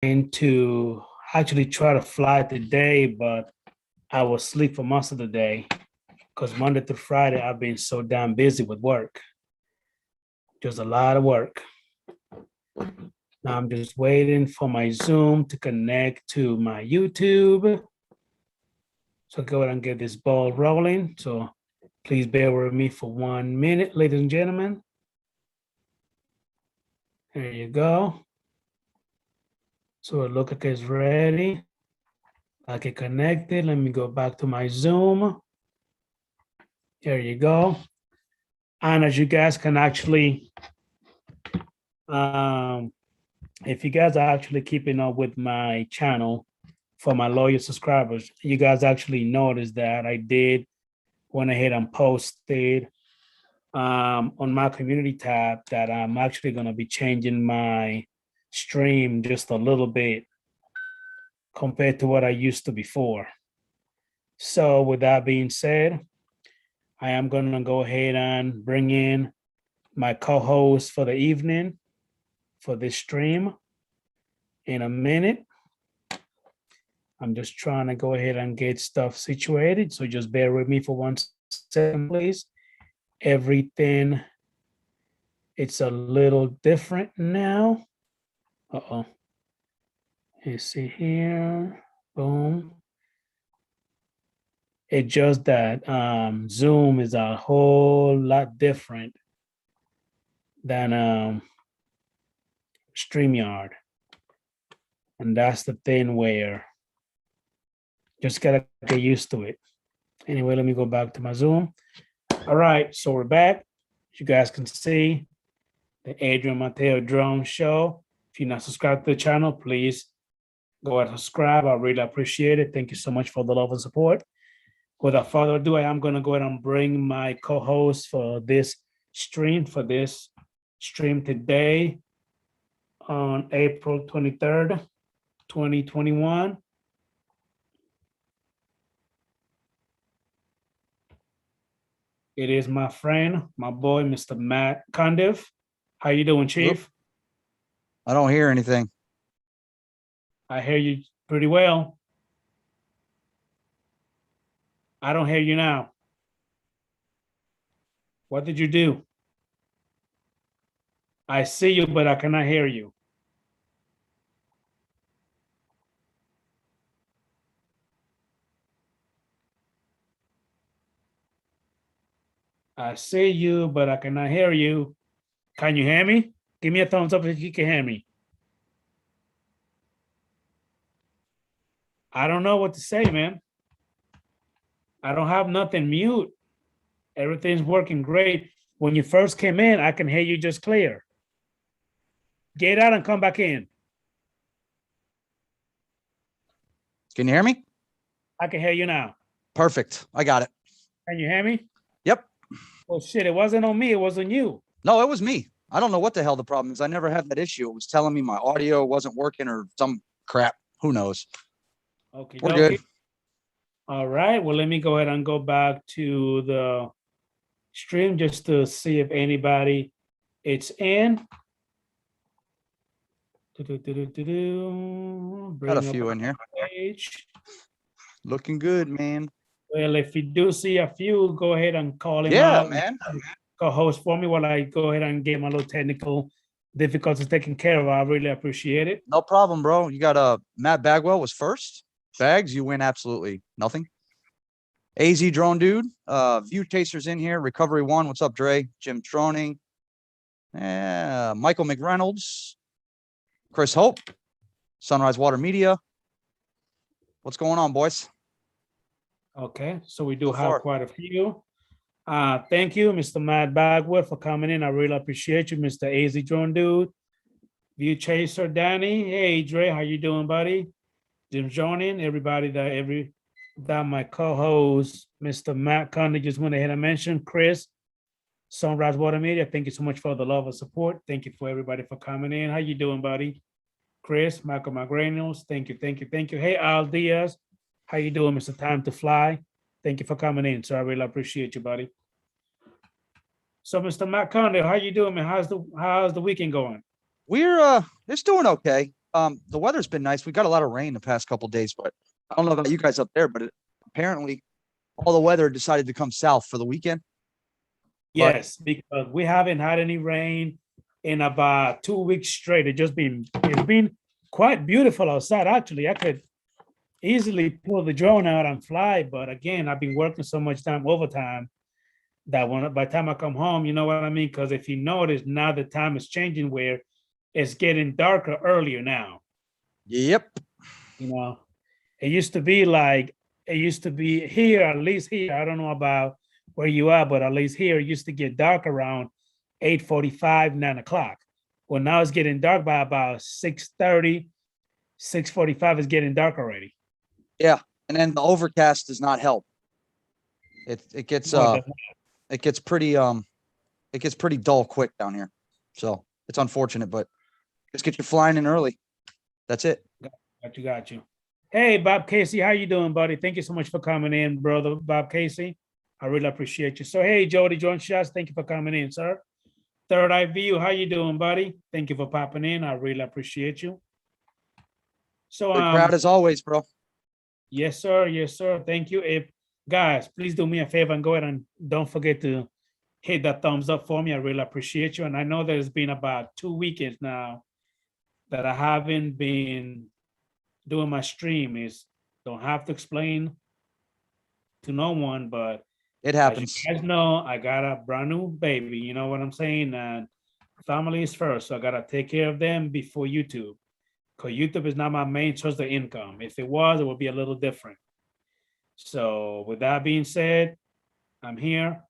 to actually try to fly today, but I was asleep for most of the day because Monday through Friday, I've been so damn busy with work. Just a lot of work. Now I'm just waiting for my Zoom to connect to my YouTube. So go ahead and get this ball rolling. So please bear with me for 1 minute, ladies and gentlemen. There you go. So it looks like it's ready. I get connected. Let me go back to my Zoom. There you go. And as you guys can actually, if you guys are actually keeping up with my channel for my loyal subscribers, you guys actually noticed that I did went ahead and posted on my community tab that I'm actually going to be changing my stream just a little bit compared to what I used to before. So with that being said, I am going to go ahead and bring in my co-host for the evening for this stream in a minute. I'm just trying to go ahead and get stuff situated. So just bear with me for 1 second, please. Everything, it's a little different now. Uh-oh. Let's see here. Boom. It's just that Zoom is a whole lot different than StreamYard. And that's the thing where just gotta get used to it. Anyway, let me go back to my Zoom. All right, so we're back. As you guys can see, the Adrian Mateo Drone Show. If you're not subscribed to the channel, please go ahead and subscribe. I really appreciate it. Thank you so much for the love and support. Without further ado, I am going to go ahead and bring my co-host for this stream today on April 23rd, 2021. It is my friend, my boy, Mr. Matt Cundiff. How you doing, Chief? I don't hear anything. I hear you pretty well. I don't hear you now. What did you do? I see you, but I cannot hear you. I see you, but I cannot hear you. Can you hear me? Give me a thumbs up if you can hear me. I don't know what to say, man. I don't have nothing mute. Everything's working great. When you first came in, I can hear you just clear. Get out and come back in. Can you hear me? I can hear you now. Perfect. I got it. Can you hear me? Yep. Well, shit, it wasn't on me. It was on you. No, it was me. I don't know what the hell the problem is. I never had that issue. It was telling me my audio wasn't working or some crap. Who knows? Okay. We're good. All right. Well, let me go ahead and go back to the stream just to see if anybody it's in. Got a few in here. Page. Looking good, man. Well, if you do see a few, go ahead and call him Yeah, out. man. Co-host for me while I go ahead and get my little technical difficulties taken care of. I really appreciate it. No problem, bro. You got Matt Bagwell was first. Bags, you win absolutely nothing. AZ Drone Dude, View Chasers in here. Recovery One, what's up, Dre? Jim Droning. Yeah, Michael McReynolds. Chris Hope. Sunrise Water Media. What's going on, boys? Okay, so we do have quite a few. Thank you, Mr. Matt Bagwell, for coming in. I really appreciate you, Mr. AZ Drone Dude. View Chaser Danny. Hey, Dre, how you doing, buddy? Jim joining everybody that my co-host, Mr. Matt Cundiff, just went ahead and mentioned. Chris, Sunrise Water Media. Thank you so much for the love and support. Thank you for everybody for coming in. How you doing, buddy? Chris, Michael McGraniels. Thank you. Hey, Al Diaz. How you doing, Mr. Time to Fly? Thank you for coming in. So I really appreciate you, buddy. So, Mr. Matt Cundiff, how you doing, man? How's the weekend going? We're it's doing okay. The weather's been nice. We got a lot of rain the past couple days, but I don't know about you guys up there, but apparently all the weather decided to come south for the weekend. Yes, because we haven't had any rain in about 2 weeks straight. It's been quite beautiful outside. Actually, I could easily pull the drone out and fly, but again, I've been working so much time overtime that by the time I come home, you know what I mean? Because if you notice, now the time is changing where it's getting darker earlier now. Yep. You know, it used to be here, at least here. I don't know about where you are, but at least here it used to get dark around 8:45, 9 o'clock. Well, now it's getting dark by about 6:30, 6:45 is getting dark already. Yeah. And then the overcast does not help. It gets pretty dull quick down here. So it's unfortunate, but just get you flying in early. That's it. Got you. Hey, Bob Casey, how you doing, buddy? Thank you so much for coming in, brother Bob Casey. I really appreciate you. So, hey, Jody Jones Shots, thank you for coming in, sir. Third Eye View, how you doing, buddy? Thank you for popping in. I really appreciate you. So, Good crowd as always, bro. Yes, sir. Yes, sir. Thank you. If guys, please do me a favor and go ahead and don't forget to hit that thumbs up for me. I really appreciate you. And I know there's been about 2 weekends now that I haven't been doing my stream. Don't have to explain to no one, but it happens. As you guys know, I got a brand new baby. You know what I'm saying? And family is first. So I got to take care of them before YouTube. Because YouTube is not my main source of income. If it was, it would be a little different. So with that being said, I'm here.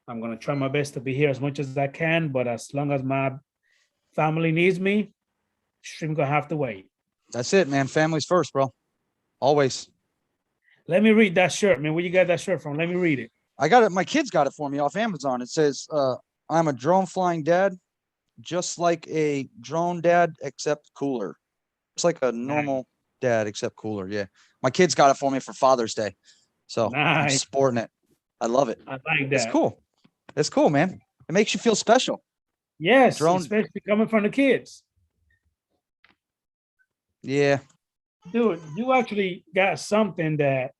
I'm going to try my best to be here as much as I can. But as long as my family needs me, stream going to have to wait. That's it, man. Family's first, bro. Always. Let me read that shirt, man. Where you got that shirt from? Let me read it. I got it. My kids got it for me off Amazon. It says, I'm a drone flying dad, just like a drone dad, except cooler. It's like a normal dad, except cooler. Yeah. My kids got it for me for Father's Day. So I'm sporting it. I love it. I like that. It's cool. It's cool, man. It makes you feel special. Yes, drone, especially coming from the kids. Yeah. Dude, you actually got something that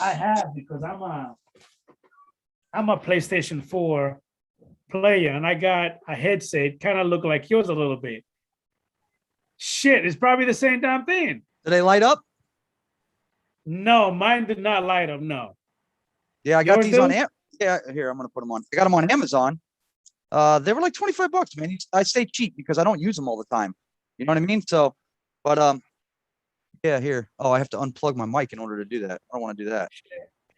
I have because I'm a PlayStation 4 player and I got a headset kind of look like yours a little bit. Shit, it's probably the same damn thing. Do they light up? No, mine did not light up. No. Yeah, I got these on Amazon. Yeah, here, I'm going to put them on. I got them on Amazon. They were like $25, man. I stay cheap because I don't use them all the time. You know what I mean? So, but, yeah, here. Oh, I have to unplug my mic in order to do that. I don't want to do that.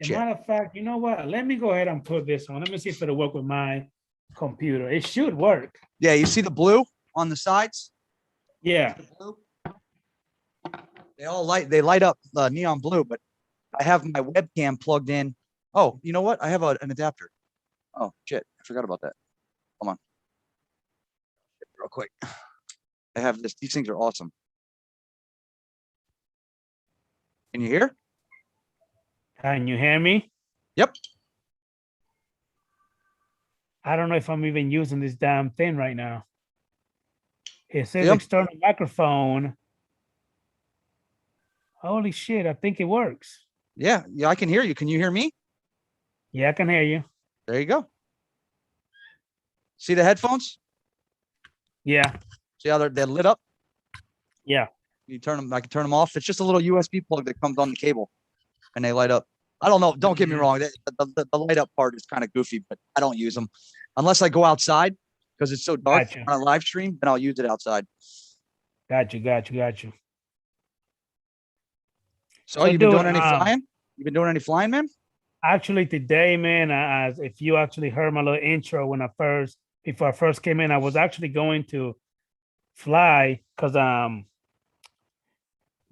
As a matter of fact, you know what? Let me go ahead and put this on. Let me see if it'll work with my computer. It should work. Yeah, you see the blue on the sides? Yeah. They light up neon blue, but I have my webcam plugged in. Oh, you know what? I have an adapter. Oh, shit. I forgot about that. Come on. Real quick. I have this. These things are awesome. Can you hear? Can you hear me? Yep. I don't know if I'm even using this damn thing right now. It says external microphone. Holy shit, I think it works. Yeah, I can hear you. Can you hear me? Yeah, I can hear you. There you go. See the headphones? Yeah. See how they're lit up? Yeah. You turn them. I can turn them off. It's just a little USB plug that comes on the cable, and they light up. I don't know. Don't get me wrong. The light up part is kind of goofy, but I don't use them unless I go outside because it's so dark on a live stream. Then I'll use it outside. Got you. So you've been doing any flying? You've been doing any flying, man? Actually, today, man, as if you actually heard my little intro before I first came in, I was actually going to fly because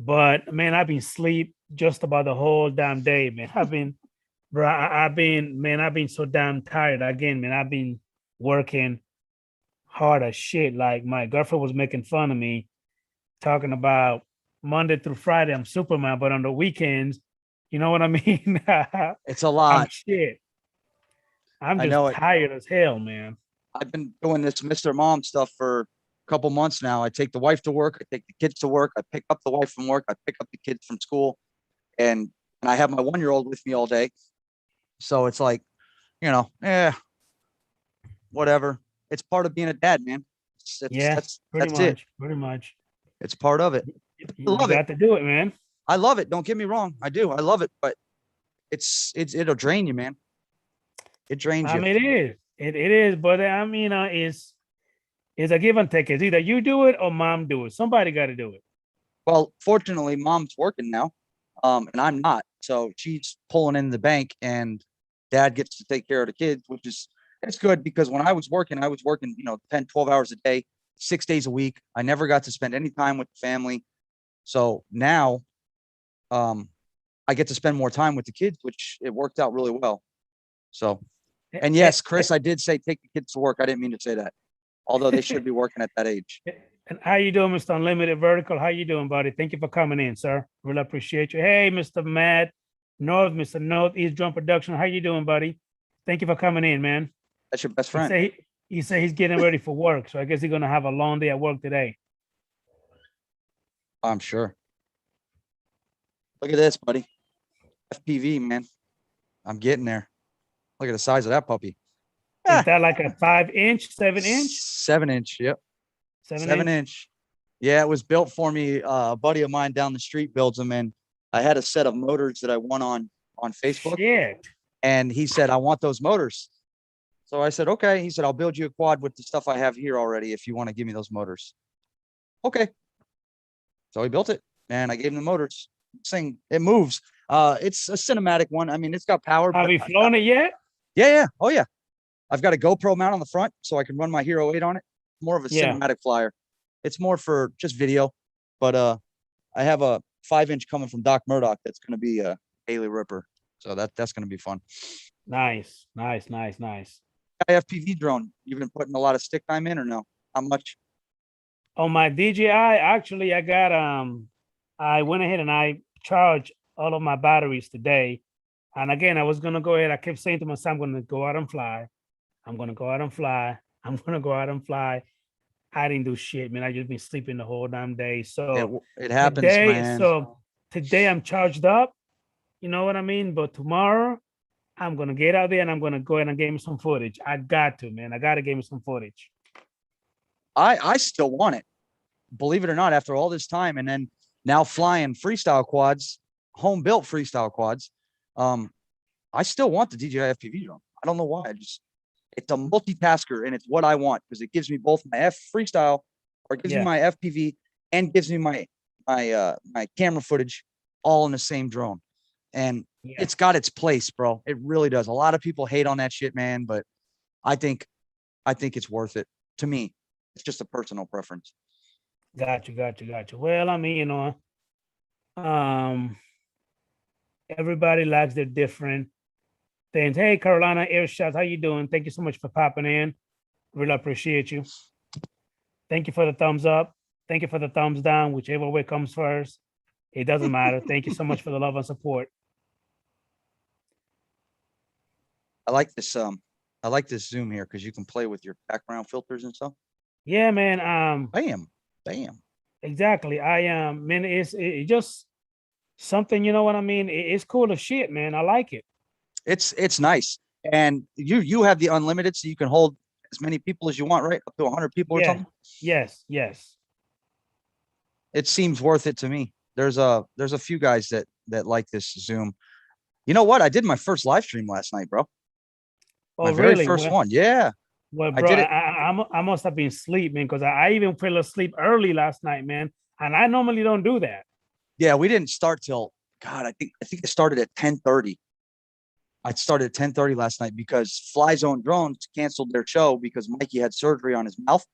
but man, I've been asleep just about the whole damn day, man. I've been so damn tired again, man. I've been working hard as shit. Like my girlfriend was making fun of me, talking about Monday through Friday, I'm Superman, but on the weekends, you know what I mean? It's a lot. I'm shit. I'm just tired as hell, man. I've been doing this Mr. Mom stuff for couple months now, I take the wife to work, I take the kids to work, I pick up the wife from work, I pick up the kids from school, and I have my 1-year-old with me all day. So it's like, whatever. It's part of being a dad, man. Yeah, pretty That's it. much, pretty much. It's part of it. I You love it. got to do it, man. I love it. Don't get me wrong. I do. I love it, but it'll drain you, man. It drains I you. mean, it is. It is, but I mean, it's a give and take. It's either you do it or mom do it. Somebody got to do it. Well, fortunately, mom's working now, and I'm not. So she's pulling in the bank, and dad gets to take care of the kids, which is it's good because when I was working, 10, 12 hours a day, 6 days a week. I never got to spend any time with the family. So now, I get to spend more time with the kids, which it worked out really well. So, and yes, Chris, I did say take the kids to work. I didn't mean to say that, although they should be working at that age. And how you doing, Mr. Unlimited Vertical? How you doing, buddy? Thank you for coming in, sir. Really appreciate you. Hey, Mr. Matt North, Mr. Northeast Drone Production. How you doing, buddy? Thank you for coming in, man. That's your best friend. He said he's getting ready for work, so I guess he's gonna have a long day at work today. I'm sure. Look at this, buddy. FPV, man. I'm getting there. Look at the size of that puppy. Is that like a 5-inch, 7-inch? 7-inch. Yep. 7 inch. Yeah, it was built for me. A buddy of mine down the street builds them, and I had a set of motors that I won on Facebook. Shit. And he said, I want those motors. So I said, okay. He said, I'll build you a quad with the stuff I have here already if you want to give me those motors. Okay. So he built it, and I gave him the motors. This thing, it moves. It's a cinematic one. I mean, it's got power. Have you flown it yet? Yeah. Oh, yeah. I've got a GoPro mount on the front so I can run my Hero 8 on it. More of a cinematic flyer. It's more for just video. But I have a 5-inch coming from Doc Murdoch that's going to be a Haley Ripper. So that's going to be fun. Nice. FPV drone, you've been putting a lot of stick time in or no? How much? On my DJI, actually, I got I went ahead and I charged all of my batteries today. And again, I was gonna go ahead. I kept saying to myself, I'm gonna go out and fly. I'm gonna go out and fly. I'm gonna go out and fly. I didn't do shit, man. I just been sleeping the whole damn day. So it happens, today, man. So today I'm charged up. You know what I mean? But tomorrow I'm gonna get out there and I'm gonna go ahead and give me some footage. I got to, man. I gotta give me some footage. I still want it, believe it or not, after all this time, and then now flying freestyle quads, home built freestyle quads. I still want the DJI FPV drone. I don't know why. It's a multitasker, and it's what I want because it gives me both my freestyle, or it gives me my FPV, and gives me my camera footage all in the same drone. And it's got its place, bro. It really does. A lot of people hate on that shit, man, but I think it's worth it to me. It's just a personal preference. Got you. Well, I mean, everybody likes their different things. Hey, Carolina Airshots, how you doing? Thank you so much for popping in. Really appreciate you. Thank you for the thumbs up. Thank you for the thumbs down, whichever way comes first. It doesn't matter. Thank you so much for the love and support. I like this. I like this Zoom here because you can play with your background filters and stuff. Yeah, man. Bam. Exactly. Man, it's just something, you know what I mean? It's cool as shit, man. I like it. It's nice. And you have the unlimited, so you can hold as many people as you want, right? Up to 100 people or something. Yes. It seems worth it to me. There's a few guys that like this Zoom. You know what? I did my first live stream last night, bro. Oh, my very first one. Yeah. Well, bro, I must have been sleeping because I even fell asleep early last night, man. And I normally don't do that. Yeah, we didn't start till I think it started at 10:30. I started at 10:30 last night because Fly Zone Drones canceled their show because Mikey had surgery on his mouth.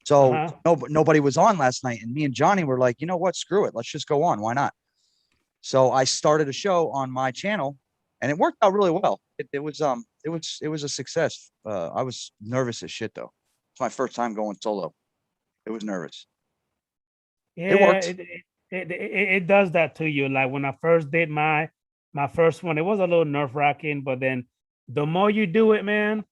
So nobody was on last night. And me and Johnny were like, you know what? Screw it. Let's just go on. Why not? So I started a show on my channel and it worked out really well. It was a success. I was nervous as shit though. It's my first time going solo. It was nervous. Yeah, it worked. It does that to you. Like when I first did my first one, it was a little nerve-wracking, but then the more you do it, man,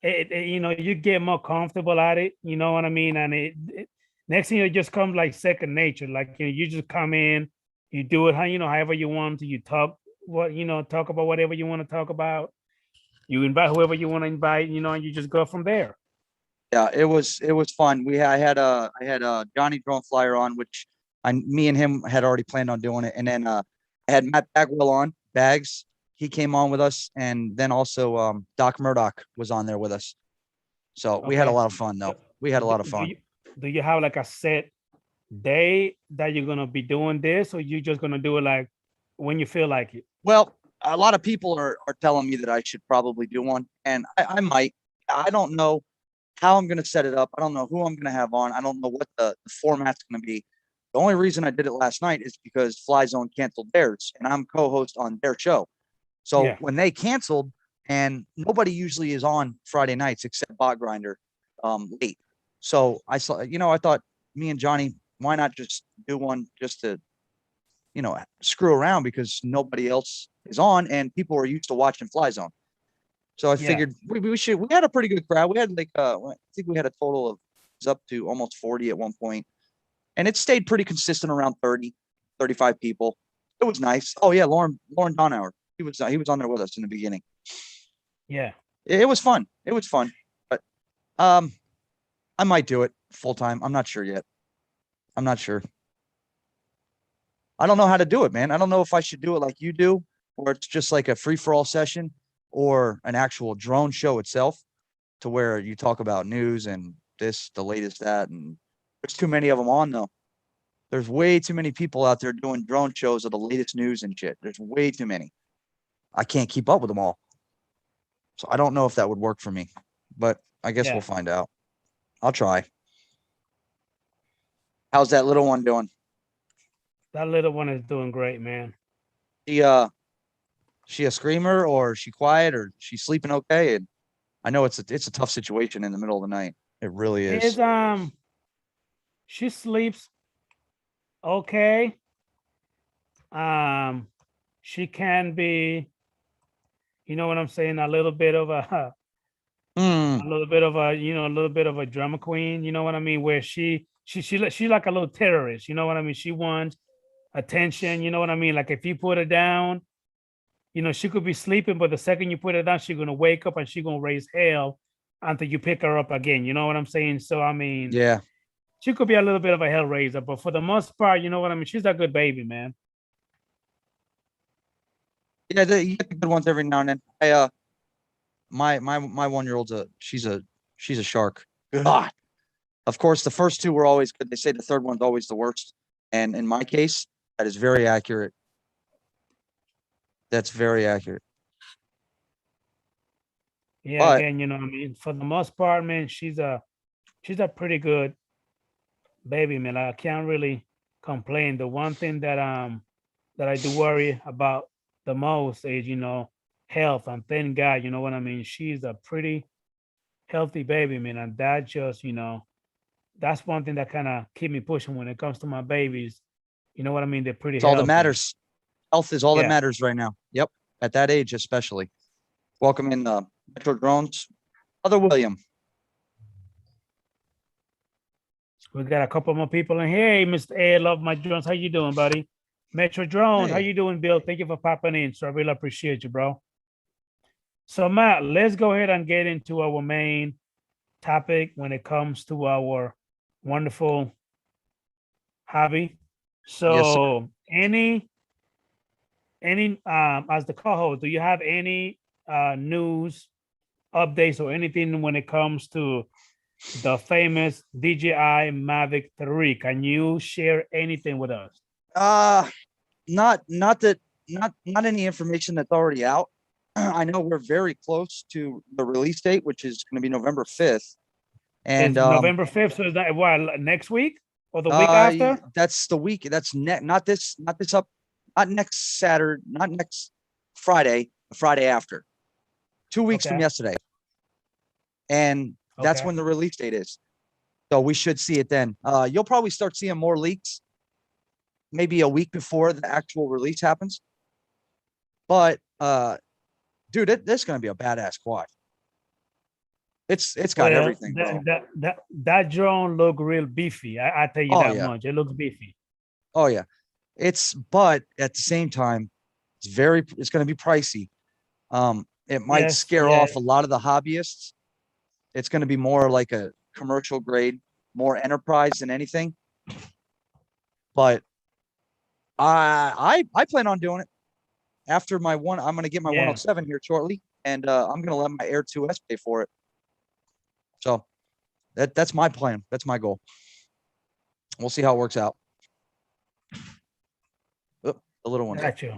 you get more comfortable at it. You know what I mean? And next thing it just comes like second nature. Like you just come in, you do it how however you want to. You talk talk about whatever you want to talk about. You invite whoever you want to invite. And you just go from there. Yeah, it was fun. I had Johnny Drone Flyer on, which me and him had already planned on doing it, and then I had Matt Bagwell on Bags. He came on with us, and then also Doc Murdoch was on there with us. So we had a Okay. lot of fun, though. We had a Do, lot of do fun. you do you have like a set day that you're gonna be doing this, or you just gonna do it like when you feel like it? Well, a lot of people are telling me that I should probably do one, and I might. I don't know how I'm going to set it up. I don't know who I'm going to have on. I don't know what the format's going to be. The only reason I did it last night is because Fly Zone canceled theirs, and I'm co-host on their show. So Yeah. when they canceled, and nobody usually is on Friday nights except Bot Grinder late. So I saw, I thought me and Johnny, why not just do one just to, screw around because nobody else is on and people are used to watching Fly Zone. So I Yeah. figured we had a pretty good crowd. We had like I think we had a total of it was up to almost 40 at one point. And it stayed pretty consistent around 30, 35 people. It was nice. Oh yeah, Lauren Donauer. He was on there with us in the beginning. Yeah. It was fun. It was fun. But I might do it full time. I'm not sure yet. I'm not sure. I don't know how to do it, man. I don't know if I should do it like you do, or it's just like a free for all session, or an actual drone show itself, to where you talk about news and this, the latest that, and there's too many of them on though. There's way too many people out there doing drone shows of the latest news and shit. There's way too many. I can't keep up with them all. So I don't know if that would work for me, but I guess we'll Yeah. find out. I'll try. How's that little one doing? That little one is doing great, man. She she a screamer, or she quiet, or she's sleeping okay? And I know it's a tough situation in the middle of the night. It really is. Is she sleeps okay. Um, she can be, you know what I'm saying, a little bit of a Hmm. a little bit of a, a little bit of a drama queen, you know what I mean, where she's like a little terrorist, you know what I mean? She wants attention, you know what I mean? Like if you put her down, she could be sleeping, but the second you put her down, she's gonna wake up and she's gonna raise hell until you pick her up again. You know what I'm saying? So I mean, Yeah. she could be a little bit of a hell raiser, but for the most part, you know what I mean? She's a good baby, man. Yeah. You get the good ones every now and then. My 1-year-old's she's a shark. God. Of course, the first two were always good. They say the third one's always the worst. And in my case, that is very accurate. That's very accurate. Yeah, But again, I mean, for the most part, man, she's a pretty good baby, man. I can't really complain. The one thing that I do worry about the most is, health. And thank God, you know what I mean? She's a pretty healthy baby, man. And that just, that's one thing that kind of keep me pushing when it comes to my babies. You know what I mean? They're pretty it's all that healthy. matters. Health is all that Yeah. matters right now. Yep. At that age, especially. Welcome in Metro Drones. Other William. We got a couple more people in here. Hey, Mr. Ed, love my drones. How you doing, buddy? Metro Drones, how Hey. you doing, Bill? Thank you for popping in. So I really appreciate you, bro. So Matt, let's go ahead and get into our main topic when it comes to our wonderful hobby. Yes, sir. So any as the co-host, do you have any news updates or anything when it comes to the famous DJI Mavic 3? Can you share anything with us? Uh not that not any information that's already out. I know we're very close to the release date, which is going to be November 5th. And It's November 5th, so is that what, next week or the week uh after? that's the week. That's not this up, not next Saturday, not next Friday, the Friday after. 2 weeks from Okay. yesterday. And that's Okay. when the release date is. So we should see it then. You'll probably start seeing more leaks maybe a week before the actual release happens. But dude, this is gonna be a badass quad. It's got Well, everything, bro. that drone look real beefy. I tell you Oh that yeah. much. It looks beefy. Oh yeah. But at the same time, it's going to be pricey. It might Yes, scare off a yes. lot of the hobbyists. It's going to be more like a commercial grade, more enterprise than anything. But I plan on doing it after my one. I'm going to get my Yeah. 107 here shortly, and I'm going to let my Air 2S pay for it. So that's my plan. That's my goal. We'll see how it works out. Oh, the little one. Got you.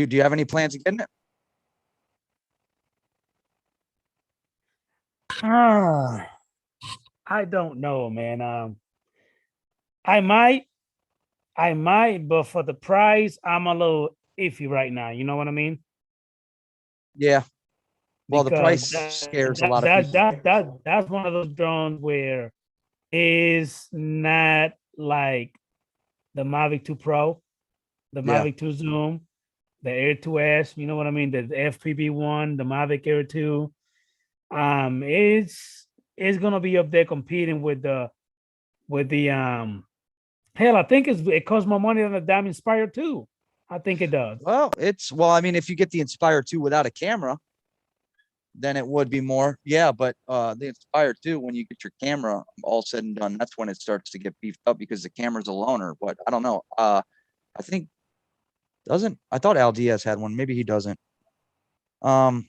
Do you have any plans of getting it? Ah, I don't know, man. I might, but for the price, I'm a little iffy right now. You know what I mean? Yeah. Well, the Because price scares a lot of people. that's one of those drones where is not like the Mavic 2 Pro, the Yeah. Mavic 2 Zoom, the Air 2S, you know what I mean? The FPV1, the Mavic Air 2. It's gonna be up there competing with the hell, I think it costs more money than the Diamond Inspire 2. I think it does. Well, I mean, if you get the Inspire 2 without a camera, then it would be more. Yeah, but the Inspire 2, when you get your camera all said and done, that's when it starts to get beefed up because the camera's a loaner. But I don't know. I think doesn't I thought Al Diaz had one. Maybe he doesn't. Um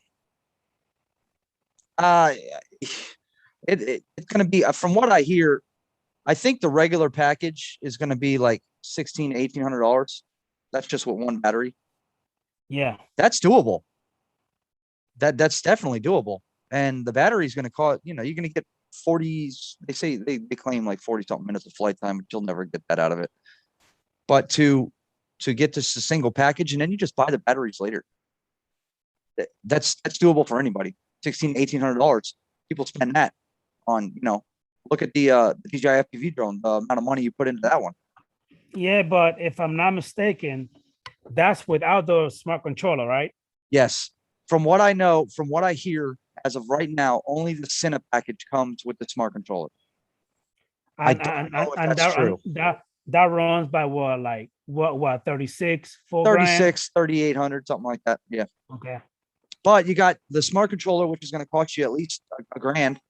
uh it's gonna be from what I hear, I think the regular package is gonna be like $1,800. That's just with one battery. Yeah. That's doable. That's definitely doable. And the battery is going to cost, you're going to get 40s. They say they claim like 40 something minutes of flight time, but you'll never get that out of it. But to get this a single package, and then you just buy the batteries later. That's doable for anybody. $1,800. People spend that on, look at the DJI FPV drone, the amount of money you put into that one. Yeah, but if I'm not mistaken, that's without the smart controller, right? Yes. From what I know, from what I hear, as of right now, only the Cine package comes with the smart controller. I don't know if that's true. That runs by what, like what 36, 4 grand? 36, 3,800, something like that. Yeah. Okay. But you got the smart controller, which is going to cost you at least a grand,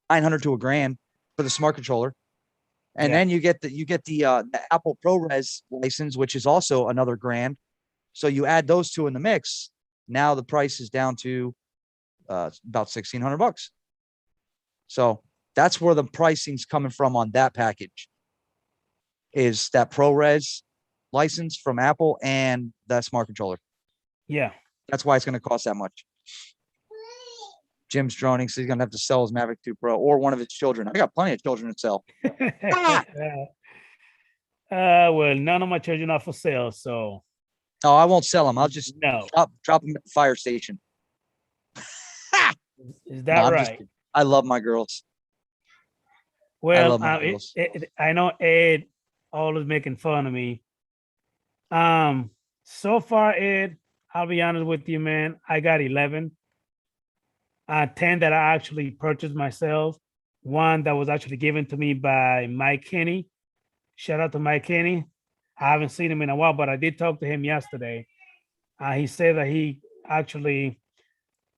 900 to a grand for the smart controller. And then you get the Apple ProRes license, which is also another grand. So you add those two in the mix. Now the price is down to about $1,600. So that's where the pricing's coming from on that package. Is that ProRes license from Apple and that smart controller? Yeah. That's why it's going to cost that much. Jim's droning, so he's going to have to sell his Mavic 2 Pro or one of his children. I got plenty of children to sell. Well, none of my children are for sale, so. No, I won't sell them. I'll just drop them at the fire station. Is that right? I love my girls. Well, I love my girls. I know Ed always making fun of me. So far, Ed, I'll be honest with you, man. I got 11. 10 that I actually purchased myself. One that was actually given to me by Mike Kinney. Shout out to Mike Kinney. I haven't seen him in a while, but I did talk to him yesterday. He said that he actually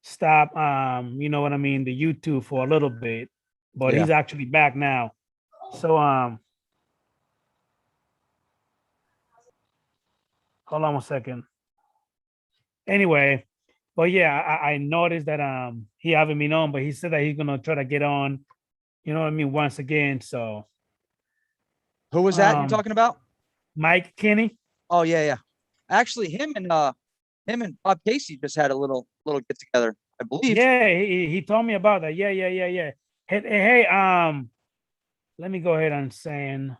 stopped, you know what I mean, the YouTube for a little bit, but he's actually back now. So, hold on one second. Anyway, but yeah, I noticed that he haven't been on, but he said that he's gonna try to get on, you know what I mean, once again. So who was that you're talking about? Mike Kinney. Oh yeah. Actually, him and Bob Casey just had a little get together, I believe. Yeah, he told me about that. Yeah. Hey, let me go ahead and send.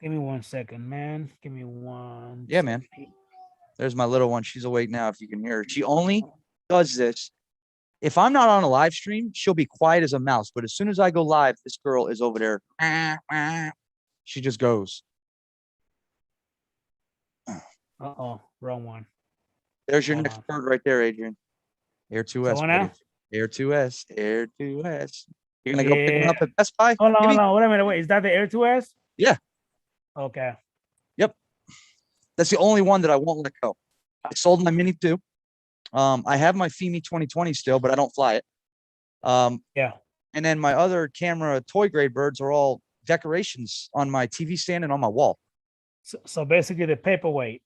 Give me 1 second, man. Give me one. Yeah, man. There's my little one. She's awake now. If you can hear her, she only does this. If I'm not on a live stream, she'll be quiet as a mouse. But as soon as I go live, this girl is over there. She just goes. Uh-oh, wrong one. There's your next bird right there, Adrian. Air 2S. So now? Air 2S, Air 2S. You're gonna go pick one Yeah. up at Best Buy? Hold on, Maybe? hold on. Wait a minute. Wait, is that the Air 2S? Yeah. Okay. Yep. That's the only one that I won't let go. I sold my Mini too. I have my FEMI 2020 still, but I don't fly it. Yeah. And then my other camera toy grade birds are all decorations on my TV stand and on my wall. So basically the paperweight.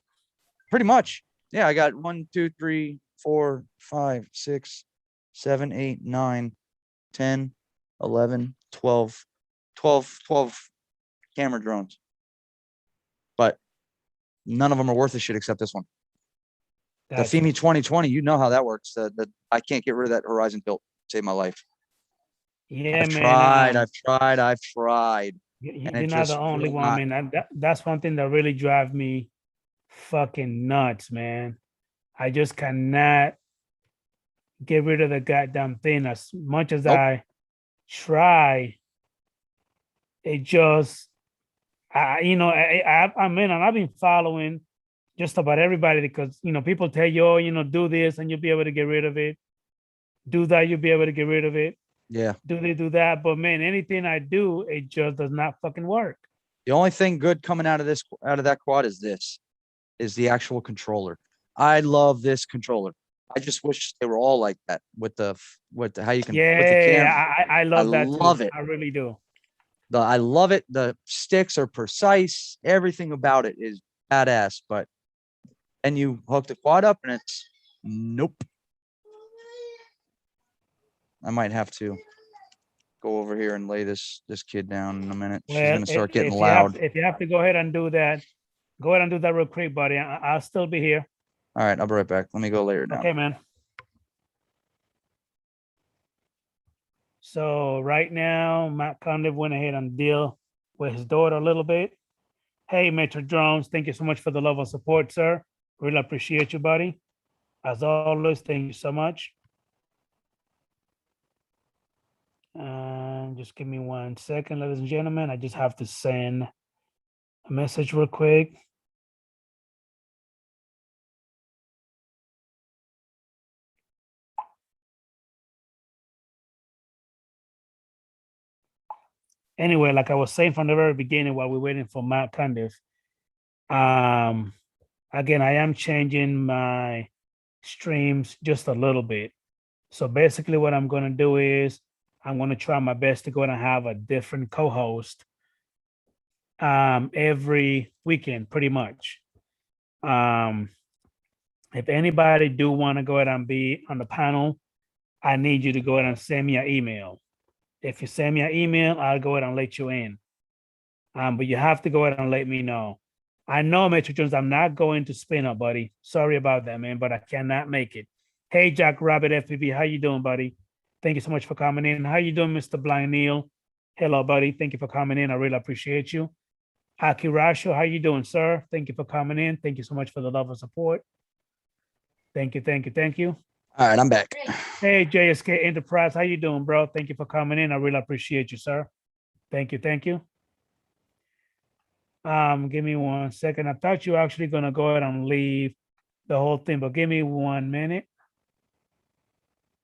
Pretty much. Yeah, I got 1, 2, 3, 4, 5, 6, 7, 8, 9, 10, 11, 12 camera drones. But none of them are worth a shit except this one. The Gotcha. FEMI 2020, you know how that works. That I can't get rid of that horizon tilt. Save my life. Yeah, I've man. tried. And You're it not the just only will one, not. man. That's one thing that really drives me fucking nuts, man. I just cannot get rid of the goddamn thing. As much as Nope. I try, it just, I mean, and I've been following just about everybody because, people tell you, oh, do this and you'll be able to get rid of it. Do that, you'll be able to get rid of it. Yeah. Do that. But man, anything I do, it just does not fucking work. The only thing good coming out of that quad is the actual controller. I love this controller. I just wish they were all like that with the how you can with the Yeah, camera. I love that too. love it. I really do. I love it. The sticks are precise. Everything about it is badass. But then you hook the quad up and it's nope. I might have to go over here and lay this kid down in a minute. She's Well, gonna start getting if loud. if you have to go ahead and do that, go ahead and do that real quick, buddy. I'll still be here. All right, I'll be right back. Let me go lay her down. Okay, man. So right now, Matt Cundiff went ahead and deal with his daughter a little bit. Hey, Metro Drones, thank you so much for the love and support, sir. Really appreciate you, buddy. As always, thank you so much. Just give me 1 second, ladies and gentlemen. I just have to send a message real quick. Anyway, like I was saying from the very beginning while we're waiting for Matt Cundiff, again, I am changing my streams just a little bit. So basically what I'm going to do is I'm going to try my best to go and have a different co-host every weekend, pretty much. If anybody do want to go ahead and be on the panel, I need you to go ahead and send me an email. If you send me an email, I'll go ahead and let you in. But you have to go ahead and let me know. I know, Metro Jones, I'm not going to spin up, buddy. Sorry about that, man, but I cannot make it. Hey, Jack Rabbit FPV, how you doing, buddy? Thank you so much for coming in. How you doing, Mr. Blind Neil? Hello, buddy. Thank you for coming in. I really appreciate you. Akirasho, how you doing, sir? Thank you for coming in. Thank you so much for the love and support. Thank you. All right, I'm back. Hey, JSK Enterprise, how you doing, bro? Thank you for coming in. I really appreciate you, sir. Thank you. Give me 1 second. I thought you were actually gonna go ahead and leave the whole thing, but give me 1 minute.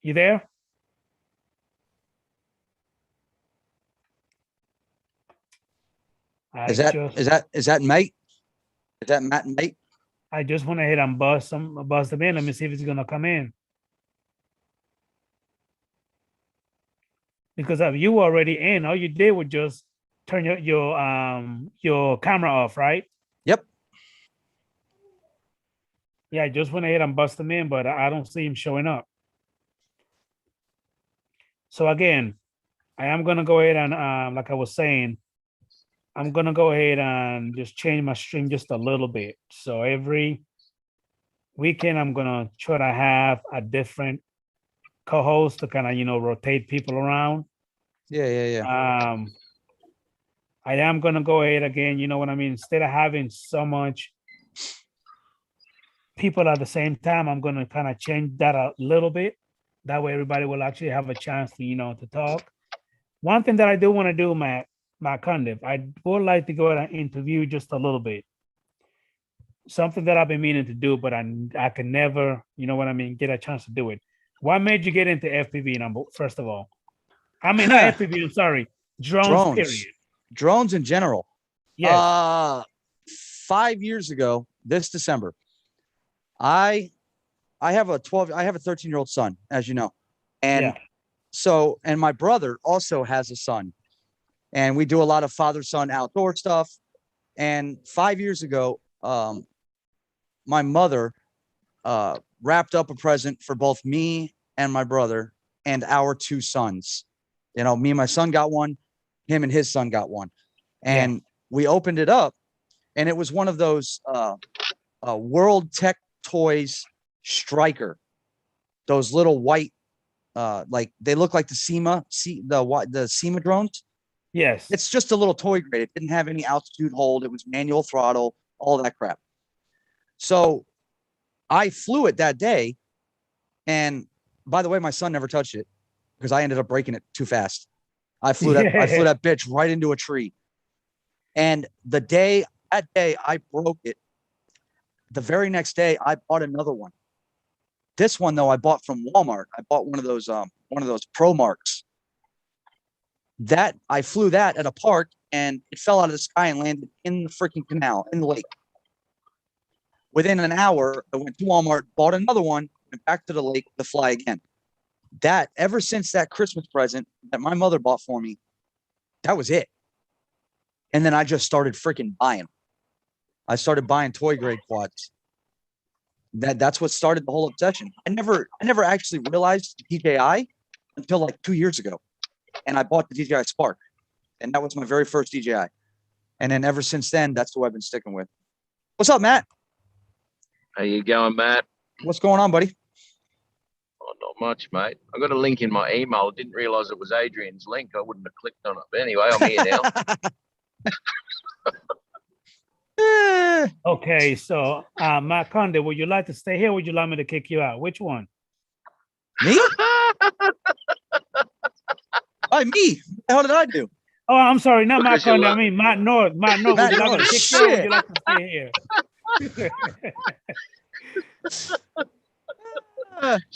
You there? Is that mate? Is that Matt and mate? I just went ahead and bust them in. Let me see if it's gonna come in. Because if you were already in, all you did was just turn your camera off, right? Yep. Yeah, I just went ahead and bust them in, but I don't see him showing up. So again, I am gonna go ahead and like I was saying, I'm gonna go ahead and just change my stream just a little bit. So every weekend, I'm gonna try to have a different co-host to kind of rotate people around. Yeah. I am gonna go ahead again. You know what I mean? Instead of having so much people at the same time, I'm gonna kind of change that a little bit. That way, everybody will actually have a chance to talk. One thing that I do want to do, Matt Cundiff, I would like to go ahead and interview just a little bit. Something that I've been meaning to do, but I can never, get a chance to do it. What made you get into FPV number first of all? I mean, not FPV. I'm sorry, drones. Period. Drones in general. Yes. 5 years ago, this December, I have a 13-year-old son, as you know, and and my brother also has a son, and we do a lot of father-son outdoor stuff. And 5 years ago, my mother wrapped up a present for both me and my brother and our two sons. You know, me and my son got one, him and his son got one. And we opened it up, and it was one of those World Tech Toys Striker. Those little white, like they look like the SEMA drones. Yes. It's just a little toy grade. It didn't have any altitude hold. It was manual throttle, all that crap. So I flew it that day. And by the way, my son never touched it because I ended up breaking it too fast. I flew that bitch right into a tree. And that day I broke it. The very next day I bought another one. This one though, I bought from Walmart. I bought one of those Pro Marks. That I flew that at a park, and it fell out of the sky and landed in the freaking canal, in the lake. Within an hour, I went to Walmart, bought another one, went back to the lake to fly again. That, ever since that Christmas present that my mother bought for me, that was it. And then I just started freaking buying. I started buying toy grade quads. That's what started the whole obsession. I never actually realized DJI until like 2 years ago. And I bought the DJI Spark. And that was my very first DJI. And then ever since then, that's who I've been sticking with. What's up, Matt? How you going, Matt? What's going on, buddy? Oh, not much, mate. I got a link in my email. I didn't realize it was Adrian's link. I wouldn't have clicked on it. But anyway, I'm here now. Okay, so Matt Cundiff, would you like to stay here? Or would you like me to kick you out? Which one? Me? Why me? What the hell did I do? Oh, I'm sorry, not Matt Cundiff. I mean Matt North. Matt North, would you like me to kick you out? Or would you like to stay here?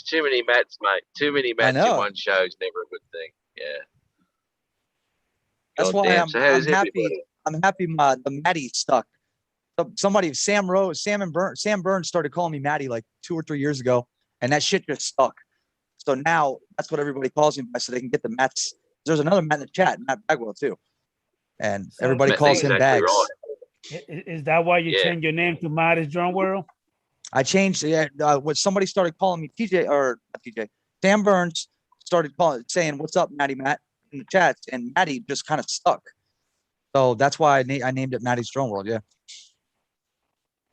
Too many Matts, mate. Too many Matts in one show is never a good thing. Yeah. That's why I'm happy. I'm happy the Matty stuck. Somebody, Sam Burns started calling me Matty like 2 or 3 years ago, and that shit just stuck. So now that's what everybody calls me by, so they can get the Matts. There's another Matt in the chat, Matt Bagwell too, and everybody calls him Bags. Right. Is that why you changed your name to Mattys DroneWorld? I changed. When somebody started calling me Sam Burns started saying, "What's up, Matt?" in the chats, and Matty just kind of stuck. So that's why I named it Mattys DroneWorld. Yeah.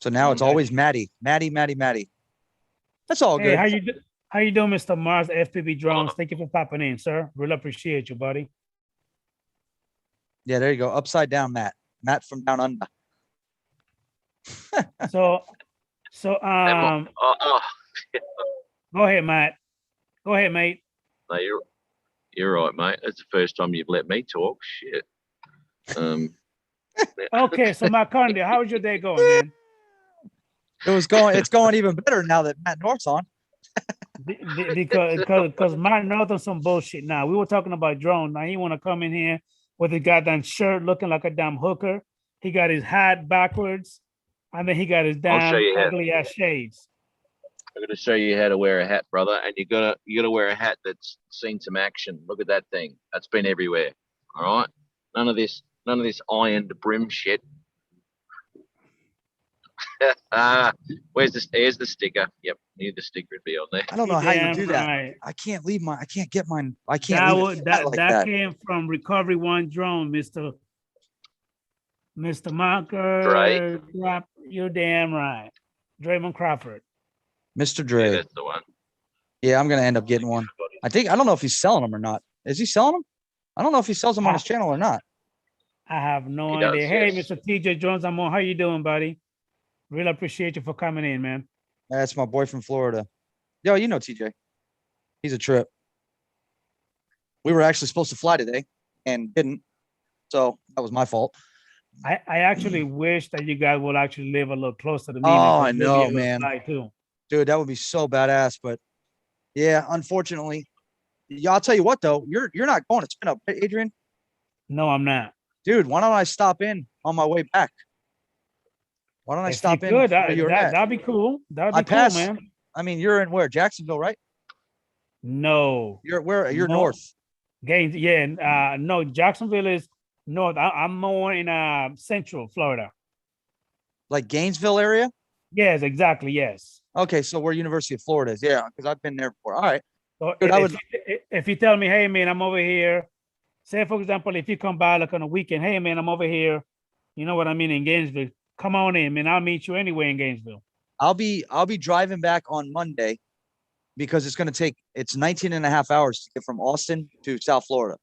So now it's always Matty. That's all good. How you doing, Mr. Mars FPV Drones? Thank you for popping in, sir. Really appreciate you, buddy. Yeah, there you go. Upside down, Matt. Matt from down under. So go ahead, Matt. Go ahead, mate. No, you're right, mate. That's the first time you've let me talk. Shit. Okay, so Matt Cundiff, how was your day going, man? It's going even better now that Matt North's on. because Matt North on some bullshit now. We were talking about drones. Now he want to come in here with his goddamn shirt looking like a damn hooker. He got his hat backwards. And then he got his damn ugly ass shades. I'm gonna show you how to wear a hat, brother. And you gotta wear a hat that's seen some action. Look at that thing. That's been everywhere. All right. None of this ironed brim shit. Here's the sticker. Yep, the sticker would be on there. I don't know how you do that. Right. I can't get mine. I can't. That came from Recovery One Drone, Mr. Marker. You're damn right. Draymond Crawford. Mr. Dre. Yeah, that's the one. Yeah, I'm gonna end up getting one. I don't know if he's selling them or not. Is he selling them? I don't know if he sells them on his channel or not. I have no idea. Hey, Mr. TJ Jones, I'm on. How you doing, buddy? Really appreciate you for coming in, man. That's my boy from Florida. Yo, you know TJ. He's a trip. We were actually supposed to fly today and didn't. So that was my fault. I actually wish that you guys would actually live a little closer to me. Oh, I know, man. Dude, that would be so badass, but Yeah, unfortunately. Yeah, I'll tell you what though, you're not going to spin up, right, Adrian? No, I'm not. Dude, why don't I stop in on my way back? Why don't I If you stop in could, where you're at? that'd be cool. That'd I be cool, pass. man. I mean, you're in where? Jacksonville, right? No, You're where? You're no, north. Gaines. Yeah, no, Jacksonville is north. I'm more in Central Florida. Like Gainesville area? Yes, exactly. Yes. Okay, so where University of Florida is. Yeah, because I've been there before. All right. So Dude, if you tell me, hey man, I'm over here. Say for example, if you come by like on a weekend, hey man, I'm over here. You know what I mean in Gainesville. Come on in, man. I'll meet you anywhere in Gainesville. I'll be driving back on Monday because it's 19 and a half hours to get from Austin to South Florida.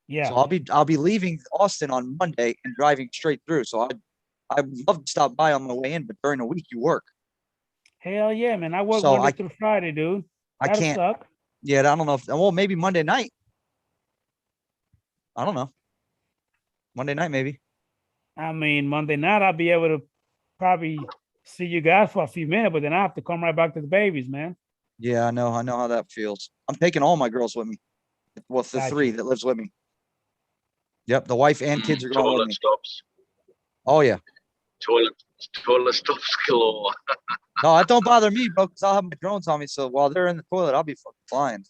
Yeah. So I'll be leaving Austin on Monday and driving straight through. So I'd love to stop by on my way in, but during the week you work. Hell yeah, man. I work So Monday through Friday, dude. I That'll can't. suck. Yeah, I don't know if well maybe Monday night. I don't know. Monday night maybe. I mean, Monday night I'll be able to probably see you guys for a few minutes, but then I have to come right back to the babies, man. Yeah, I know how that feels. I'm taking all my girls with me. Well, the Gotcha. 3 that lives with me. Yep, the wife and kids are going with Toilet me. stops. Oh yeah. Toilet stops galore. No, that don't bother me, bro, because I'll have my drones on me. So while they're in the toilet, I'll be fucking flying.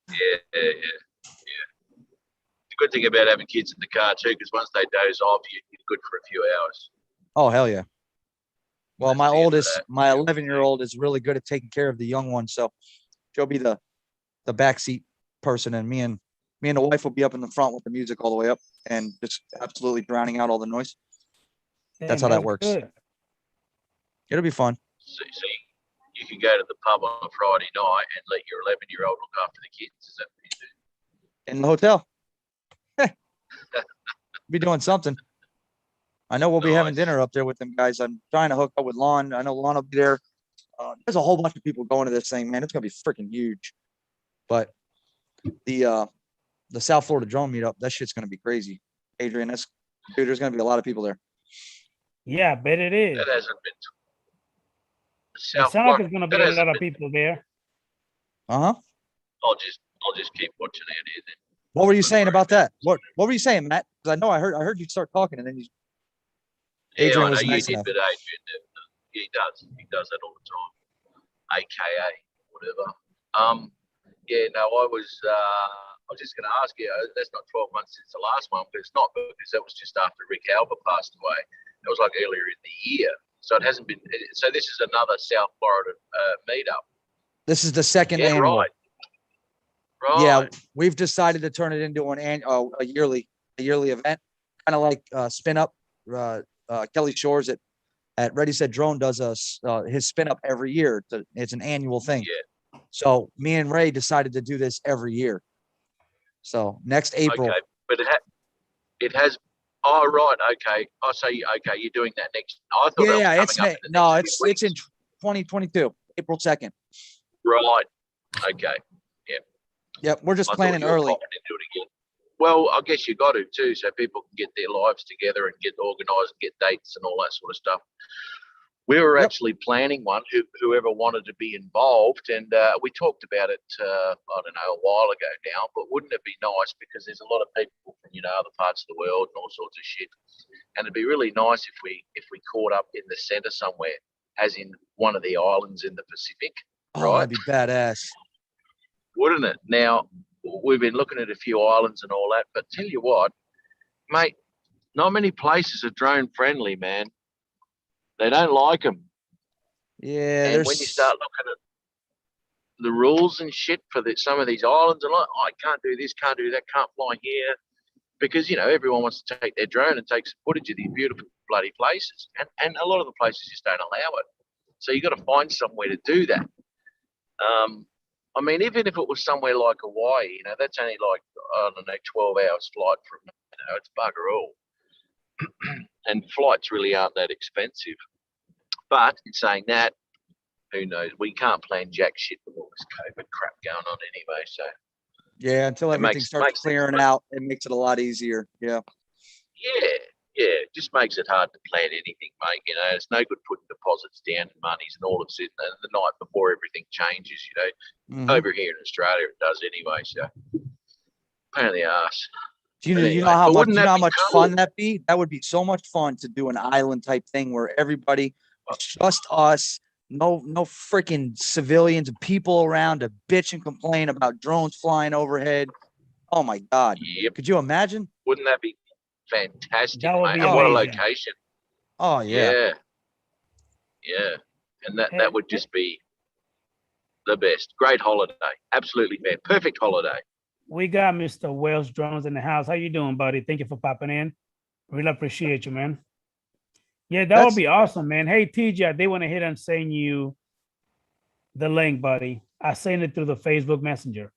Yeah. The good thing about having kids in the car too, because once they doze off, you're good for a few hours. Oh hell yeah. Well, my That's the end of oldest, that. my 11-year-old is really good at taking care of the young one. So she'll be the backseat person, and me and the wife will be up in the front with the music all the way up and just absolutely drowning out all the noise. That's how that works. Good. It'll be fun. So you can go to the pub on a Friday night and let your 11-year-old look after the kids. Is that what you do? In the hotel. Be doing something. I know we'll be having Nice. dinner up there with them guys. I'm trying to hook up with Lon. I know Lon will be there. There's a whole bunch of people going to this thing, man. It's gonna be freaking huge. But the South Florida drone meetup, that shit's gonna be crazy. Adrian, dude, there's gonna be a lot of people there. Yeah, I bet it is. That hasn't been. It South sounds like Florida. it's gonna be That a hasn't lot of been. people there. Uh-huh. I'll just keep watching out here then. What were you saying about that? What were you saying, Matt? Because I know I heard you start talking and then you Yeah, Adrian I know was you nice did, enough. but Adrian, he does that all the time, aka whatever. Yeah, no, I was just going to ask you. That's not 12 months since the last one, but it's not because that was just after Rick Alba passed away. That was like earlier in the year, so it hasn't been. So this is another South Florida meetup. This is the second Yeah, annual. right. Yeah, we've decided to turn it into a yearly event, kind of like Spin Up. Kelly Shores at Ready Set Drone does his Spin Up every year. It's an annual thing. Yeah. So me and Ray decided to do this every year. So next April. Okay, but it has. Oh right. Okay. Oh, so you're doing that next. I thought Yeah, that was coming up in the next few it's in weeks. 2022, April 2nd. Right. Okay. Yep, we're just I thought planning you were early. popping into it again. Well, I guess you got to too, so people can get their lives together and get organised and get dates and all that sort of stuff. We were actually planning one. Whoever wanted to be involved, and we talked about it. I don't know, a while ago now. But wouldn't it be nice, because there's a lot of people from other parts of the world and all sorts of shit, and it'd be really nice if we caught up in the centre somewhere, as in one of the islands in the Pacific. Oh, right? that'd be badass. Wouldn't it? Now, we've been looking at a few islands and all that, but tell you what, mate, not many places are drone friendly, man. They don't like them. Yeah, And when you start looking at the rules and shit for some of these islands, and like, I can't do this, can't do that, can't fly here, because everyone wants to take their drone and take some footage of these beautiful bloody places, and a lot of the places just don't allow it. So you got to find somewhere to do that. I mean, even if it was somewhere like Hawaii, that's only like, I don't know, 12 hours flight from, it's bugger all. And flights really aren't that expensive. But in saying that, who knows? We can't plan jack shit with all this COVID crap going on anyway. So yeah, until everything starts clearing out, it makes it a lot easier. Yeah. Yeah. Yeah, it just makes it hard to plan anything, mate. You know, it's no good putting deposits down and monies and all of it. And the night before everything changes, you know, Mhm. over here in Australia it does anyway. So, pain in the ass. Do you, But you anyway, know how but much? wouldn't Do you know that how be much cool? fun that'd be? That would be so much fun to do an island type thing where everybody, it's just us, no freaking civilians and people around to bitch and complain about drones flying overhead. Oh my God! Yep. Could you imagine? Wouldn't that be fantastic, That would mate? be And what a amazing. location. Oh yeah. Yeah. Yeah. And that Hey, would just be the best. Great holiday. Absolutely fair. Perfect holiday. we got Mr. Wells Drones in the house. How you doing, buddy? Thank you for popping in. Really appreciate you, man. Yeah, that would That's be awesome, man. Hey, TJ, they want to hit and send you the link, buddy. I sent it through the Facebook Messenger.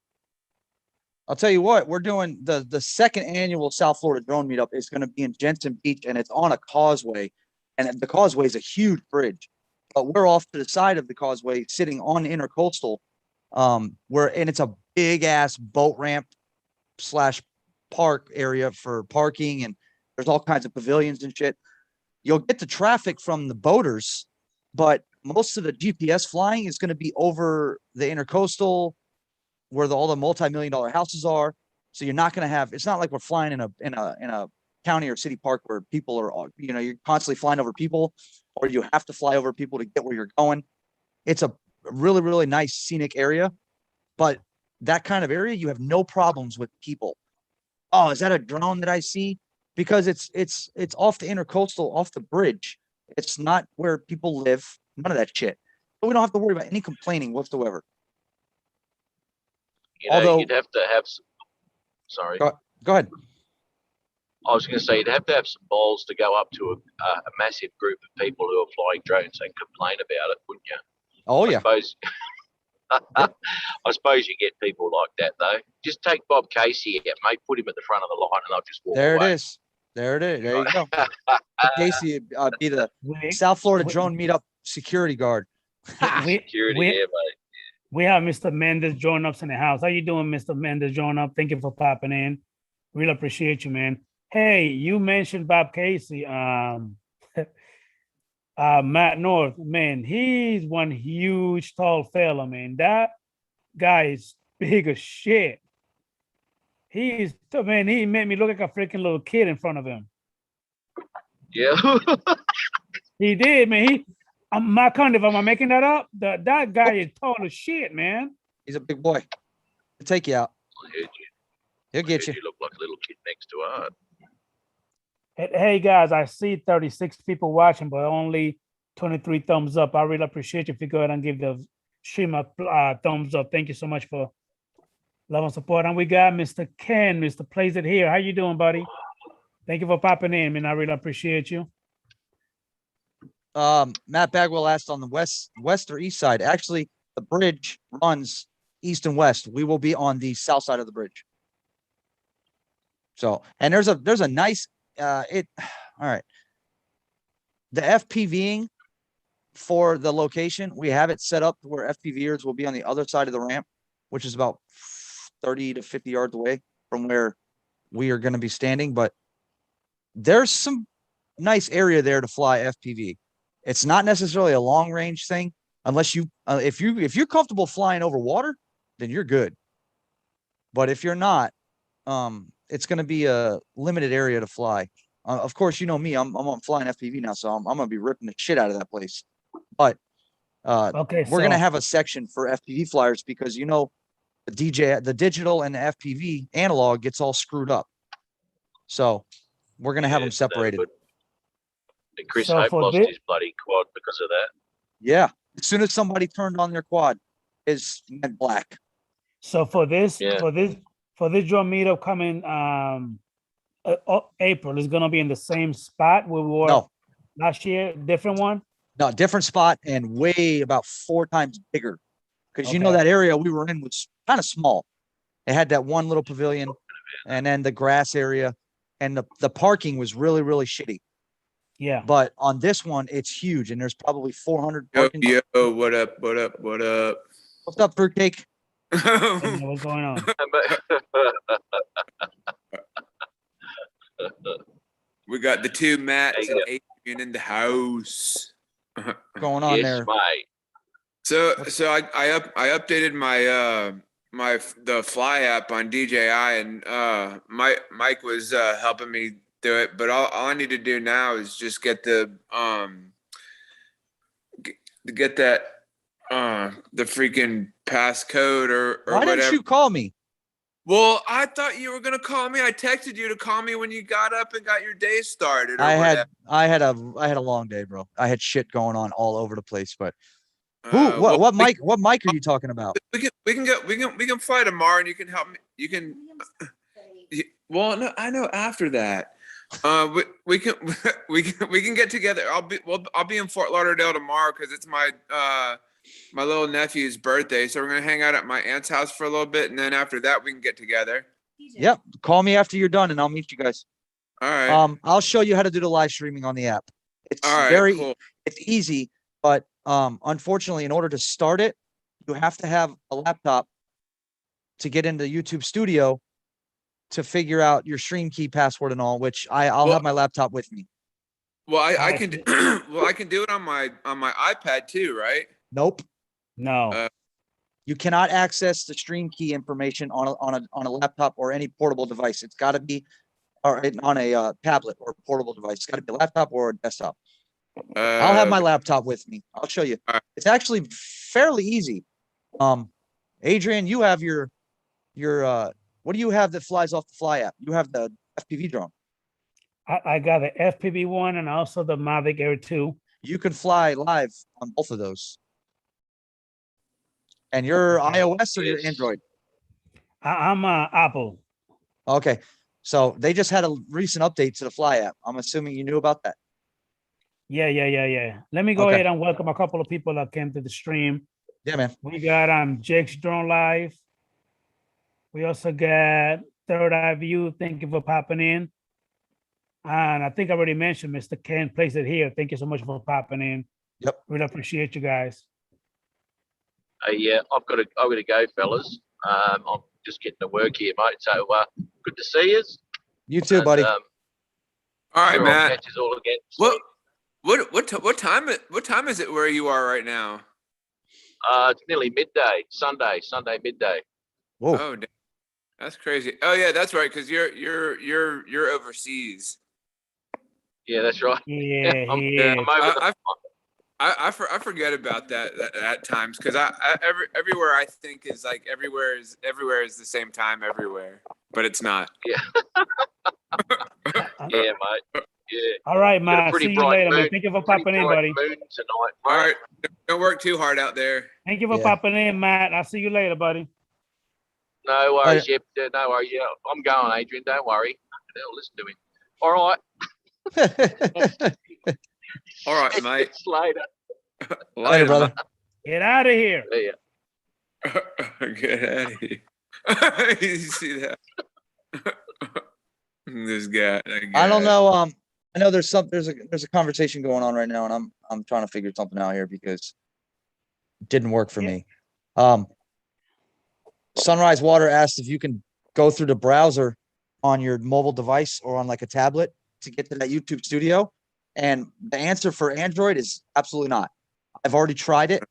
I'll tell you what, we're doing the second annual South Florida Drone Meetup is going to be in Jensen Beach, and it's on a causeway, and the causeway is a huge bridge, but we're off to the side of the causeway, sitting on Intercoastal, and it's a big ass boat ramp slash park area for parking, and there's all kinds of pavilions and shit. You'll get the traffic from the boaters, but most of the GPS flying is going to be over the Intercoastal, where all the multi-million-dollar houses are. So you're not going to have, it's not like we're flying in a county or city park where people are, you know, you're constantly flying over people, or you have to fly over people to get where you're going. It's a really, really nice scenic area, but that kind of area, you have no problems with people. Oh, is that a drone that I see? Because it's off the Intercoastal, off the bridge. It's not where people live, none of that shit. But we don't have to worry about any complaining whatsoever. You know, Although, you'd have to have some, sorry. go ahead. I was going to say you'd have to have some balls to go up to a massive group of people who are flying drones and complain about it, wouldn't you? Oh I yeah. suppose. I suppose you get people like that though. Just take Bob Casey out, mate. Put him at the front of the line, and they'll just walk There away. it is. There it is. There you go. Casey be the We, South Florida we- Drone Meetup security guard. we, Security, we, yeah, mate. we have Mr. Mendes joining us in the house. How you doing, Mr. Mendes joining up? Thank you for popping in. Really appreciate you, man. Hey, you mentioned Bob Casey. Matt North, man, he's one huge tall fella, man. That guy is big as shit. He made me look like a freaking little kid in front of him. Yeah. He did, man. Matt Cundiff, am I making that up? That guy is tall as shit, man. He's a big boy. He'll take you out. He'll get you. You look like a little kid next to Art. Hey guys, I see 36 people watching, but only 23 thumbs up. I really appreciate you if you go ahead and give the stream a thumbs up. Thank you so much for love and support. And we got Mr. Ken, Mr. Plays It Here. How you doing, buddy? Thank you for popping in, man. I really appreciate you. Matt Bagwell asked on the west or east side. Actually, the bridge runs east and west. We will be on the south side of the bridge. So, and there's a nice all right. The FPVing for the location, we have it set up where FPVers will be on the other side of the ramp, which is about 30 to 50 yards away from where we are going to be standing. But there's some nice area there to fly FPV. It's not necessarily a long range thing, unless you, if you're comfortable flying over water, then you're good. But if you're not, it's going to be a limited area to fly. Of course, you know me, I'm flying FPV now, so I'm going to be ripping the shit out of that place. But Okay, we're going to have a section for FPV flyers because, you know, the digital and the FPV analog gets all screwed up. So we're going to have them separated. And Chris So Hope for lost thi- his bloody quad because of that. Yeah. As soon as somebody turned on their quad, it went black. So for this Yeah. drone meetup coming April, is gonna be in the same spot where we were No, last year, different one. no, different spot and way about 4 times bigger. Because you know Okay. that area we were in was kind of small. It had that one little pavilion and then the grass area, and the parking was really, really shitty. Yeah. But on this one, it's huge, and there's probably 400 Yo, parking. yo, what up, what up, what up? What's up, fruitcake? I don't know what's going on. We got the two Matts There and Adrian in the house. Going on Yes, there. mate. So I updated my the Fly app on DJI, and Mike was helping me do it. But all I need to do now is just get the get that the freaking passcode or Why whatever. didn't you call me? Well, I thought you were gonna call me. I texted you to call me when you got up and got your day started. Or I whatever. had a long day, bro. I had shit going on all over the place. But Well, what mic are you talking about? we can fly tomorrow, and you can help me. You can. Well, no, I know after that. We can we can get together. I'll be in Fort Lauderdale tomorrow because it's my my little nephew's birthday. So we're gonna hang out at my aunt's house for a little bit, and then after that we can get together. Yep. Call me after you're done, and I'll meet you guys. All right. I'll show you how to do the live streaming on the app. It's All right. Cool. it's easy, but unfortunately, in order to start it, you have to have a laptop to get into YouTube Studio to figure out your stream key password and all, which I'll have my laptop with me. Well, I can I can do it on my iPad too, right? Nope. No. You cannot access the stream key information on a laptop or any portable device. It's got to be on a tablet or portable device. It's got to be a laptop or a desktop. I'll have my laptop with me. I'll show you. Right. It's actually fairly easy. Adrian, you have your what do you have that flies off the Fly app? You have the FPV drone. I got the FPV one and also the Mavic Air 2. You can fly live on both of those. And you're iOS or you're Android? I'm Apple. Okay. So they just had a recent update to the Fly app. I'm assuming you knew about that. Yeah. Let me go Okay. ahead and welcome a couple of people that came to the stream. Yeah, man. We got Jake's Drone Live. We also got Third Eye View. Thank you for popping in. And I think I already mentioned Mr. Ken Place It Here. Thank you so much for popping in. Yep. Really appreciate you guys. Yeah, I've got to go, fellas. I'm just getting to work here, mate. So good to see you. You too, buddy. All right, sure I'll Matt. catch us all again. What time is it where you are right now? It's nearly midday. Sunday midday. Whoa. Oh, damn. That's crazy. Oh yeah, that's right. Because you're overseas. Yeah, that's right. Yeah, I'm, he is. I'm over the I forget about that at times because everywhere I think is like everywhere is the same time everywhere, but it's not. Yeah, mate. Yeah. All right, Got a Matt. pretty See you bright later, man. moon- Thank you for pretty popping in, bright buddy. moon tonight, mate. All right, don't work too hard out there. Thank you for Yeah. popping in, Matt. I'll see you later, buddy. No worries. Yep. No worries. Yeah, I'm going, Adrian. Don't worry. Hell, listen to him. All right. All right, mate. It's later. Later, brother. Get out of here. Yeah. Get out of here. You see that? This guy. I don't know. I know there's a conversation going on right now, and I'm trying to figure something out here because it didn't work for me. Sunrise Water asked if you can go through the browser on your mobile device or on like a tablet to get to that YouTube Studio, and the answer for Android is absolutely not. I've already tried it.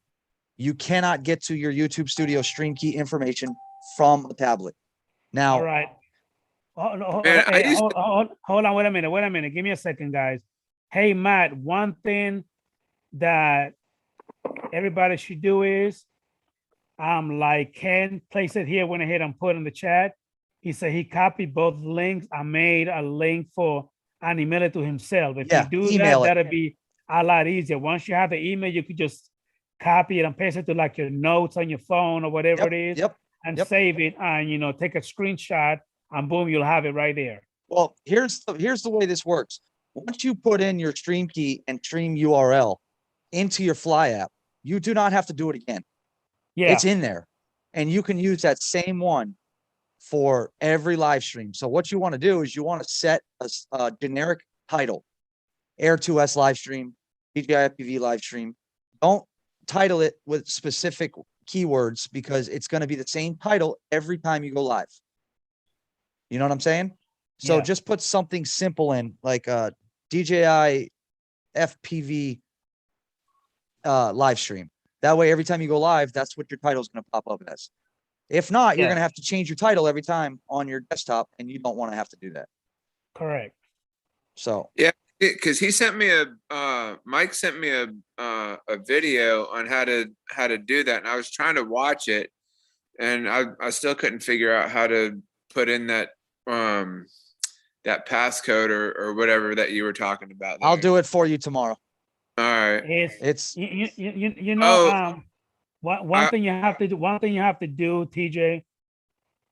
You cannot get to your YouTube Studio stream key information from a tablet. Now, All right. Oh, Man, I hey, used hold on. Wait a minute. Give me a second, guys. Hey, Matt, one thing that everybody should do is like Ken Place It Here, went ahead and put in the chat. He said he copied both links. I made a link and email it to himself. If Yeah, you do email that, it. that'll be a lot easier. Once you have the email, you could just copy it and paste it to like your notes on your phone or whatever it is, and yep. save it and take a screenshot and boom, you'll have it right there. Well, here's the way this works. Once you put in your stream key and stream URL into your Fly app, you do not have to do it again. Yeah. It's in there, and you can use that same one for every live stream. So what you want to do is you want to set a generic title, Air 2S live stream, DJI FPV live stream. Don't title it with specific keywords because it's going to be the same title every time you go live. You know what I'm saying? So Yeah. just put something simple in, like DJI FPV live stream. That way, every time you go live, that's what your title is going to pop up as. If not, you're Yeah. going to have to change your title every time on your desktop, and you don't want to have to do that. Correct. So Because he sent me Mike sent me a video on how to do that, and I was trying to watch it, and I still couldn't figure out how to put in that that passcode or whatever that you were talking about. I'll there. do it for you tomorrow. All right. It's You know, Oh, one thing you have to do, TJ,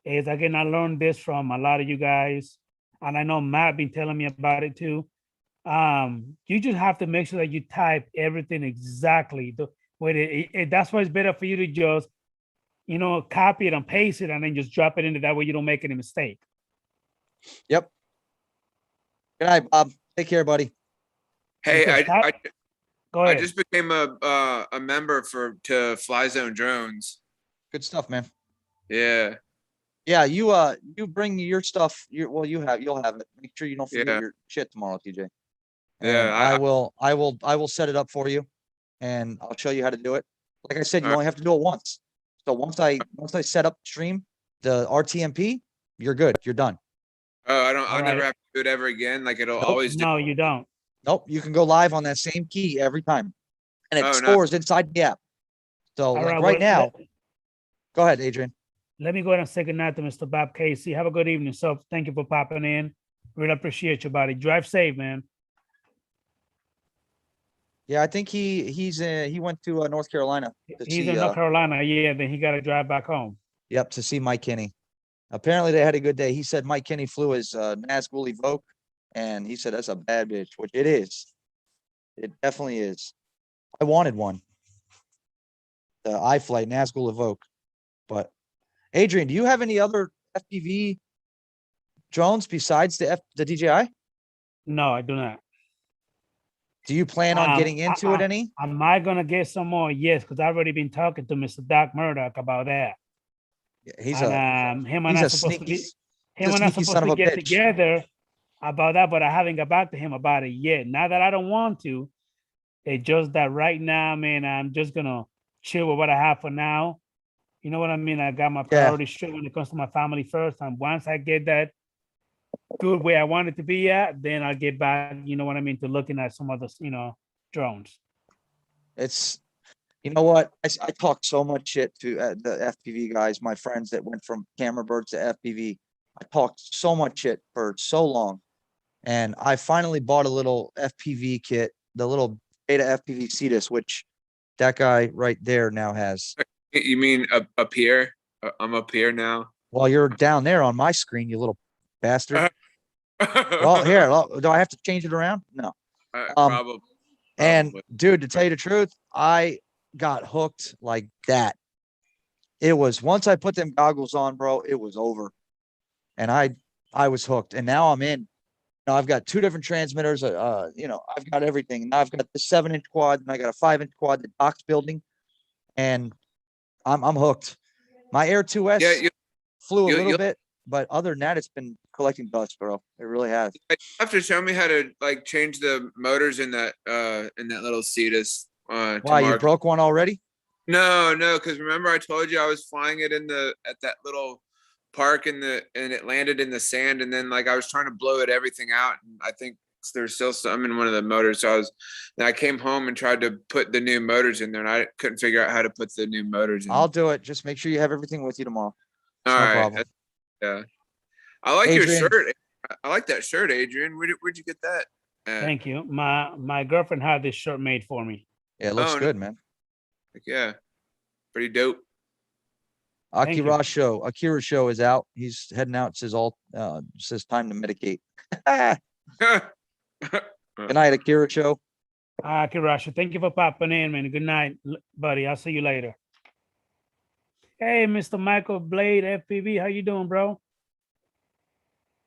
is again, I learned this from a lot of you guys, and I know Matt been telling me about it too. You just have to make sure that you type everything exactly the way that's why it's better for you to just, copy it and paste it and then just drop it into that way you don't make any mistake. Yep. Good night, Bob. Take care, buddy. hey, Go I ahead. just became a member to Fly Zone Drones. Good stuff, man. Yeah. Yeah, you bring your stuff. You'll have it. Make sure you don't forget Yeah. your shit tomorrow, TJ. Yeah, And I will set it up for you, and I'll show you how to do it. Like I said, you All right. only have to do it once. So once I set up the stream, the RTMP, you're good. You're done. Oh, I'll All never right. have to do it ever again. Like it'll Nope. always do. No, you don't. Nope. You can go live on that same key every time, and it Oh, no. stores inside the app. So All like right, right well, now, go ahead, Adrian. let me go ahead and say good night to Mr. Bob Casey. Have a good evening. So thank you for popping in. Really appreciate you, buddy. Drive safe, man. Yeah, I think he went to North Carolina to He's see in North Carolina. Yeah, then he got to drive back home. yep, to see Mike Kinney. Apparently they had a good day. He said Mike Kinney flew his Nazgul Evoque, and he said that's a bad bitch, which it is. It definitely is. I wanted one. The iFlight Nazgul Evoque. But Adrian, do you have any other FPV drones besides the DJI? No, I do not. Do you plan on getting into it any? Am I gonna get some more? Yes, because I've already been talking to Mr. Doc Murdoch about that. He's And him and he's I a supposed to sneaky, be him and I sneaky supposed son of to a get bitch. together about that, but I haven't got back to him about it yet. Not that I don't want to. It's just that right now, man, I'm just gonna chill with what I have for now. You know what I mean? I got my priorities straight when it comes to my family first. And once I get that good where I want it to be at, then I'll get back, you know what I mean, to looking at some other, drones. It's, you know what? I talked so much shit to the FPV guys, my friends that went from camera birds to FPV. I talked so much shit for so long. And I finally bought a little FPV kit, the little Beta FPV Cetus, which that guy right there now has. You mean up here? I'm up here now. Well, you're down there on my screen, you little bastard. Well, here, do I have to change it around? No. Probably. And dude, to tell you the truth, I got hooked like that. It was once I put them goggles on, bro, it was over. And I was hooked. And now I'm in. Now I've got two different transmitters. I've got everything. Now I've got the 7-inch quad, and I got a 5-inch quad that Doc's building. And I'm hooked. My Air 2S flew a little bit, but other than that, it's been collecting dust, bro. It really has. You have to show me how to like change the motors in that little Cetus. Why, you broke one already? No, because remember I told you I was flying it at that little park and it landed in the sand, and then like I was trying to blow everything out, and I think there's still some in one of the motors. So I came home and tried to put the new motors in there, and I couldn't figure out how to put the new motors in. I'll do it. Just make sure you have everything with you tomorrow. All no right. problem. Yeah. I like Adrian. your shirt. I like that shirt, Adrian. Where'd you get that? Thank you. My girlfriend had this shirt made for me. Yeah, it looks good, man. Yeah. Pretty dope. Akira show is out. He's heading out. Says time to medicate. Good night, Akira show. Akira, thank you for popping in, man. Good night, buddy. I'll see you later. Hey, Mr. Michael Blade, FPV. How you doing, bro?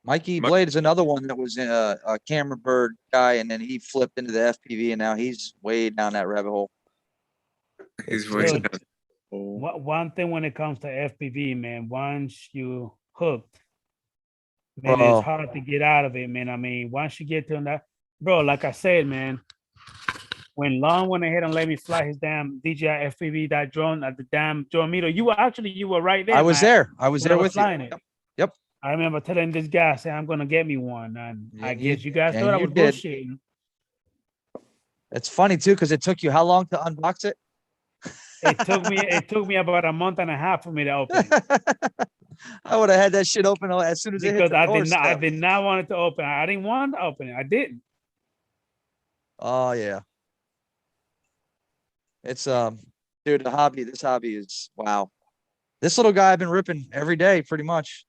Mikey Blade is another one that was a camera bird guy, and then he flipped into the FPV, and now he's way down that rabbit hole. He's way down. One thing when it comes to FPV, man, once you hooked, Man, Bro. it's hard to get out of it, man. I mean, once you get to that, bro, like I said, man, when Long went ahead and let me fly his damn DJI FPV, that drone at the damn drone meter, you were right there. I was Matt, there. I was when there I was with you. flying it. Yep. I remember telling this guy, saying, I'm gonna get me one. And I guess you guys thought I was did. bullshitting. It's funny too, because it took you how long to unbox it? It took me about a month and a half for me to open it. I would have had that shit open as soon as it hit Because the I doorstep. did not want it to open. I didn't want to open it. I didn't. Oh yeah. It's dude, this hobby is wow. This little guy I've been ripping every day pretty much.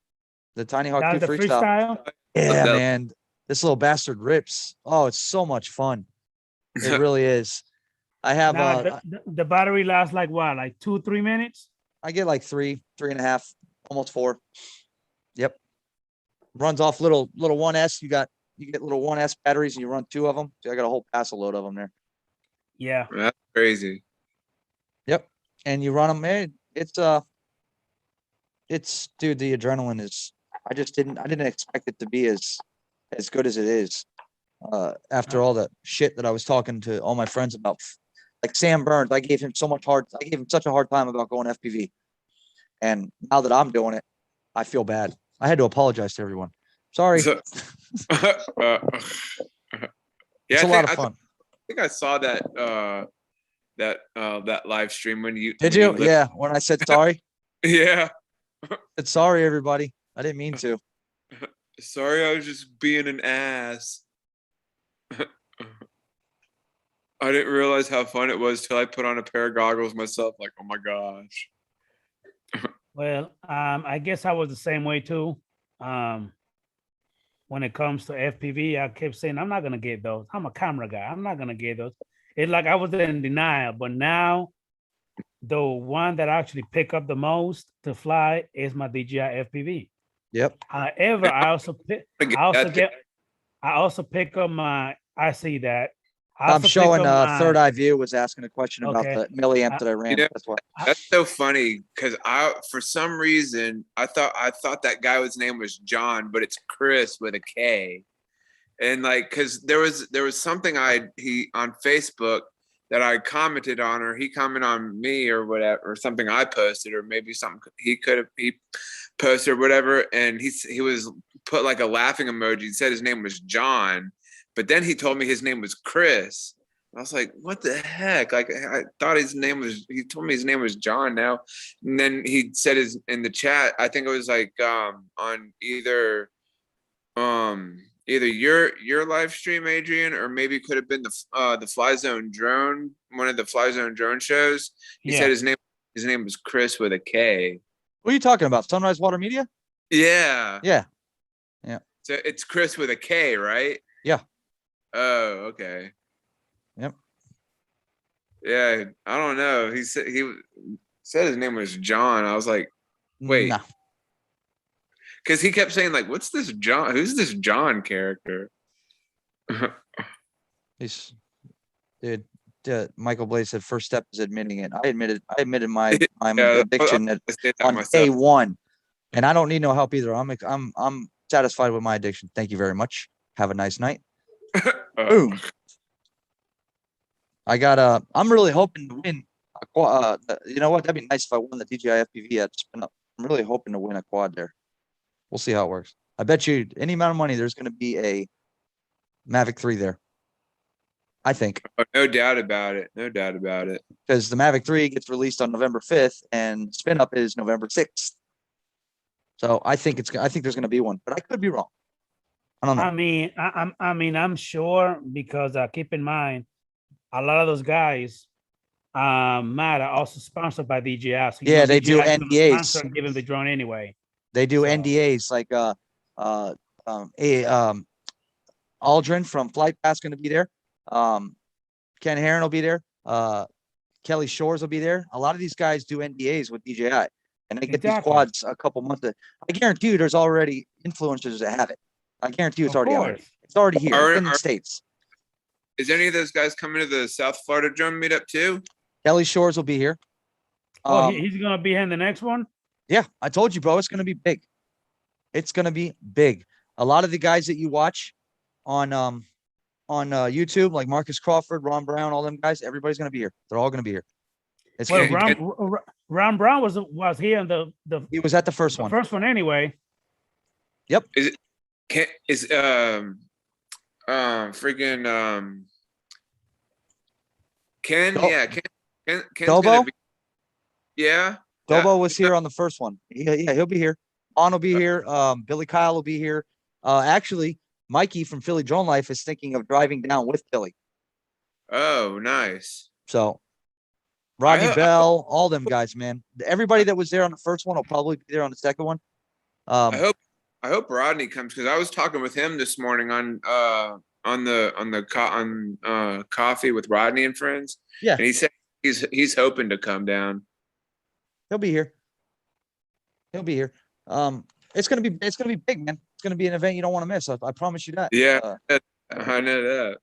The Tiny Hawk 2 That's the freestyle. freestyle. Yeah, No. man. This little bastard rips. Oh, it's so much fun. It really is. I have Now, the battery lasts like what, like 2-3 minutes? I get like 3.5, almost 4. Yep. Runs off little 1S. You get little 1S batteries and you run 2 of them. So I got a whole passel load of them there. Yeah. That's crazy. Yep. And you run them. Man, it's dude, the adrenaline is, I didn't expect it to be as good as it is. After all the shit that I was talking to all my friends about, like Sam Burns, I gave him such a hard time about going FPV. And now that I'm doing it, I feel bad. I had to apologize to everyone. Sorry. Yeah, It's a lot of fun. I think I saw that that live stream when you Did when you? Yeah. When I said sorry. Yeah. Said sorry, everybody. I didn't mean to. Sorry, I was just being an ass. I didn't realize how fun it was till I put on a pair of goggles myself. Like, oh my gosh. Well, I guess I was the same way too. When it comes to FPV, I kept saying, I'm not going to get those. I'm a camera guy. I'm not going to get those. It's like I was in denial. But now, the one that I actually pick up the most to fly is my DJI FPV. Yep. However, I also pick up my, I see that. I'm showing Third Eye View was asking a question about Okay. the milliamp that I ran. Yeah. That's why. That's so funny because for some reason I thought that guy's name was John, but it's Chris with a K. And like, because there was something on Facebook that I commented on, or he commented on me or whatever, or something I posted, or maybe something he posted or whatever, and he was put like a laughing emoji. He said his name was John, but then he told me his name was Chris. I was like, what the heck? Like, I thought he told me his name was John now. And then he said in the chat, I think it was like on either your live stream, Adrian, or maybe it could have been the Fly Zone drone, one of the Fly Zone drone shows. He said his name was Chris with a K. What are you talking about? Sunrise Water Media? Yeah. Yeah. So it's Chris with a K, right? Yeah. Oh, okay. Yep. Yeah, I don't know. He said his name was John. I was like, wait. Nah. Because he kept saying, like, what's this John? Who's this John character? Dude, Michael Blaze said first step is admitting it. I admitted my addiction on day one. And I don't need no help either. I'm satisfied with my addiction. Thank you very much. Have a nice night. Boom. I'm really hoping to win you know what? That'd be nice if I won the DJI FPV at Spin Up. I'm really hoping to win a quad there. We'll see how it works. I bet you any amount of money there's going to be a Mavic 3 there. I think. Oh, no doubt about it. No doubt about it. Because the Mavic 3 gets released on November 5th and Spin Up is November 6th. So I think there's going to be one, but I could be wrong. I don't know. I mean, I'm sure, because keep in mind, a lot of those guys, Matt, are also sponsored by DJI. So yeah, they do NDAs. Give them the drone anyway. They do NDAs like Aldrin from Flight Pass going to be there. Ken Herron will be there. Kelly Shores will be there. A lot of these guys do NDAs with DJI, and they get these quads a couple months. I guarantee you, there's already influencers that have it. I guarantee you, it's already out. It's already here in the States. Is any of those guys coming to the South Florida drone meetup too? Kelly Shores will be here. He's gonna be here in the next one. Yeah, I told you, bro. It's gonna be big. It's gonna be big. A lot of the guys that you watch on YouTube, like Marcus Crawford, Ron Brown, all them guys, everybody's gonna be here. They're all gonna be here. It's Well, gonna be Ron Brown was here in the he was at the first one. first one anyway. Freaking Ken, Dol- yeah, Ken's Dobo? gonna be, yeah. Dobo was here on the first one. Yeah, he'll be here. On will be here. Billy Kyle will be here. Actually, Mikey from Philly Drone Life is thinking of driving down with Billy. Oh, nice. So Rodney I- Bell, all them guys, man. Everybody that was there on the first one will probably be there on the second one. I hope Rodney comes because I was talking with him this morning on coffee with Rodney and friends. Yeah. And he said he's hoping to come down. He'll be here. He'll be here. It's gonna be big, man. It's gonna be an event you don't want to miss. I promise you that. Yeah, I know that.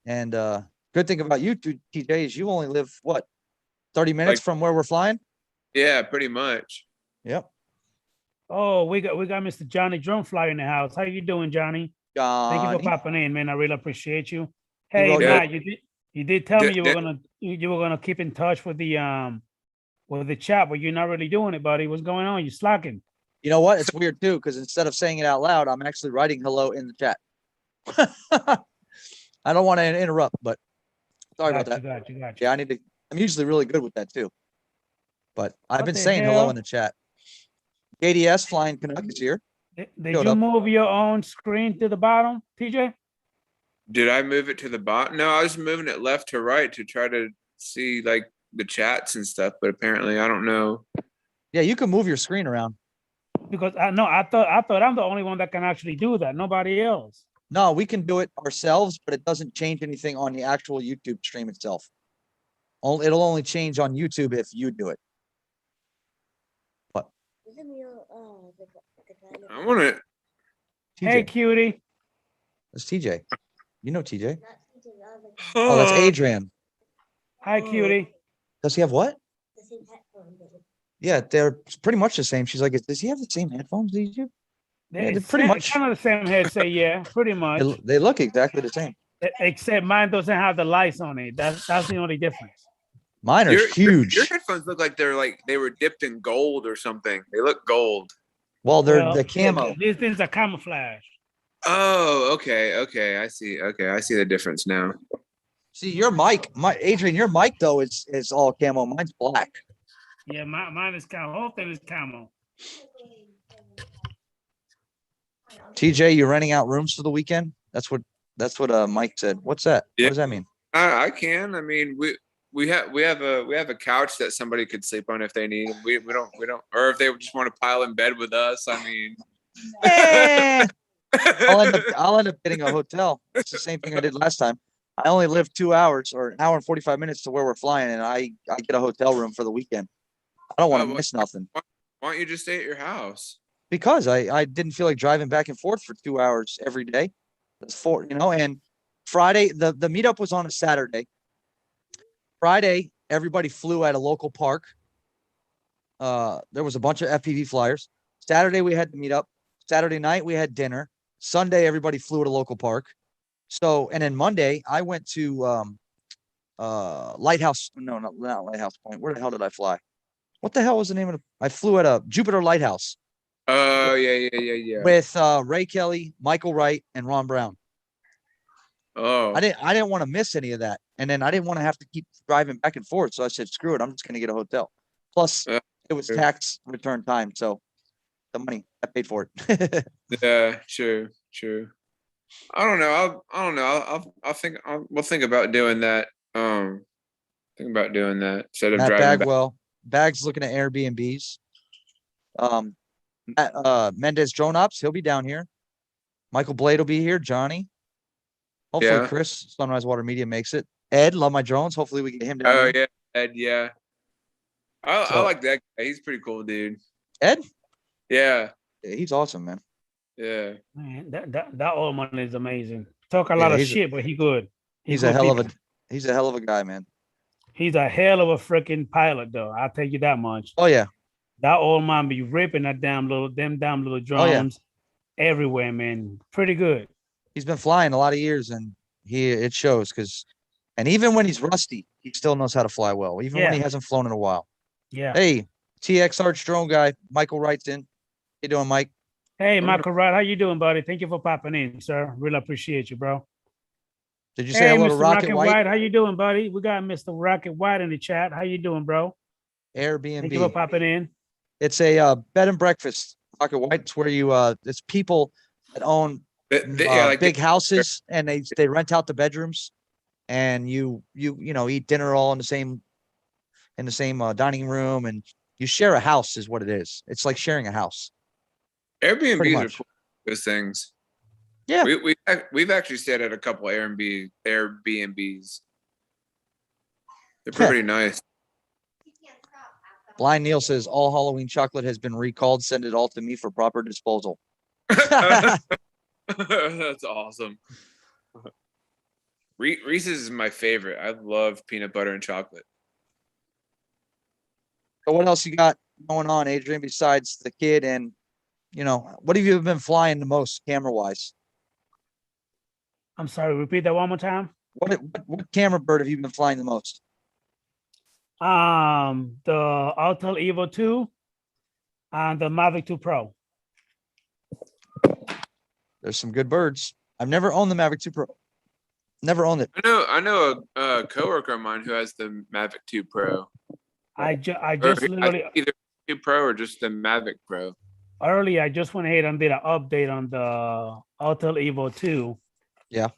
And good thing about you two, TJ, is you only live what 30 minutes from where we're flying. Yeah, pretty much. Yep. Oh, we got Mr. Johnny Drone Fly in the house. How you doing, Johnny? Thank you for popping in, man. I really appreciate you. Hey, wrote Matt, you did tell me you were gonna keep in touch with the chat, but you're not really doing it, buddy. What's going on? You slacking? You know what? It's weird too, because instead of saying it out loud, I'm actually writing hello in the chat. I don't want to interrupt, but sorry about that. Got you. Yeah, I'm usually really good with that too. But I've What been the saying hello hell? in the chat. KDS Flying Canuck is here. Did Showed you up. move your own screen to the bottom, TJ? Did I move it to the bottom? No, I was moving it left to right to try to see like the chats and stuff, but apparently I don't know. Yeah, you can move your screen around. Because I thought I'm the only one that can actually do that. Nobody else. No, we can do it ourselves, but it doesn't change anything on the actual YouTube stream itself. It'll only change on YouTube if you do it. I want to. Hey, TJ, cutie. that's TJ. You know TJ. Oh, that's Adrian. Hi, cutie. Does he have what? Yeah, they're pretty much the same. She's like, does he have the same headphones as you? Yeah, they're pretty much kind of the same headset. Yeah, pretty much. They look exactly the same. Except mine doesn't have the lights on it. That's the only difference. Mine are huge. Your headphones look like they were dipped in gold or something. They look gold. Well, they're Well, the camo. These things are camouflage. Oh, okay. I see. Okay, I see the difference now. See, your mic, Adrian, your mic though is all camo. Mine's black. Yeah, mine is camo. Whole thing is camo. TJ, you're renting out rooms for the weekend? That's what Mike said. What's that? Yeah. What does that mean? I can. I mean, we have a couch that somebody could sleep on if they need. We don't, or if they just want to pile in bed with us. I mean, Eh. I'll end up getting a hotel. It's the same thing I did last time. I only live 2 hours or an hour and 45 minutes to where we're flying, and I get a hotel room for the weekend. I don't want to miss nothing. why don't you just stay at your house? Because I didn't feel like driving back and forth for 2 hours every day. That's four, and Friday, the meetup was on a Saturday. Friday, everybody flew at a local park. There was a bunch of FPV flyers. Saturday, we had the meetup. Saturday night, we had dinner. Sunday, everybody flew at a local park. So, and then Monday, I went to Lighthouse. No, not Lighthouse Point. Where the hell did I fly? What the hell was the name of it? I flew at a Jupiter Lighthouse. Oh, yeah. With Ray Kelly, Michael Wright, and Ron Brown. Oh, I didn't want to miss any of that. And then I didn't want to have to keep driving back and forth. So I said, screw it. I'm just going to get a hotel. Plus, Yeah. it was tax return time. So the money, I paid for it. yeah, true. I don't know. We'll think about doing that. Think about doing that instead of Matt driving back. Bagwell. Bag's looking at Airbnbs. Mendez Drone Ops, he'll be down here. Michael Blade will be here. Johnny. Hopefully Yeah. Chris, Sunrise Water Media, makes it. Ed, Love My Drones. Hopefully we get him down Oh here. yeah, Ed. Yeah, I So- like that guy. He's pretty cool, dude. Ed? Yeah, Yeah, he's awesome, man. yeah. Man, that old man is amazing. Talk a Yeah, lot of he's a- shit, but he good. He's good a hell of people. he's a hell of a guy, man. He's a hell of a freaking pilot, though. I'll tell you that much. Oh yeah. That old man be ripping them damn little Oh, yeah. drones. everywhere, man. Pretty good. He's been flying a lot of years, and it shows. And even when he's rusty, he still knows how to fly well, even when he Yeah. hasn't flown in a while. Yeah. Hey, TX Arch drone guy, Michael writes in. How you doing, Mike? Hey, Michael Wright, how you doing, buddy? Thank you for popping in, sir. Really appreciate you, bro. Did you say Hey, hello to Mr. Rocket White? How you doing, buddy? We got Mr. Rocket White in the chat. How you doing, bro? Thank you for Airbnb. popping in. It's a bed and breakfast. Rocket White. It's where you it's people that own big houses, and they rent out the bedrooms, and you eat dinner all in the same dining room, and you share a house is what it is. It's like sharing a house. Airbnbs are cool, those things. Yeah. We've actually stayed at a couple Airbnbs. They're pretty nice. Blind Neil says all Halloween chocolate has been recalled. Send it all to me for proper disposal. That's awesome. Reese's is my favorite. I love peanut butter and chocolate. So what else you got going on, Adrian, besides the kid? And what have you been flying the most camera wise? I'm sorry, repeat that one more time. What camera bird have you been flying the most? The Altel Evo 2 and the Mavic 2 Pro. There's some good birds. I've never owned the Mavic 2 Pro. Never owned it. I know a coworker of mine who has the Mavic 2 Pro. I just literally either 2 Pro or just the Mavic Pro. Earlier, I just went ahead and did an update on the Altel Evo 2. Yeah.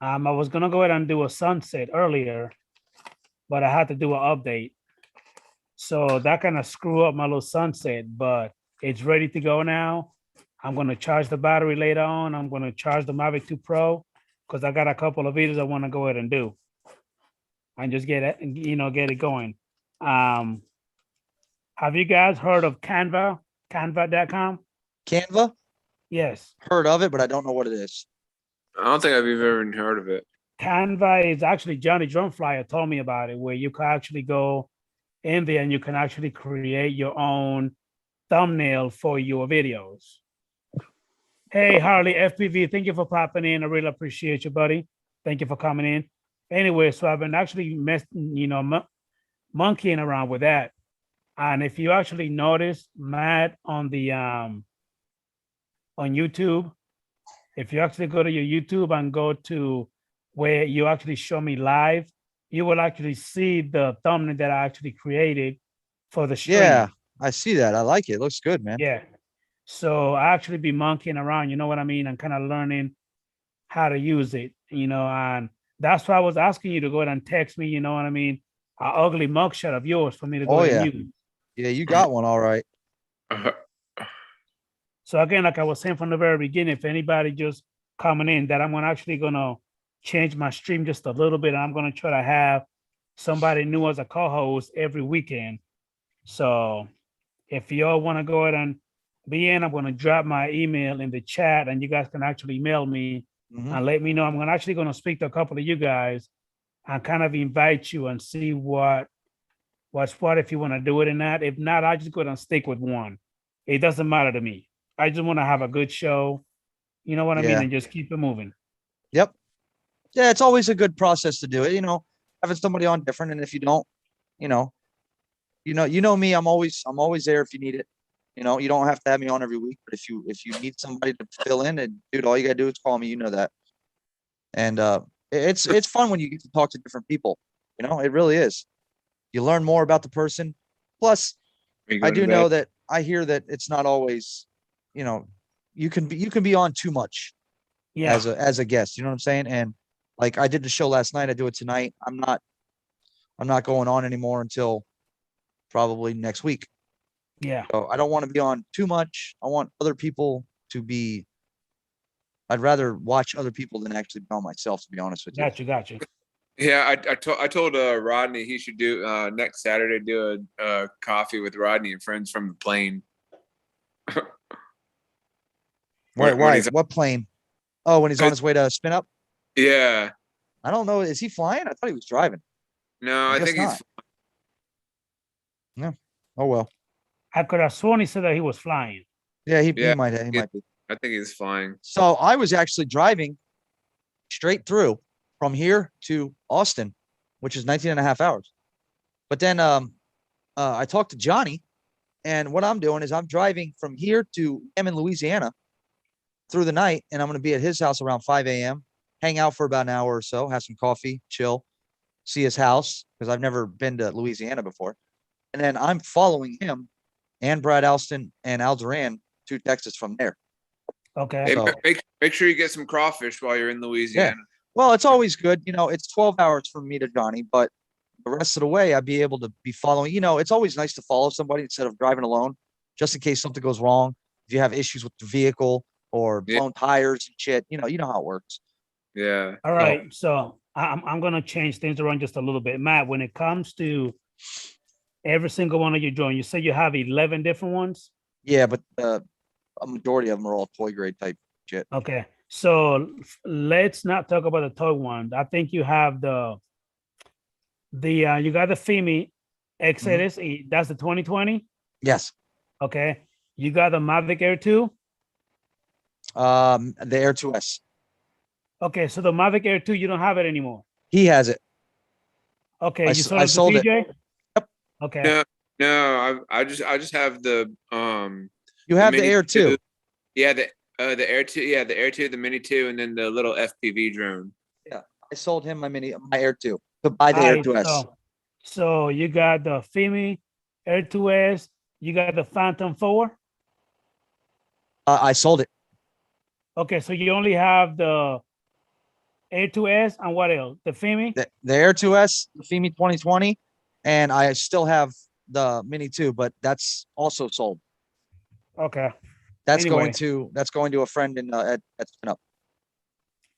I was gonna go ahead and do a sunset earlier, but I had to do an update. So that kind of screwed up my little sunset, but it's ready to go now. I'm gonna charge the battery later on. I'm gonna charge the Mavic 2 Pro because I got a couple of videos I want to go ahead and do and just get it, get it going. Have you guys heard of Canva? Canva.com? Canva? Yes. Heard of it, but I don't know what it is. I don't think I've even heard of it. Canva is actually Johnny Drumeflyer told me about it, where you can actually go in there and you can actually create your own thumbnail for your videos. Hey, Harley FPV, thank you for popping in. I really appreciate you, buddy. Thank you for coming in. Anyway, so I've been actually monkeying around with that. And if you actually notice, Matt, on the on YouTube, if you actually go to your YouTube and go to where you actually show me live, you will actually see the thumbnail that I actually created for the stream. Yeah, I see that. I like it. It looks good, man. Yeah. So I actually be monkeying around, you know what I mean? And kind of learning how to use it, and that's why I was asking you to go ahead and text me, you know what I mean? An ugly mugshot of yours for me to go ahead and use. Yeah, you got one all right. So again, like I was saying from the very beginning, if anybody just coming in, that I'm actually gonna change my stream just a little bit, and I'm gonna try to have somebody new as a co-host every weekend. So if y'all want to go ahead and be in, I'm gonna drop my email in the chat, and you guys can actually email me and let me know. I'm actually gonna speak to a couple of you guys and kind of invite you and see what's what, if you want to do it or not. If not, I just go ahead and stick with one. It doesn't matter to me. I just want to have a good show. You know what I mean? And just keep it moving. Yep. Yeah, it's always a good process to do it, having somebody on different. And if you don't, you know me, I'm always there if you need it. You don't have to have me on every week, but if you need somebody to fill in, and dude, all you gotta do is call me, you know that. And it's fun when you get to talk to different people. It really is. You learn more about the person. Plus, I do know that I hear that it's not always, you can be on too much as a guest. You know what I'm saying? And like I did the show last night, I do it tonight. I'm not going on anymore until probably next week. Yeah. So I don't want to be on too much. I want other people to be. I'd rather watch other people than actually be on myself, to be honest with you. Got you. Yeah, I told Rodney he should do next Saturday do a coffee with Rodney and friends from the plane. Why? What plane? Oh, when he's on his way to spin up? Yeah. I don't know. Is he flying? I thought he was driving. No, I think he's. No. Oh well. I could have sworn he said that he was flying. Yeah, he might be. I think he's flying. So I was actually driving straight through from here to Austin, which is 19 and a half hours. But then I talked to Johnny, and what I'm doing is I'm driving from here to Hammond, Louisiana through the night, and I'm going to be at his house around 5 a.m., hang out for about an hour or so, have some coffee, chill, see his house, because I've never been to Louisiana before. And then I'm following him and Brad Alston and Al Duran to Texas from there. Okay. Hey, So- make sure you get some crawfish while you're in Louisiana. Well, it's always good. It's 12 hours from me to Johnny, but the rest of the way I'd be able to be following. It's always nice to follow somebody instead of driving alone, just in case something goes wrong. If you have issues with the vehicle or Yeah. blown tires and shit, you know how it works. Yeah. All right. So I'm going to change things around just a little bit. Matt, when it comes to every single one of your drones, you say you have 11 different ones? Yeah, but a majority of them are all toy grade type shit. Okay. So let's not talk about the toy one. I think you have you got the FEMI Exodus. That's the 2020. Yes. Okay. You got the Mavic Air 2. The Air 2S. Okay. So the Mavic Air 2, you don't have it anymore. He has it. Okay. I You s- sold I it to sold it. TJ? Yep. Okay. No, I just have the You have the Mini Air 2. Yeah, the Air 2, yeah, the Air 2, the Mini 2, and then the little FPV drone. I sold him my Air 2 to buy the Air Alright, 2S. so you got the FEMI Air 2S. You got the Phantom 4. I sold it. Okay. So you only have the Air 2S and what else? The FEMI? The Air 2S, the FEMI 2020, and I still have the Mini 2, but that's also sold. Okay. That's Anyway. going to a friend in at Spin Up.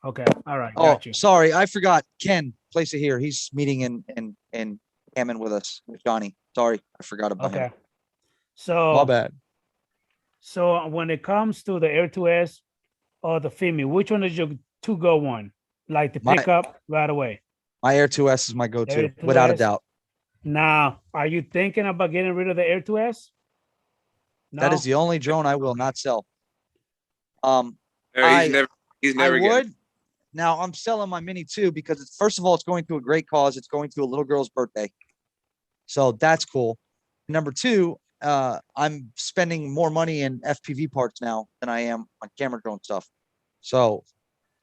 Okay. All right. Oh, Got you. sorry, I forgot. Ken, place it here. He's meeting in Hammond with us with Johnny. Sorry, I forgot about him. Okay. So My bad. So when it comes to the Air 2S or the FEMI, which one is your to-go one? Like to My- pick up right away. My Air 2S is my go-to, Air without a 2S? doubt. Now, are you thinking about getting rid of the Air 2S? No? That is the only drone I will not sell. No, I- he's I never getting. would. Now I'm selling my Mini 2 because first of all, it's going to a great cause. It's going to a little girl's birthday. So that's cool. Number two, I'm spending more money in FPV parts now than I am on camera drone stuff. So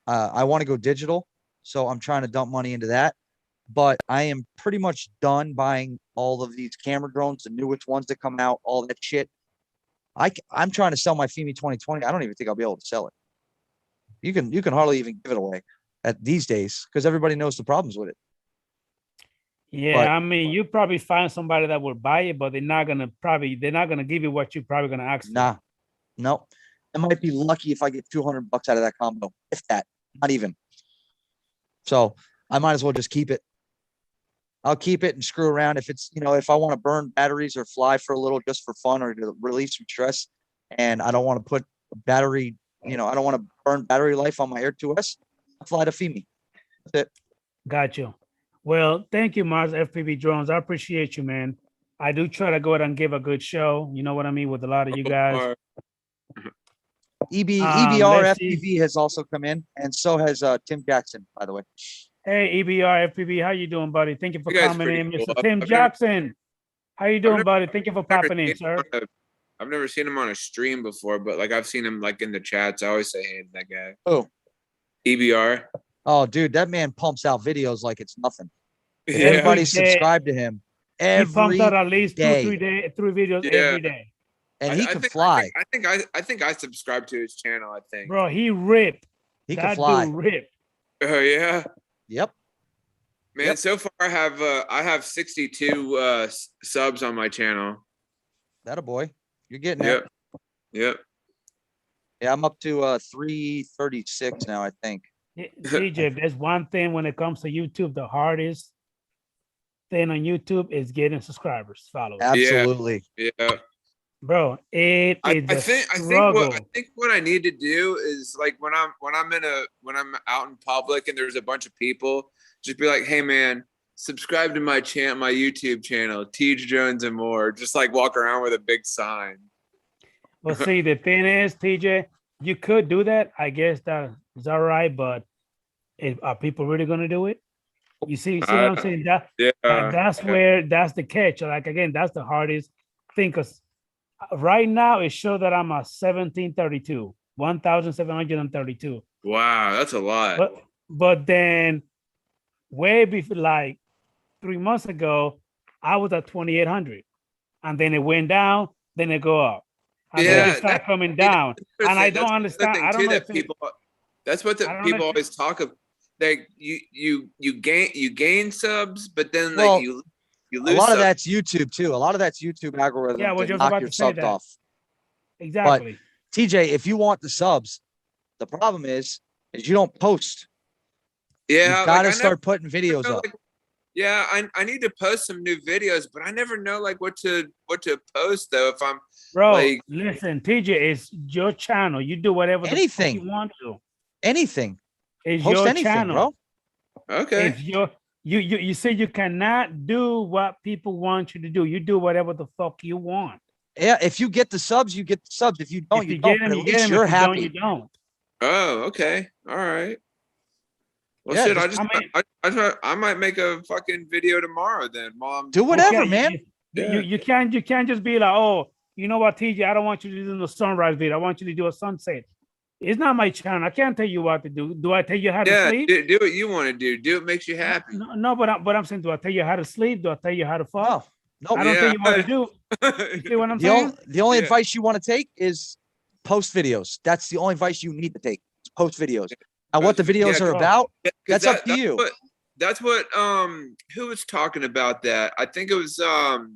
I want to go digital. So I'm trying to dump money into that. But I am pretty much done buying all of these camera drones, the newest ones that come out, all that shit. I'm trying to sell my FEMI 2020. I don't even think I'll be able to sell it. You can hardly even give it away at these days because everybody knows the problems with it. Yeah, But- I mean, you probably find somebody that will buy it, but they're not gonna give you what you're probably gonna ask for. Nah, no. I might be lucky if I get $200 out of that combo, if that, not even. So I might as well just keep it. I'll keep it and screw around if it's, if I want to burn batteries or fly for a little just for fun or to relieve some stress, and I don't want to put battery, I don't want to burn battery life on my Air 2S, I'll fly to FEMI. That's it. Got you. Well, thank you, Mars FPV Drones. I appreciate you, man. I do try to go out and give a good show. You know what I mean? With a lot of you guys. EBR let's see. FPV has also come in, and so has Tim Jackson, by the way. Hey, EBR FPV, how you doing, buddy? Thank you for You guys coming pretty in, cool. Mr. Tim I've never- Jackson. How you doing, never- buddy? Thank you for popping in, sir. I've never seen him on a stream before, but like I've seen him like in the chats. I always say hey to that guy. Who? EBR. Oh, dude, that man pumps out videos like it's nothing. If Yeah. anybody day. subscribe to him He pumps every out at least day. 3 videos Yeah. every day. and he I can think- fly. I think I subscribe to his channel. I think. Bro, he ripped. He can That fly. dude ripped. Oh yeah, Yep. man. Yep. So far I have 62 subs on my channel. That a boy. You're getting it. Yep. Yeah, I'm up to 336 now, I think. DJ, if there's one thing when it comes to YouTube, the hardest thing on YouTube is getting subscribers, followers. Absolutely. Yeah. Bro, it I is a think struggle. what I need to do is like when I'm out in public and there's a bunch of people, just be like, hey man, subscribe to my YouTube channel, Teach Jones and more. Just like walk around with a big sign. Well, see, the thing is, TJ, you could do that. I guess that is all right, but are people really going to do it? You see what I'm saying? Yeah. That's the catch. Like again, that's the hardest thing because right now it shows that I'm a 1732, 1,732. Wow, that's a lot. But then way before, like 3 months ago, I was at 2,800, and then it went down, then it go up, and then it started coming down. And I don't understand. I don't know if people. That's what the people always talk of. Like you gain subs, but then like you lose. A lot subs. of that's YouTube too. A lot of that's YouTube algorithm. Yeah, I was to just knock about your to say subs that. off. Exactly. But TJ, if you want the subs, the problem is you don't post. Yeah, you got to start putting videos up. Yeah, I need to post some new videos, but I never know like what to post though. If I'm like, listen, TJ, it's your channel. You do whatever the fuck you want to. Anything. It's post your anything, channel, bro. Okay. It's your you say you cannot do what people want you to do. You do whatever the fuck you want. Yeah, if you get the subs, you get the subs. If you don't, you don't. But at least you're happy. You don't. Oh, okay. All right. Well, yeah, shit. I might make a fucking video tomorrow then, Mom. Do whatever, man. You can't just be like, oh, you know what, TJ, I don't want you to do the sunrise video. I want you to do a sunset. It's not my channel. I can't tell you what to do. Do I tell you how to sleep? Do what you want to do. Do what makes you happy. No, but I'm saying, do I tell you how to sleep? Do I tell you how to fuck? No. I don't tell you what to do. You see what I'm saying? The only advice you want to take is post videos. That's the only advice you need to take. Post videos. Now, what the videos are about, that's up to you. That's what who was talking about that? I think it was no,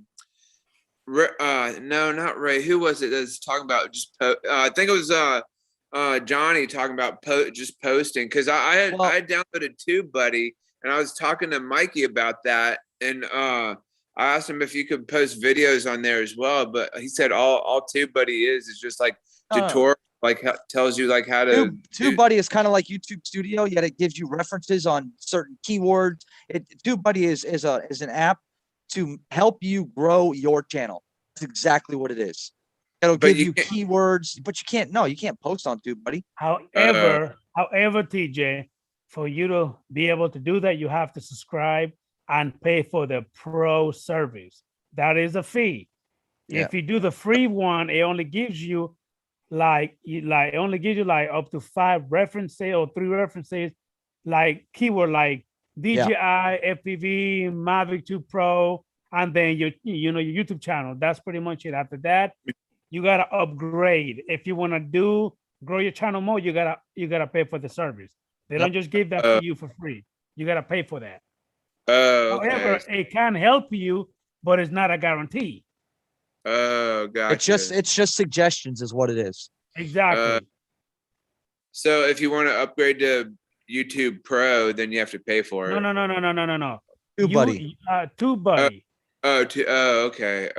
not Ray. Who was it that was talking about just I think it was Johnny talking about just posting, because I had downloaded TubeBuddy and I was talking to Mikey about that, and I asked him if you could post videos on there as well, but he said all TubeBuddy is just like tutorial, like tells you like how to. TubeBuddy is kind of like YouTube Studio, yet it gives you references on certain keywords. TubeBuddy is an app to help you grow your channel. That's exactly what it is. It'll give you keywords, but you can't post on TubeBuddy. However, TJ, for you to be able to do that, you have to subscribe and pay for the pro service. That is a fee. Yeah. If you do the free one, it only gives you like up to 5 references or 3 references, like keyword like DJI, FPV, Mavic 2 Pro, and then your YouTube channel. That's pretty much it. After that, you gotta upgrade. If you want to grow your channel more, you gotta pay for the service. They don't just give that to you for free. You gotta pay for that. However, it can help you, but it's not a guarantee. Oh, gotcha. It's just suggestions is what it is. Exactly. So if you want to upgrade to YouTube Pro, then you have to pay for it. No. TubeBuddy. TubeBuddy. Okay.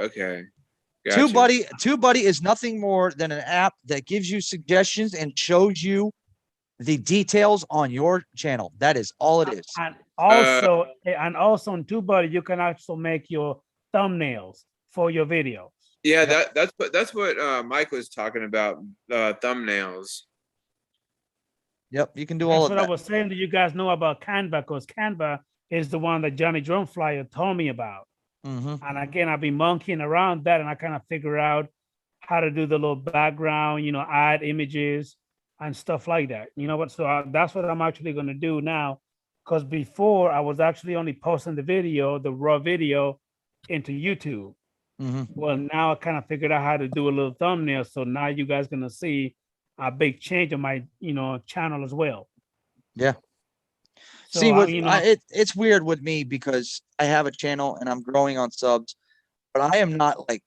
Gotcha. TubeBuddy is nothing more than an app that gives you suggestions and shows you the details on your channel. That is all it is. And also on TubeBuddy, you can also make your thumbnails for your videos. Yeah, that's what Mike was talking about, thumbnails. Yep, you can do all of that. That's what I was saying that you guys know about Canva, because Canva is the one that Johnny Drone Flyer told me about. Mm-hmm. And again, I've been monkeying around that, and I kind of figure out how to do the little background, add images and stuff like that. You know what? So that's what I'm actually going to do now, because before I was actually only posting the raw video into YouTube. Mm-hmm. Well, now I kind of figured out how to do a little thumbnail. So now you guys going to see a big change on my, channel as well. Yeah. So, see, it's weird with me because I have a channel and I'm growing on subs, but I am not like,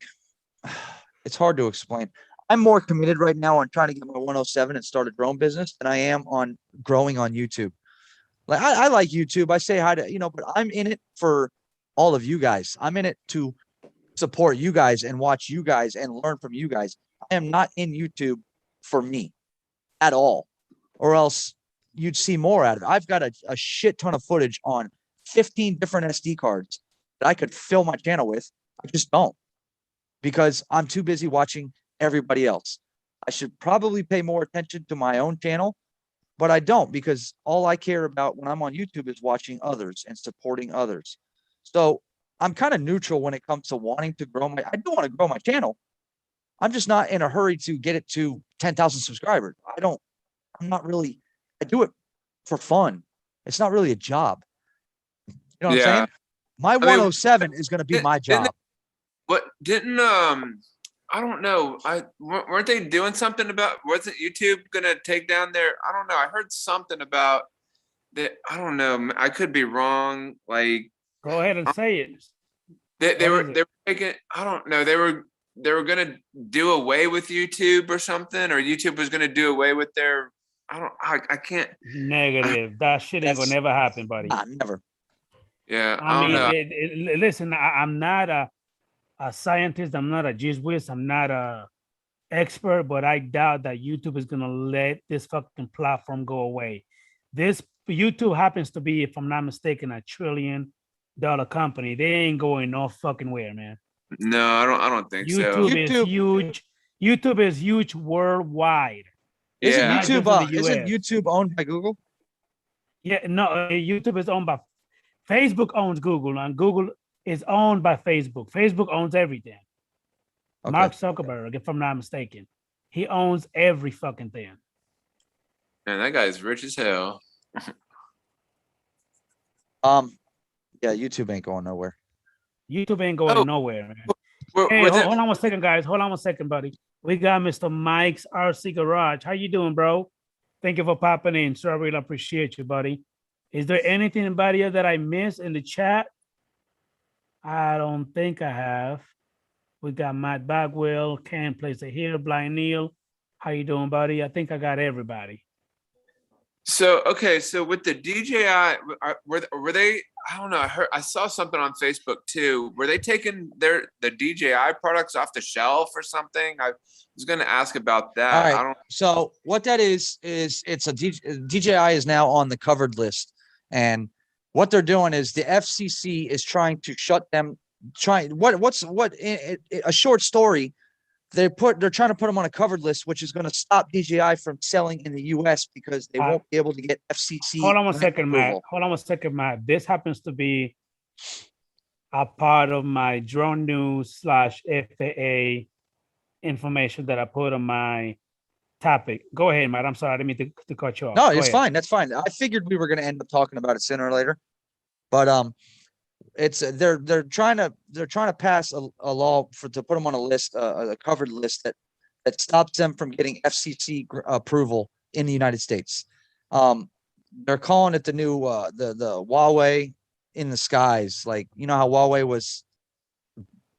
it's hard to explain. I'm more committed right now on trying to get my 107 and start a drone business than I am on growing on YouTube. Like I like YouTube. I say hi to, but I'm in it for all of you guys. I'm in it to support you guys and watch you guys and learn from you guys. I am not in YouTube for me at all, or else you'd see more out of it. I've got a shit ton of footage on 15 different SD cards that I could fill my channel with. I just don't, because I'm too busy watching everybody else. I should probably pay more attention to my own channel, but I don't, because all I care about when I'm on YouTube is watching others and supporting others. So I'm kind of neutral when it comes to wanting to grow I do want to grow my channel. I'm just not in a hurry to get it to 10,000 subscribers. I'm not really, I do it for fun. It's not really a job. You know what I'm saying? My I mean, 107 is going to be my job. I don't know. Weren't they doing something about, wasn't YouTube gonna take down their, I don't know. I heard something about that. I don't know. I could be wrong. Like, Go ahead and say it. they What were is it? making, I don't know. They were gonna do away with YouTube or something, or YouTube was gonna do away with their, I can't. Negative. That shit ain't gonna That's- never happen, buddy. Nah, never. Yeah, I I don't mean, know. listen, I'm not a scientist. I'm not a genius. I'm not a expert, but I doubt that YouTube is gonna let this fucking platform go away. This YouTube happens to be, if I'm not mistaken, $1 trillion company. They ain't going no fucking where, man. No, I don't think so. YouTube is YouTube- huge. YouTube is huge worldwide. Isn't Yeah. Not just YouTube, in the isn't US. YouTube owned by Google? Yeah, no, YouTube is owned by Facebook owns Google, and Google is owned by Facebook. Facebook owns everything. Okay. Mark Zuckerberg, if I'm not mistaken, he owns every fucking thing. Man, that guy's rich as hell. Yeah, YouTube ain't going nowhere. YouTube ain't going Oh. nowhere, man. We're- Hey, we're hold, the- hold on 1 second, guys. Hold on 1 second, buddy. We got Mr. Mike's RC Garage. How you doing, bro? Thank you for popping in, sir. I really appreciate you, buddy. Is there anything, anybody else that I missed in the chat? I don't think I have. We got Matt Bagwell, Ken Placer here, Blind Neil. How you doing, buddy? I think I got everybody. So okay, so with the DJI, were they? I don't know. I saw something on Facebook too. Were they taking the DJI products off the shelf or something? I was going to ask about that. All right. I don't. So what that is it's a DJI is now on the covered list, and what they're doing is the FCC is trying to shut them. A short story. They're trying to put them on a covered list, which is going to stop DJI from selling in the US because they won't be able to get FCC. Hold on 1 second, Matt. approval. Hold on 1 second, Matt. This happens to be a part of my drone news / FAA information that I put on my topic. Go ahead, Matt. I'm sorry. I didn't mean to cut you off. No, Go it's ahead. fine. That's fine. I figured we were going to end up talking about it sooner or later, but it's they're trying to pass a law to put them on a list, a covered list that stops them from getting FCC approval in the United States. They're calling it the new the Huawei in the skies. Like, you know how Huawei was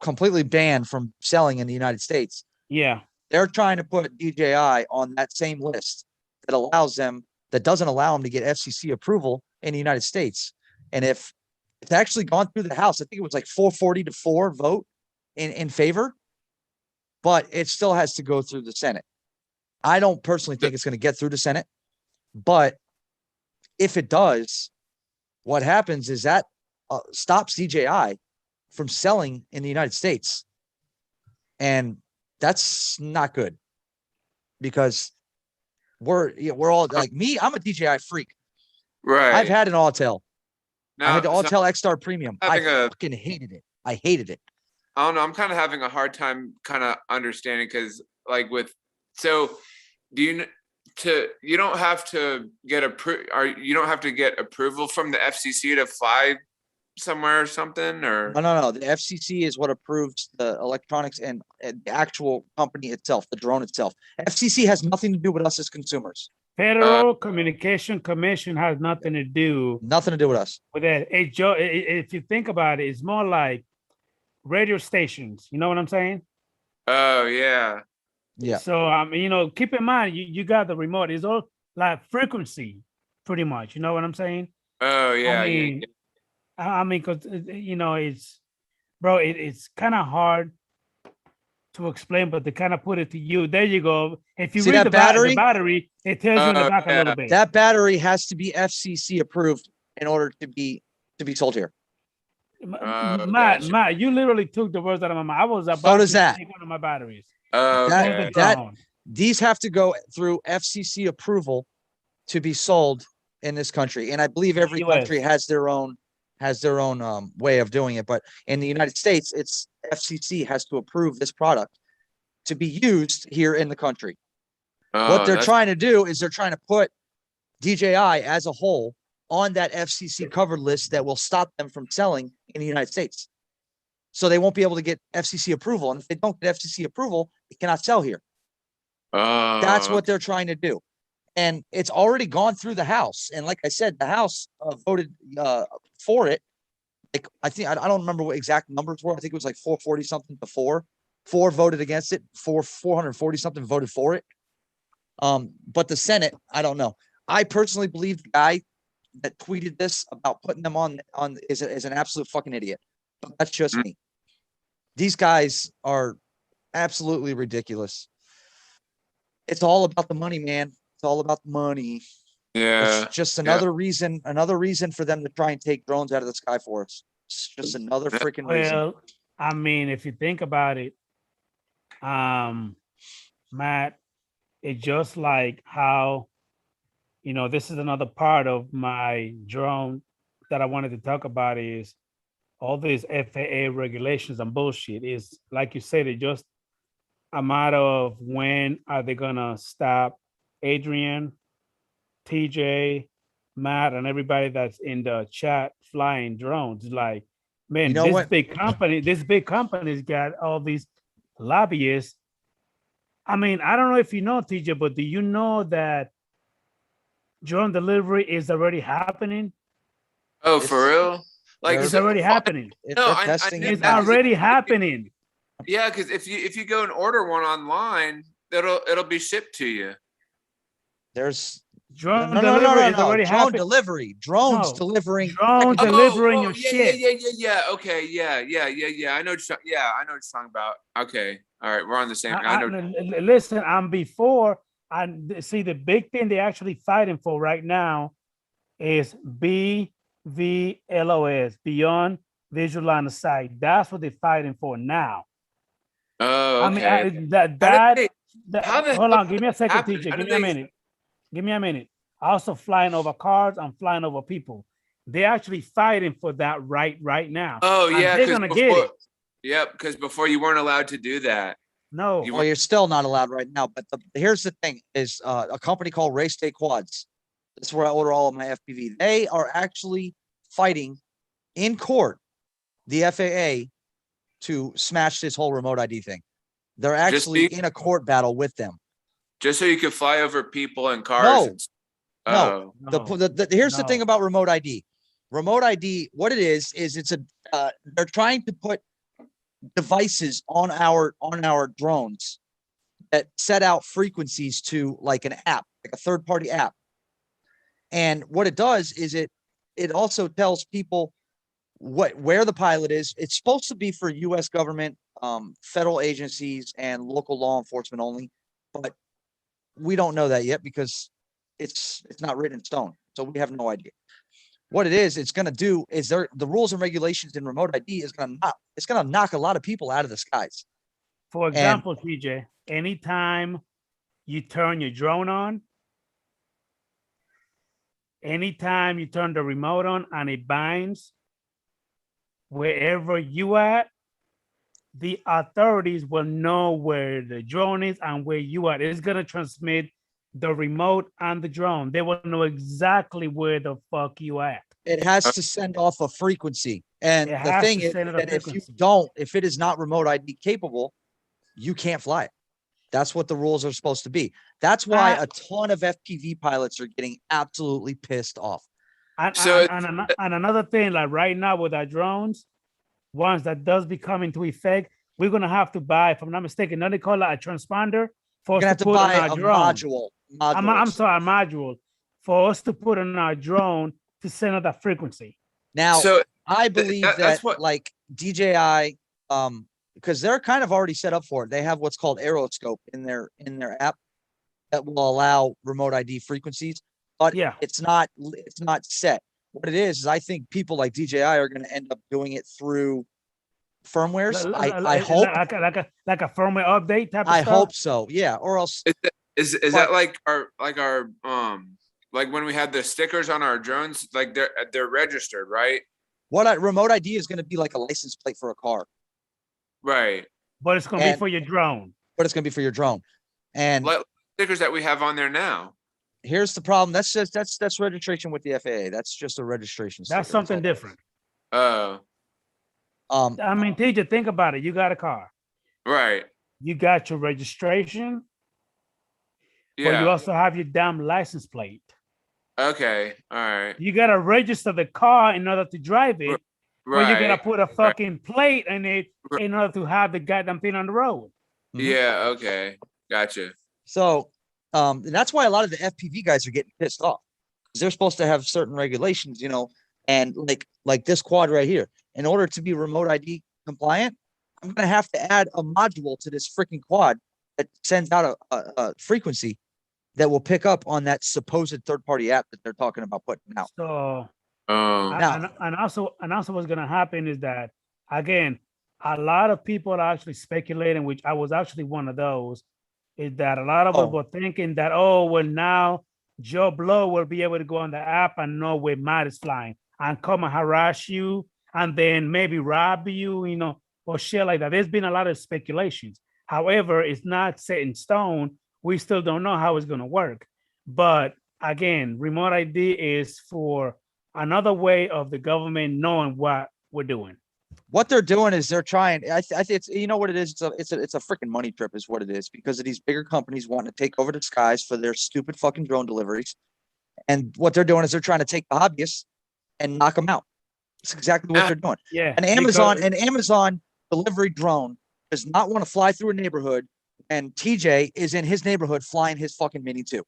completely banned from selling in the United States. Yeah. They're trying to put DJI on that same list that doesn't allow them to get FCC approval in the United States. And if it's actually gone through the House, I think it was like 440-4 vote in favor, but it still has to go through the Senate. I don't personally think it's going to get through the Senate, but if it does, what happens is that stops DJI from selling in the United States. And that's not good, because we're all like me. I'm a DJI freak. Right. I've had an Autel. I had the so Autel X-Star Premium. I having a- fucking hated it. I hated it. I don't know. I'm kind of having a hard time kind of understanding, because like so you don't have to get you don't have to get approval from the FCC to fly somewhere or something, or No. The FCC is what approves the electronics and the actual company itself, the drone itself. FCC has nothing to do with us as consumers. Federal Communication Commission has nothing to do Nothing to do with us. with that. If you think about it, it's more like radio stations. You know what I'm saying? oh yeah. Yeah. So keep in mind, you got the remote. It's all like frequency, pretty much. You know what I'm saying? Oh yeah. I mean, because it's, bro, it's kind of hard to explain, but to kind of put it to you, there you go. If you See read that the battery, it tells you in the Oh, back a yeah. little bit. That battery has to be FCC approved in order to be sold here. Gotcha. Matt, you literally took the words out of my mouth. I was about So does to that. take one of my batteries. Oh, That- okay. Hold the that- drone. These have to go through FCC approval to be sold in this country. And I believe every country has their own way of doing it. But in the United States, it's FCC has to approve this product to be used here in the country. What they're trying to do is they're trying to put DJI as a whole on that FCC covered list that will stop them from selling in the United States. So they won't be able to get FCC approval. And if they don't get FCC approval, they cannot sell here. That's what they're trying to do. And it's already gone through the House. And like I said, the House voted for it. Like, I think, I don't remember what exact numbers were. I think it was like 440 something to 4. 4 voted against it. 440 something voted for it. But the Senate, I don't know. I personally believe the guy that tweeted this about putting them on is an absolute fucking idiot. But that's just me. These guys are absolutely ridiculous. It's all about the money, man. It's all about the money. Yeah. It's just another reason for them to try and take drones out of the sky for us. It's just another freaking reason. Well, I mean, if you think about it, Matt, it's just like how, this is another part of my drone that I wanted to talk about is all these FAA regulations and bullshit is, like you said, it just a matter of when are they gonna stop Adrian, TJ, Matt, and everybody that's in the chat flying drones. Like, man, this big company's got all these lobbyists. I mean, I don't know if you know, TJ, but do you know that drone delivery is already happening? Oh, for real? Like, it's already happening. No, it's already happening. Yeah, because if you go and order one online, it'll be shipped to you. There's drone delivery is already happening. Delivery, drones delivering, delivering your shit. Yeah. Okay, yeah. I know what you're talking about. Okay, all right, we're on the same. I know. Listen, before I see the big thing they're actually fighting for right now is BVLOS, Beyond Visual Line of Sight. That's what they're fighting for now. Oh, okay. I mean, hold on, give me a second, TJ. Give me a minute. Also flying over cars and flying over people. They're actually fighting for that right now. Oh, yeah. They're gonna get it. Yep, because before you weren't allowed to do that. No. Well, you're still not allowed right now. But here's the thing: is a company called Race Day Quads. That's where I order all of my FPV. They are actually fighting in court the FAA to smash this whole remote ID thing. They're actually in a court battle with them. Just so you can fly over people and cars. No. Here's the thing about remote ID. Remote ID, what it is it's they're trying to put devices on our drones that set out frequencies to like an app, like a third-party app. And what it does is it also tells people where the pilot is. It's supposed to be for U.S. government, federal agencies, and local law enforcement only, but we don't know that yet because it's not written in stone, so we have no idea. What it's going to do is the rules and regulations in remote ID is going to knock a lot of people out of the skies. For example, TJ, anytime you turn your drone on, anytime you turn the remote on and it binds wherever you at, the authorities will know where the drone is and where you are. It's going to transmit the remote and the drone. They will know exactly where the fuck you at. It has to send off a frequency. And the thing is that if it is not remote ID capable, you can't fly it. That's what the rules are supposed to be. That's why a ton of FPV pilots are getting absolutely pissed off. And another thing, like right now with our drones, once that does become into effect, we're gonna have to buy, if I'm not mistaken, now they call it a transponder for us to put on our drone. I'm sorry, a module for us to put on our drone to send out that frequency. Now, I believe that's what, like DJI, because they're kind of already set up for it. They have what's called Aeroscope in their app that will allow remote ID frequencies, but it's not set. What it is I think people like DJI are going to end up doing it through firmwares. I Like, hope. like a firmware update type of I stuff. hope so. Yeah. Or else. Is But- that like our like when we had the stickers on our drones, like they're registered, right? Remote ID is going to be like a license plate for a car, Right. But it's gonna be And- for your drone. but it's going to be for your drone. And Like stickers that we have on there now. here's the problem. That's registration with the FAA. That's just a registration. That's sticker. something all. different. Oh, I mean, TJ, think about it. You got a car. right. You got your registration, but you Yeah. also have your damn license plate. Okay. All right. You gotta register the car in order to drive it, but you gotta Right. put a fucking plate in it in order to have the goddamn thing on the road. Mhm. Yeah. Okay. Gotcha. So, and that's why a lot of the FPV guys are getting pissed off because they're supposed to have certain regulations, and like this quad right here. In order to be remote ID compliant, I'm gonna have to add a module to this freaking quad that sends out a frequency that will pick up on that supposed third-party app that they're talking about putting out. So Now- and also what's gonna happen is that again, a lot of people are actually speculating, which I was actually one of those, is that a lot of us Oh. were thinking that, oh, well, now Joe Blow will be able to go on the app and know where Matt is flying and come and harass you and then maybe rob you, or shit like that. There's been a lot of speculations. However, it's not set in stone. We still don't know how it's going to work. But again, remote ID is for another way of the government knowing what we're doing. What they're doing is they're trying. I think it's what it is. It's a freaking money trip, is what it is, because of these bigger companies wanting to take over the skies for their stupid fucking drone deliveries. And what they're doing is they're trying to take the hobbyists and knock them out. That's exactly what they're doing. Yeah. An Amazon delivery drone does not want to fly through a neighborhood, and TJ is in his neighborhood flying his fucking Mini 2.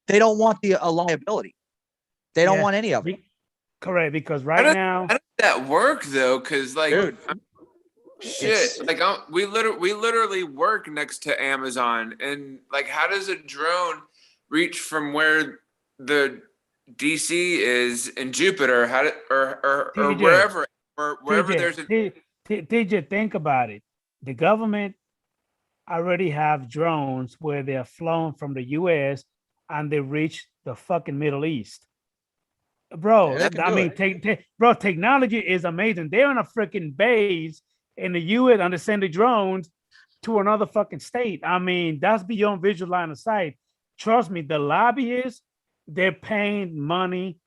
They don't want a liability. They don't Yeah. want any of it. Correct, because I right don't- now, How does that work though? Because like, Dude, shit, like we literally work next to Amazon, and like, how does a drone reach from where the DC is in Jupiter? How did or TJ, wherever TJ, there's a TJ, think about it. The government already have drones where they're flown from the US and they reach the fucking Middle East. Bro, Yeah, they can I do mean, bro, technology is amazing. They're on a freaking base in the US and they send the drones to another fucking state. I mean, that's beyond visual line of sight. Trust me, the lobbyists, they're paying money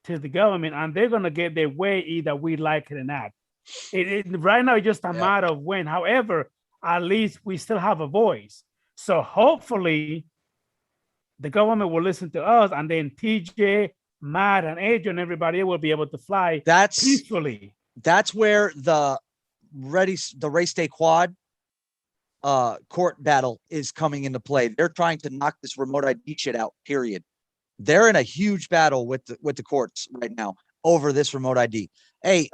to the government and they're gonna get their way either we like it or not. Right now, it's just a matter of when. However, at least we still have a voice. So hopefully the government will listen to us and then TJ, Matt, and Adrian, everybody will be able to fly peacefully. That's where the race day quad court battle is coming into play. They're trying to knock this remote ID shit out, period. They're in a huge battle with the courts right now over this remote ID. Hey,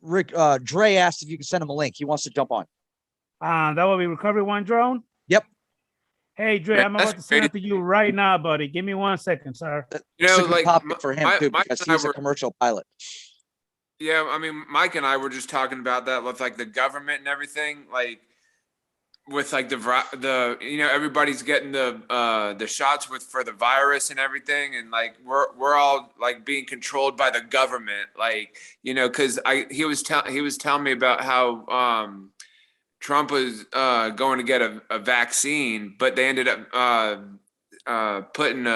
Rick, Dre asked if you could send him a link. He wants to jump on. That will be Recovery One drone. Yep. Hey, Dre, Yeah, I'm about to send it to you right now, buddy. Give me 1 second, sir. You know, It's a good like topic for him too, Mike because and I he's a were- commercial pilot. Yeah, I mean, Mike and I were just talking about that with like the government and everything, like with like the everybody's getting the shots for the virus and everything, and like we're all like being controlled by the government, like because he was telling me about how Trump was going to get a vaccine, but they ended up putting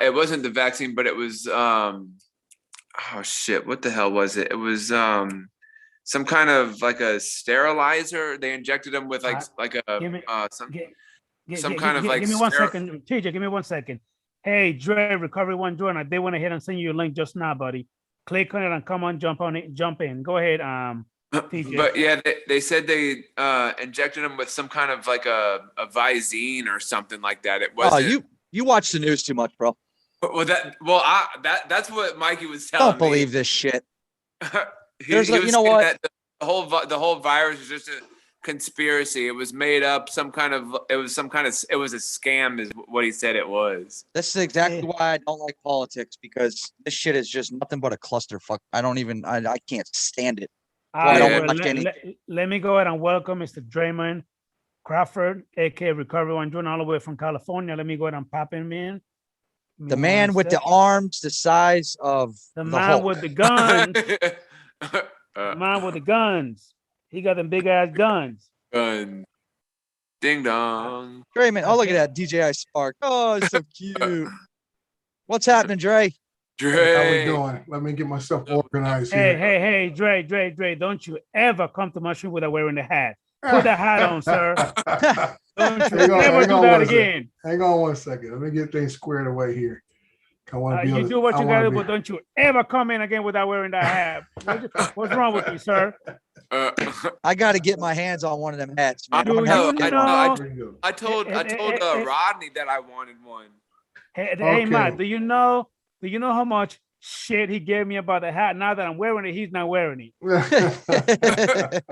it wasn't the vaccine, but it was oh shit, what the hell was it? It was some kind of like a sterilizer. They injected him with like Give me- some Give kind of like Give me 1 sterile- second, TJ. Give me 1 second. Hey, Dre, Recovery One drone. They went ahead and send you a link just now, buddy. Click on it and come on, jump in. Go ahead, TJ. But yeah, they said they injected him with some kind of like a Visine or something like that. It Oh, wasn't. you watch the news too much, bro. That's what Mikey was telling Don't believe this shit. me. There's He a- was you know saying what? that the whole virus is just conspiracy. It was made up. It was a scam is what he said it was. This is exactly why I don't like politics, because this shit is just nothing but a clusterfuck. I can't stand it. I don't watch anything. Let me go ahead and welcome Mr. Draymond Crawford, aka Recovery One, joining all the way from California. Let me go ahead and pop him in. The man with the arms the size of the the man Hulk. with the guns. The man with the guns. He got them big ass guns. Gun. Ding dong. Drayman, oh, look at that DJI Spark. Oh, it's so cute. What's happening, Dre? Dre. How we doing? Let me get myself organized Hey, here. hey, Dre, don't you ever come to my stream without wearing the hat. Put the hat on, sir. Don't you ever do that again. Hang on one second. Let me get things squared away here. You do what you gotta do, but don't you ever come in again without wearing that hat. What's wrong with you, sir? I got to get my hands on one of them hats, man. I told Hey, Rodney that I wanted one. Hey, Matt, do you know how much shit he gave me about the hat? Now that I'm wearing it, he's not wearing it.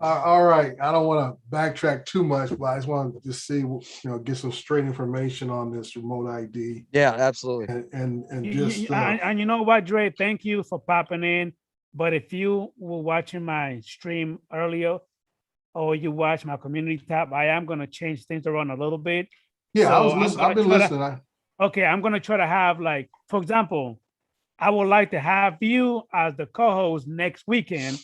All right. I don't want to backtrack too much, but I just want to just see, get some straight information on this remote ID. Yeah, absolutely. And you know what, Dre? Thank you for popping in. But if you were watching my stream earlier, or you watch my community tab, I am going to change things around a little bit. Yeah, so I've been listening. Okay, I'm going to try to have, like, for example, I would like to have you as the co-host next weekend.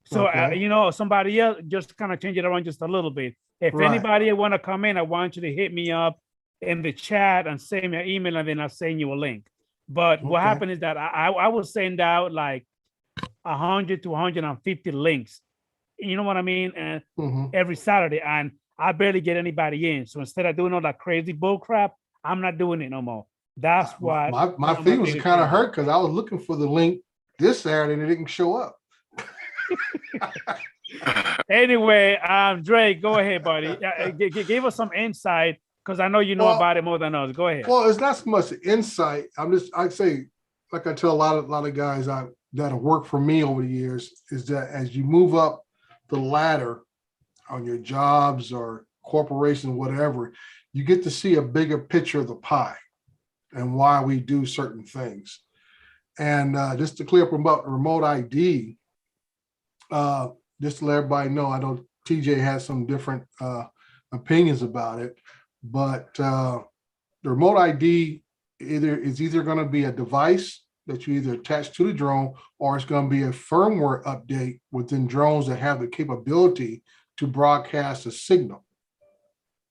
So, okay. Somebody else, just kind of change it around just a little bit. If anybody want to come in, I want you to hit me up in the chat and send me an email, and then I'll send you a link. But what happened is that I will send out like 100 to 150 links. You know what I mean? And every Saturday, and I barely get anybody in. So instead of doing all that crazy bull crap, I'm not doing it no more. That's why my feelings are kind of hurt, because I was looking for the link this Saturday and it didn't show up. Anyway, Dre, go ahead, buddy. Give us some insight, because I know you know about it more than us. Go ahead. Well, it's not so much insight. I'd say, like I tell a lot of guys that have worked for me over the years, is that as you move up the ladder on your jobs or corporations, whatever, you get to see a bigger picture of the pie and why we do certain things. And just to clear up about remote ID, just to let everybody know, I know TJ has some different opinions about it, but the remote ID is either going to be a device that you either attach to the drone, or it's going to be a firmware update within drones that have the capability to broadcast a signal.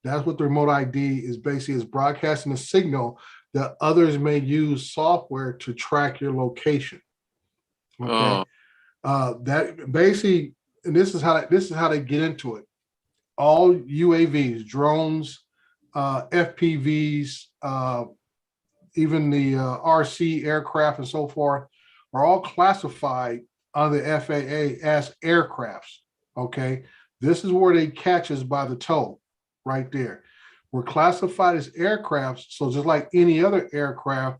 That's what the remote ID is basically, is broadcasting a signal that others may use software to track your location. Okay. That basically, and this is how they get into it. All UAVs, drones, FPVs, even the RC aircraft and so forth, are all classified under the FAA as aircrafts. Okay, this is where they catch us by the toe, right there. We're classified as aircrafts, so just like any other aircraft,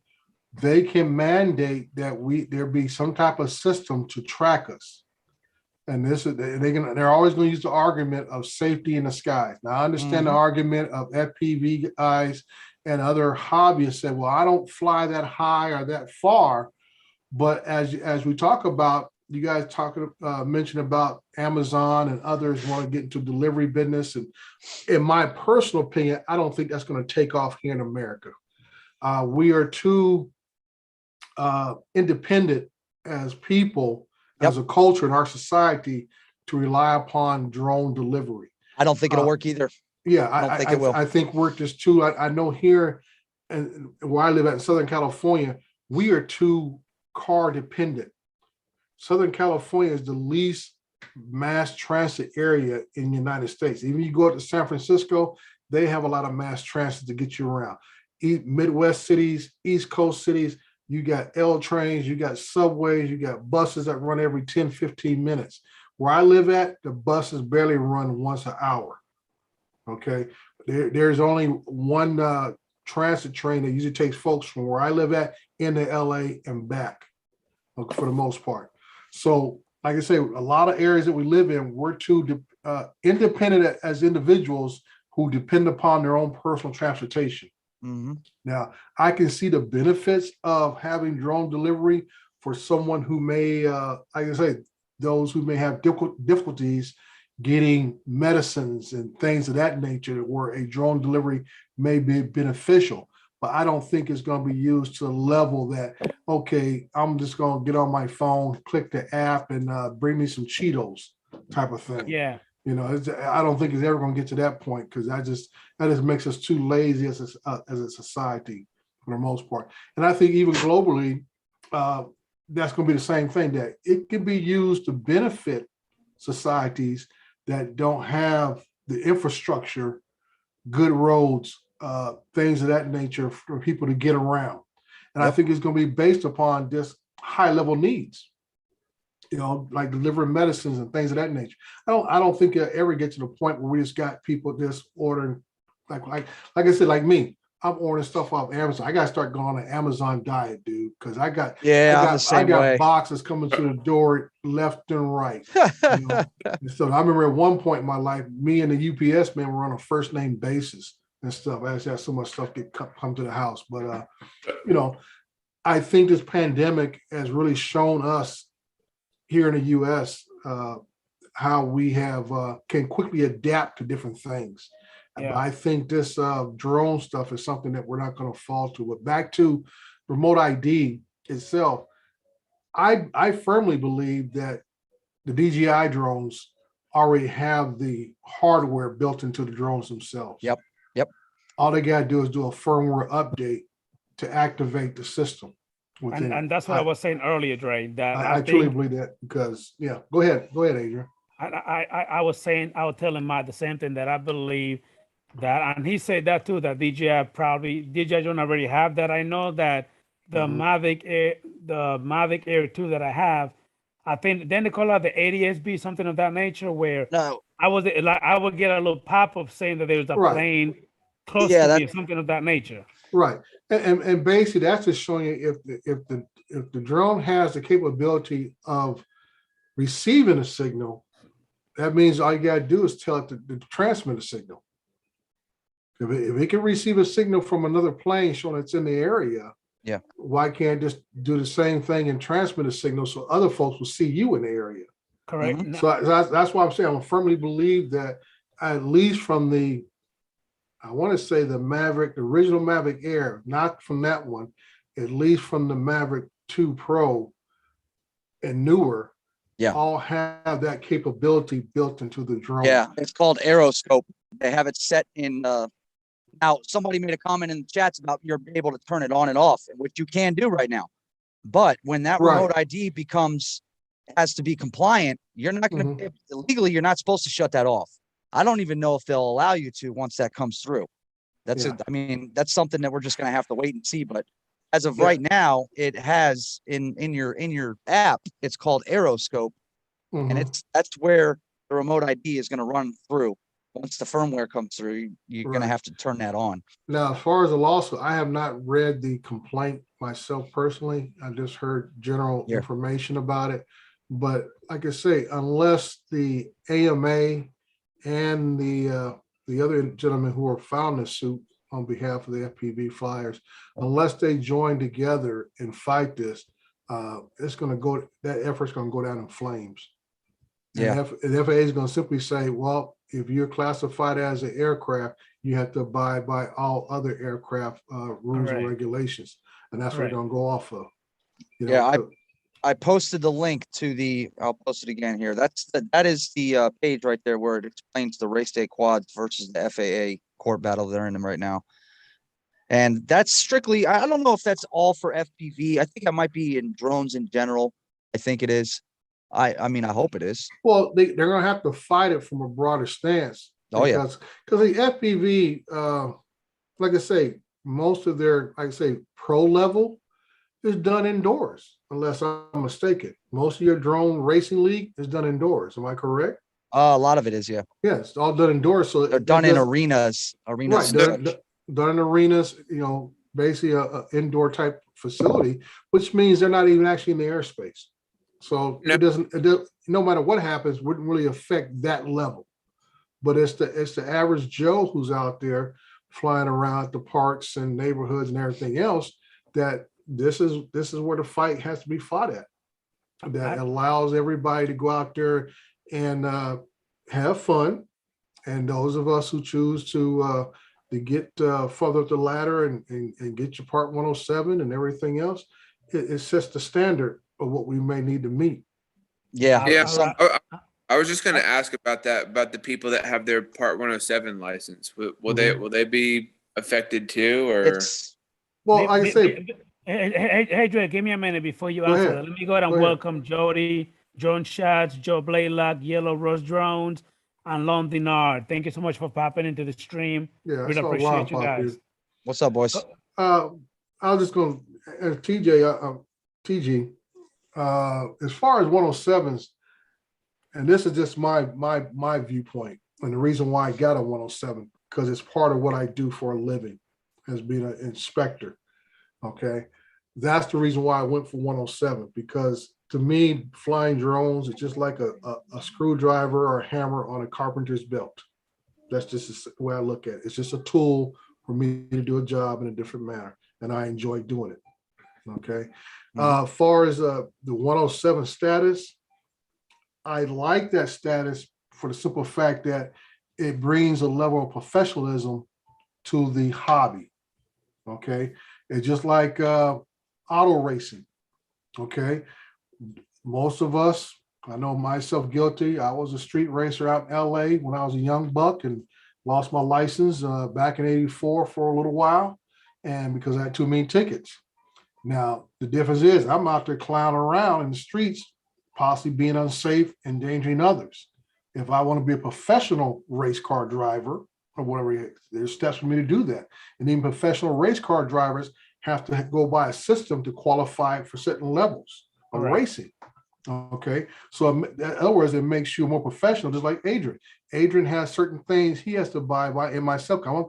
they can mandate that there be some type of system to track us. And they're always going to use the argument of safety in the skies. Now, I understand the argument of FPV guys and other hobbyists say, well, I don't fly that high or that far. But as we talk about, you guys mentioned about Amazon and others want to get into delivery business. And in my personal opinion, I don't think that's going to take off here in America. We are too independent as people, as a culture in our society, to rely upon drone delivery. I don't think it'll work either. Yeah, I don't think it will. I think work is too. I know here, and where I live at in Southern California, we are too car dependent. Southern California is the least mass transit area in the United States. Even you go up to San Francisco, they have a lot of mass transit to get you around. Midwest cities, East Coast cities, you got L trains, you got subways, you got buses that run every 10, 15 minutes. Where I live at, the buses barely run once an hour. Okay. There's only one transit train that usually takes folks from where I live at into LA and back, for the most part. So like I say, a lot of areas that we live in, we're too independent as individuals who depend upon their own personal transportation. Mhm. Now, I can see the benefits of having drone delivery for someone who may, like I say, those who may have difficulties getting medicines and things of that nature, where a drone delivery may be beneficial. But I don't think it's going to be used to the level that, okay, I'm just going to get on my phone, click the app, and bring me some Cheetos type of thing. Yeah. I don't think it's ever going to get to that point, because that just makes us too lazy as a society for the most part. And I think even globally, that's going to be the same thing, that it can be used to benefit societies that don't have the infrastructure, good roads, things of that nature for people to get around. And I think it's going to be based upon just high level needs, like delivering medicines and things of that nature. I don't think it'll ever get to the point where we just got people just ordering, like I said, like me, I'm ordering stuff off Amazon. I got to start going on an Amazon diet, dude, because I got boxes coming to the door left and right. And so I remember at one point in my life, me and the UPS man were on a first name basis and stuff. I just had so much stuff come to the house. But I think this pandemic has really shown us here in the US how we have can quickly adapt to different things. Yeah. But I think this drone stuff is something that we're not going to fall to. But back to remote ID itself, I firmly believe that the DJI drones already have the hardware built into the drones themselves. Yep. All they got to do is do a firmware update to activate the system. And that's what I was saying earlier, Dre. That I truly believe that, because go ahead, Adrian. I was telling Matt the same thing, that I believe that, and he said that too, that DJI don't already have that. I know that the Mavic Air 2 that I have, I think then they call out the ADSB, something of that nature, where I would get a little pop-up saying that there's a plane close to me, or something of that nature. Right. And basically that's just showing you if the drone has the capability of receiving a signal, that means all you got to do is tell it to transmit a signal. If it can receive a signal from another plane showing it's in the area, why can't it just do the same thing and transmit a signal so other folks will see you in the area? Correct. Mm-hmm. So that's why I'm saying I firmly believe that, at least from I want to say the original Mavic Air, not from that one, at least from the Mavic 2 Pro and newer, all have that capability built into the drone. Yeah, it's called Aeroscope. They have it set in. Now, somebody made a comment in the chats about you're able to turn it on and off, which you can do right now. But when that remote ID has to be compliant, you're not going to legally. You're not supposed to shut that off. I don't even know if they'll allow you to once that comes through. That's that's something that we're just going to have to wait and see. But as of right now, it has in your app, it's called Aeroscope, and that's where the remote ID is going to run through. Once the firmware comes through, you're going to have to turn that on. Now, as far as the lawsuit, I have not read the complaint myself personally. I just heard general information about it. But like I say, unless the AMA and the other gentlemen who are filing the suit on behalf of the FPV flyers, unless they join together and fight this, it's going to go. That effort's going to go down in flames. And the FAA is going to simply say, well, if you're classified as an aircraft, you have to abide by all other aircraft rules and regulations, and that's what we're going to go off of. I posted the link to I'll post it again here. That is the page right there where it explains the race day quads versus the FAA court battle they're in right now. And that's strictly, I don't know if that's all for FPV. I think I might be in drones in general. I think it is. I mean, I hope it is. Well, they're going to have to fight it from a broader stance. Because the FPV, like I say, most of their, pro level is done indoors, unless I'm mistaken. Most of your drone racing league is done indoors. Am I correct? A lot of it is, yeah. Yes, it's all done indoors. So they're done in arenas. Right, done in arenas, basically a indoor type facility, which means they're not even actually in the airspace. So No. it does, no matter what happens, wouldn't really affect that level. But it's the average Joe who's out there flying around the parks and neighborhoods and everything else, that this is where the fight has to be fought at. That allows everybody to go out there and have fun. And those of us who choose to get further up the ladder and get your Part 107 and everything else, it sets the standard of what we may need to meet. Yeah. Yeah. some- I was just going to ask about that, about the people that have their Part 107 license. Will they be affected too, or? it's Well, like I say, Hey, Dre, give me a minute before you Go answer ahead. that. Let me go ahead and Go ahead. welcome Jody, Drone Shots, Joe Blaylock, Yellow Rose Drones, and Lon Dinard. Thank you so much for popping into the stream. yeah, Really I saw appreciate Ron you pop guys. in. what's up, boys? I was just going to, TG, as far as 107s, and this is just my viewpoint, and the reason why I got a 107, because it's part of what I do for a living, as being an inspector. Okay, that's the reason why I went for 107, because to me, flying drones is just like a screwdriver or a hammer on a carpenter's belt. That's just the way I look at it. It's just a tool for me to do a job in a different manner, and I enjoy doing it. Okay. As far as the 107 status, I like that status for the simple fact that it brings a level of professionalism to the hobby. Okay. It's just like auto racing. Okay. Most of us, I know myself guilty. I was a street racer out in LA when I was a young buck and lost my license back in '84 for a little while. And because I had too many tickets. Now, the difference is I'm out there clowning around in the streets, possibly being unsafe, endangering others. If I want to be a professional race car driver or whatever, there's steps for me to do that. And even professional race car drivers have to go by a system to qualify for certain levels of racing. Okay. So in other words, it makes you more professional, just like Adrian. Adrian has certain things he has to abide by, and myself, I'm a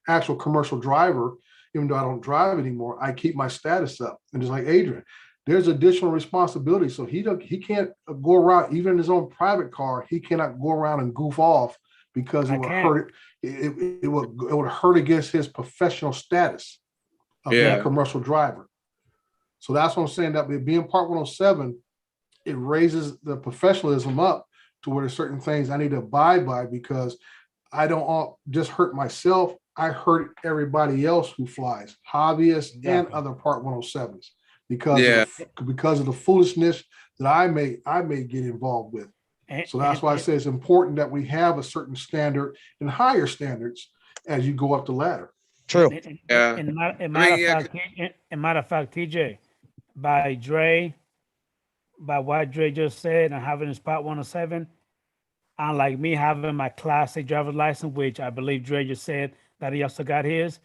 actual commercial driver. Even though I don't drive anymore, I keep my status up. And just like Adrian, there's additional responsibility. So he can't go around, even in his own private car, he cannot go around and goof off because it would hurt it would hurt against his professional status of being a commercial driver. So that's what I'm saying, that being Part 107, it raises the professionalism up to where there's certain things I need to abide by, because I don't just hurt myself, I hurt everybody else who flies, hobbyists and other Part 107s, because of the foolishness that I may get involved with. So that's why I say it's important that we have a certain standard and higher standards as you go up the ladder. True. And matter of fact, TJ, by what Dre just said, and having his Part 107, unlike me having my classic driver's license, which I believe Dre just said that he also got his,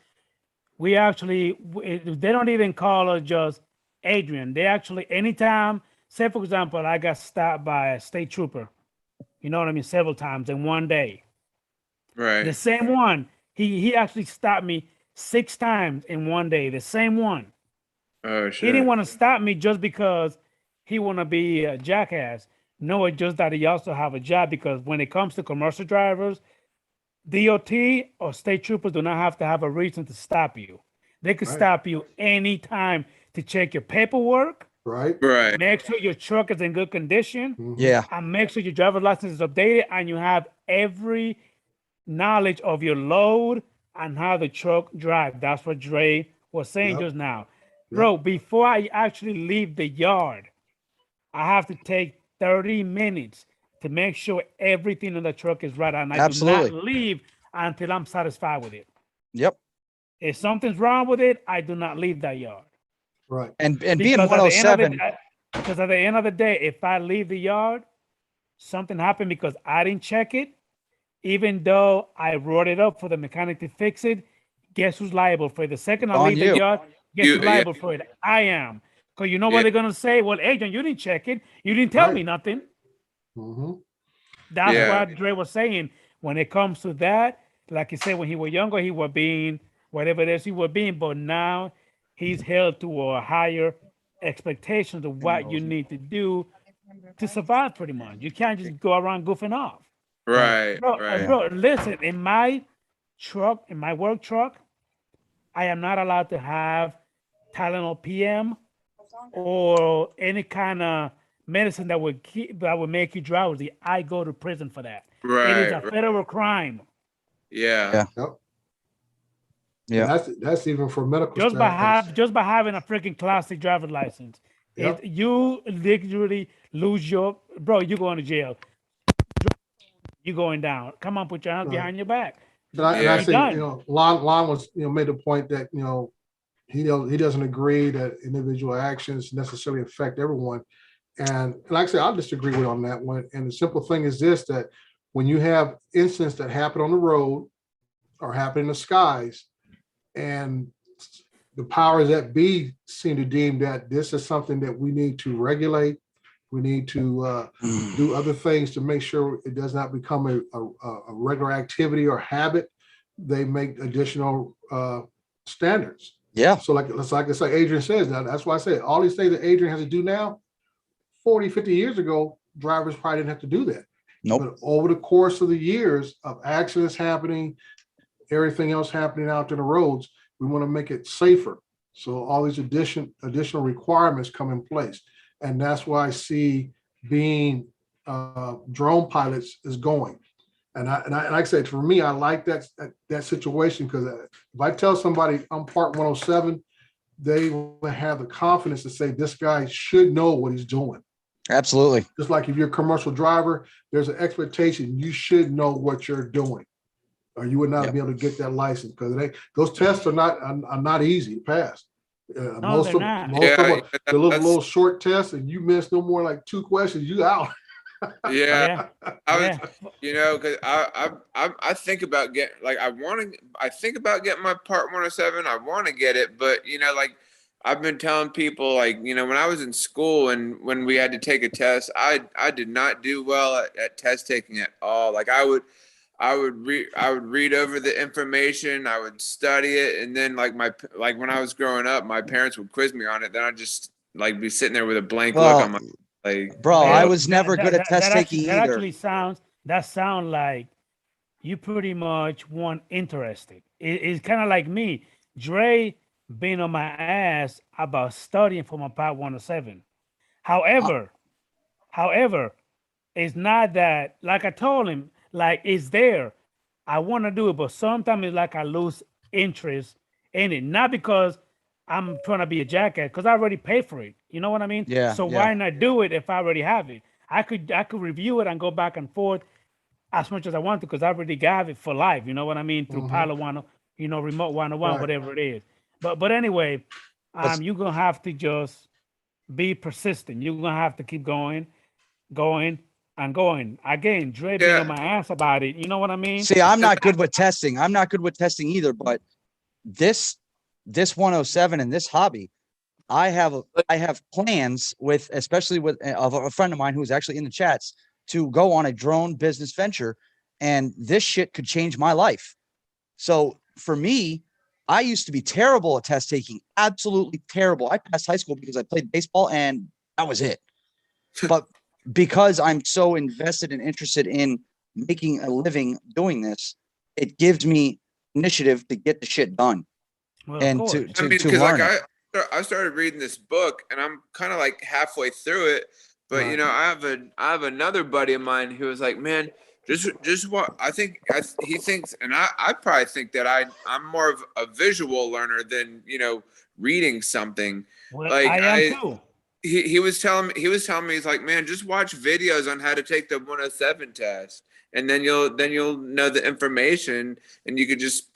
they don't even call us just Adrian. They actually, anytime, say for example, I got stopped by a state trooper, you know what I mean, several times in one day. Right. The same one, he actually stopped me 6 times in one day, the same one. Oh, shit. He didn't want to stop me just because he want to be a jackass. No, it's just that he also have a job, because when it comes to commercial drivers, DOT or state troopers do not have to have a reason to stop you. They could stop you anytime to check your paperwork. Right. Make sure your truck is in good condition. Yeah. And make sure your driver's license is updated and you have every knowledge of your load and how the truck drives. That's what Dre was saying just now. Bro, before I actually leave the yard, I have to take 30 minutes to make sure everything in the truck is right. And I do not leave until I'm satisfied with it. Yep. If something's wrong with it, I do not leave that yard. Right. And being 107. Because at the end of the day, if I leave the yard, something happened because I didn't check it, even though I wrote it up for the mechanic to fix it, guess who's liable for it? The second I leave the yard, guess who's liable for it? I am. Because you know what they're going to say? Well, Adrian, you didn't check it. You didn't tell me nothing. That's what Dre was saying. When it comes to that, like he said, when he was younger, he was being whatever it is he was being, but now he's held to a higher expectations of what you need to do to survive pretty much. You can't just go around goofing off. Right, Bro, right. bro, listen, in my truck, in my work truck, I am not allowed to have Tylenol PM or any kind of medicine that would make you drowsy. I go to prison for that. It is Right, a right. federal crime. Yeah. Yep. Yeah. That's even for medical Just by staff. having a freaking classic driver's license. Yep. You literally lose your bro, you going to jail. You going down. Come on, put your hands Right. behind your back. And I You're say, done. Lon was, made the point that, he doesn't agree that individual actions necessarily affect everyone. And like I said, I'll disagree with on that one. And the simple thing is this, that when you have incidents that happen on the road or happen in the skies, and the powers that be seem to deem that this is something that we need to regulate, we need to do other things to make sure it does not become a regular activity or habit, they make additional standards. Yeah. So like I say, Adrian says now, that's why I say all these things that Adrian has to do now, 40, 50 years ago, drivers probably didn't have to do that. Nope. But over the course of the years of accidents happening, everything else happening out on the roads, we want to make it safer. So all these additional requirements come in place. And that's why I see being drone pilots is going. And I like I said, for me, I like that situation, because if I tell somebody I'm Part 107, they will have the confidence to say this guy should know what he's doing. Absolutely. Just like if you're a commercial driver, there's an expectation you should know what you're doing, or you would not be able to get that license, because those tests are not easy to pass. No, Most they're of not. them are the that's- little short tests, and you miss no more like 2 questions, you out. Yeah. Yeah. Because I think about I think about getting my Part 107. I want to get it, but like I've been telling people, like, when I was in school and when we had to take a test, I did not do well at test taking at all. Like I would read over the information, I would study it, and then like when I was growing up, my parents would quiz me on it. Then I'd just like be sitting there with a blank look on my like. Bro, Yeah, I was never good at test taking either. That sounds like you pretty much weren't interested. It's kind of like me. Dre being on my ass about studying for my Part 107. However, it's not that, like I told him, like it's there. I want to do it, but sometimes it's like I lose interest in it. Not because I'm trying to be a jackass, because I already paid for it. You know what I mean? Yeah, So yeah. why not do it if I already have it? I could review it and go back and forth as much as I want to, because I already got it for life. You know what I mean? Through Pilot 1, Remote 101, Right. whatever it is. But anyway, you're gonna have to just be persistent. You're gonna have to keep going, and going. Again, Dre being on my ass about it. You know what I mean? See, I'm not good with testing. I'm not good with testing either, but this 107 and this hobby, I have plans with, especially with a friend of mine who's actually in the chats, to go on a drone business venture, and this shit could change my life. So for me, I used to be terrible at test taking, absolutely terrible. I passed high school because I played baseball and that was it. But because I'm so invested and interested in making a living doing this, it gives me initiative to get the shit done. Well, And of course. to learn it. I started reading this book and I'm kind of like halfway through it, but Right. I have another buddy of mine who was like, man, just what he thinks, and I probably think that I'm more of a visual learner than reading something. Well, Like I am too. he was telling me, he's like, man, just watch videos on how to take the 107 test, and then you'll know the information, and you could just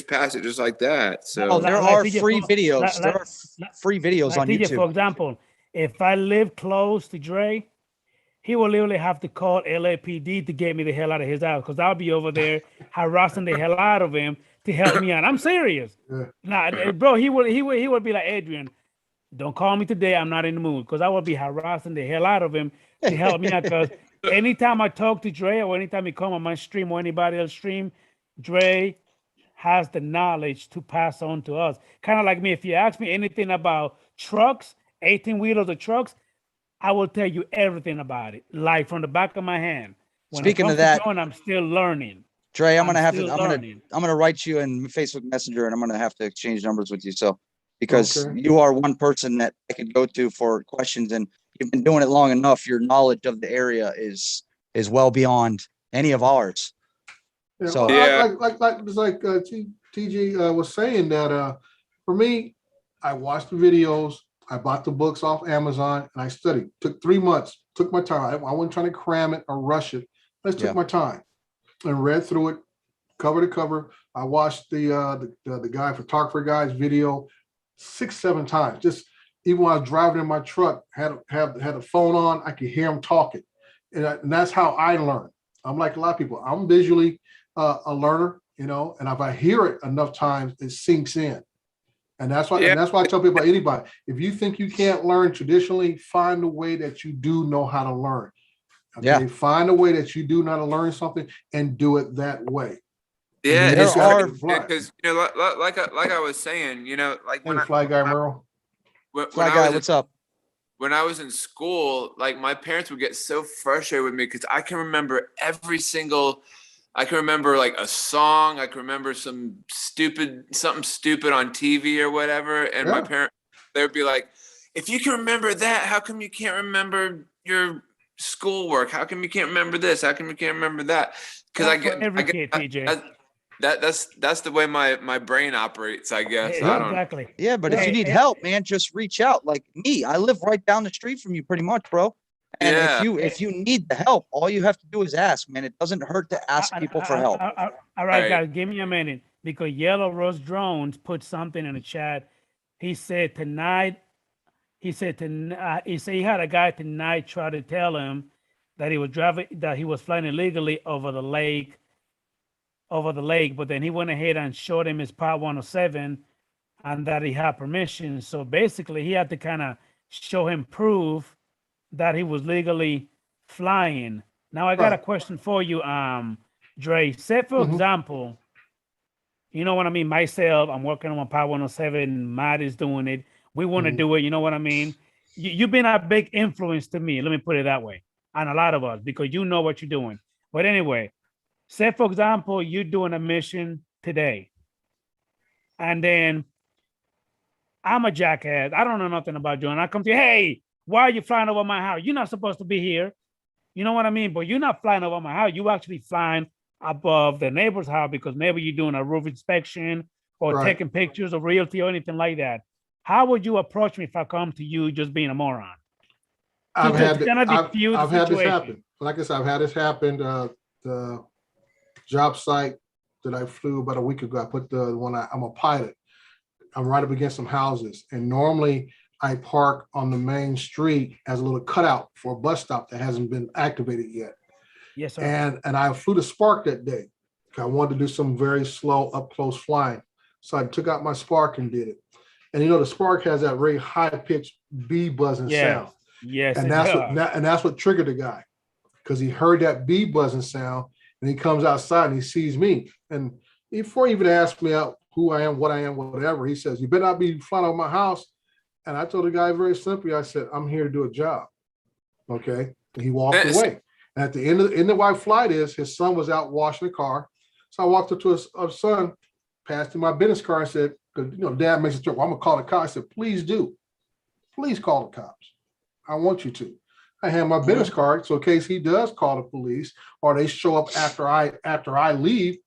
pass it just like that. So there are free videos. There are free videos on YouTube. For example, if I live close to Dre, he will literally have to call LAPD to get me the hell out of his house, because I'll be over there harassing the hell out of him to help me out. I'm serious. Yeah. Nah, bro, he would be like, Adrian, don't call me today. I'm not in the mood, because I will be harassing the hell out of him to help me out. Because anytime I talk to Dre, or anytime he come on my stream or anybody else stream, Dre has the knowledge to pass on to us. Kind of like me. If you ask me anything about trucks 18-wheelers or trucks, I will tell you everything about it, like from the back of my hand. When it Speaking comes of that, to drone, I'm still learning. Dre, I'm still gonna learning. write you in Facebook Messenger, and I'm gonna have to exchange numbers with you. So because Okay. you are one person that I could go to for questions, and you've been doing it long enough. Your knowledge of the area is well beyond any of ours. Yeah, So well, like TG was saying that for me, I watched the videos, I bought the books off Amazon, and I studied. Took 3 months, took my time. I wasn't trying to cram it or rush it. I just took my time and read through it, cover to cover. I watched the guy, photographer guy's video 6, 7 times. Just even when I was driving in my truck, had a phone on, I could hear him talking, and that's how I learn. I'm like a lot of people. I'm visually a learner, you know, and if I hear it enough times, it sinks in. And that's why, I tell people, anybody, if you think you can't learn traditionally, find a way that you do know how to learn. Okay, find a way that you do know how to learn something and do it that way. Yeah, because you know, like I was saying, you know, like when Fly Guy Merle. Fly Guy, what's up? When I was in school, like my parents would get so frustrated with me because I can remember like a song. I can remember something stupid on TV or whatever. And my parents, they would be like, if you can remember that, how come you can't remember your schoolwork? How come you can't remember this? How come you can't remember that? Because that's the way my brain operates, I guess. I don't. Exactly. Yeah, but if you need help, man, just reach out. Like me, I live right down the street from you, pretty much, bro. And if you need the help, all you have to do is ask, man. It doesn't hurt to ask people for help. All right, guys, give me a minute, because Yellow Rose Drones put something in the chat. He said tonight. He said he had a guy tonight try to tell him that he was flying illegally over the lake, but then he went ahead and showed him his Part 107 and that he had permission. So basically, he had to kind of show him proof that he was legally flying. Now, I got a question for you, Dre. Say, for example, you know what I mean? Myself, I'm working on my Part 107. Matt is doing it. We want to do it. You know what I mean? You've been a big influence to me. Let me put it that way. And a lot of us, because you know what you're doing. But anyway, say, for example, you're doing a mission today. And then I'm a jackass. I don't know nothing about you. And I come to you, hey, why are you flying over my house? You're not supposed to be here. You know what I mean? But you're not flying over my house. You actually flying above the neighbor's house because maybe you're doing a roof inspection or taking pictures of realty or anything like that. How would you approach me if I come to you just being a moron? I've had this happen. Like I said, I've had this happen. The job site that I flew about a week ago, I put I'm a pilot. I'm right up against some houses. And normally I park on the main street as a little cutout for a bus stop that hasn't been activated yet. Yes, sir. And I flew the Spark that day. I wanted to do some very slow up close flying. So I took out my Spark and did it. And you know, the Spark has that very high pitched bee buzzing sound. Yes. And that's what triggered the guy, because he heard that bee buzzing sound and he comes outside and he sees me. And before he even asked me out who I am, whatever, he says, you better not be flying over my house. And I told the guy very simply, I said, I'm here to do a job. Okay. And he walked away. And at the end of why flight is, his son was out washing the car. So I walked up to his son, passed him my business card and said, because you know, Dad makes a joke, well, I'm gonna call the cops. I said, please do. Please call the cops. I want you to. I have my business card, so in case he does call the police or they show up after I leave,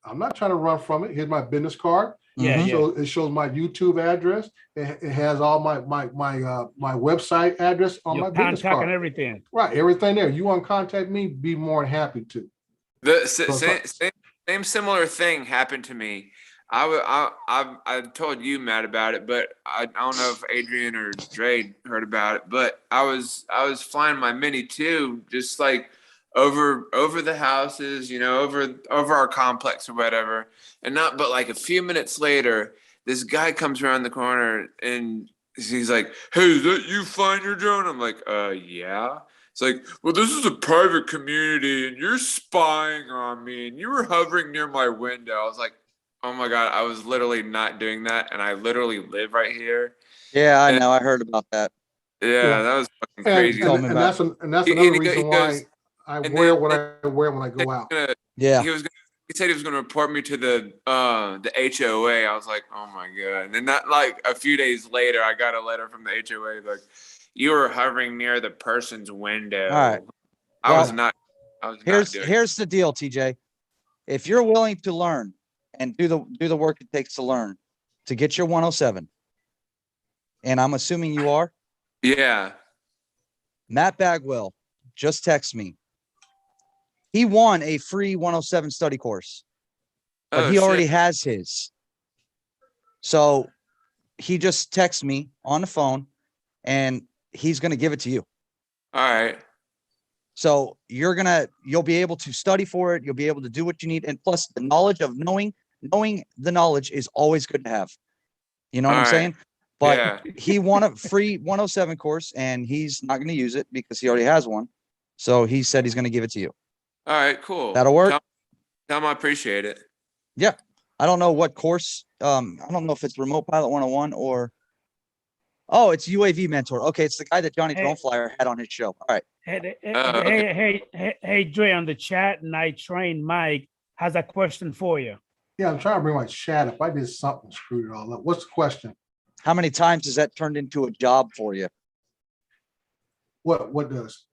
I'm not trying to run from it. Here's my business card. So it shows my YouTube address. It has all my website address on my business card and everything. Right, everything there. You want to contact me? Be more than happy to. The same similar thing happened to me. I told you, Matt, about it, but I don't know if Adrian or Dre heard about it. But I was flying my Mini 2, just like over the houses, you know, over our complex or whatever. But like a few minutes later, this guy comes around the corner and he's like, "Hey, is that you flying your drone?" I'm like, yeah. It's like, well, this is a private community and you're spying on me and you were hovering near my window. I was like, oh my God, I was literally not doing that. And I literally live right here. Yeah, I know. I heard about that. Yeah, that was fucking crazy. told me about- and that's He- another he reason goes- why I and wear then- what I wear when I go out. Yeah. He said he was gonna report me to the HOA. I was like, oh my god. And then that, like, a few days later, I got a letter from the HOA like, you were hovering near the person's window. All right. I Well, was not doing it. Here's the deal, TJ. If you're willing to learn and do the work it takes to learn to get your 107, and I'm assuming you are, Yeah. Matt Bagwell just text me. He won a free 107 study course, but Oh, he already shit. has his. So he just texted me on the phone, and he's going to give it to you. All right. So you'll be able to study for it. You'll be able to do what you need. And plus the knowledge of knowing the knowledge is always good to have. You know what I'm All right. saying? But Yeah. he won a free 107 course and he's not going to use it because he already has one. So he said he's going to give it to you. All right, cool. That'll work. Tell him I appreciate it. Yeah. I don't know what course. I don't know if it's Remote Pilot 101 or. Oh, it's UAV Mentor. Okay. It's the guy that Johnny Hey. Drone Flyer had on his show. All right. Hey, Dre, on the chat, Night Train Mike has a question for you. Yeah, I'm trying to bring my chat up. I did something, screwed it all up. What's the question? How many times has that turned into a job for you? What does?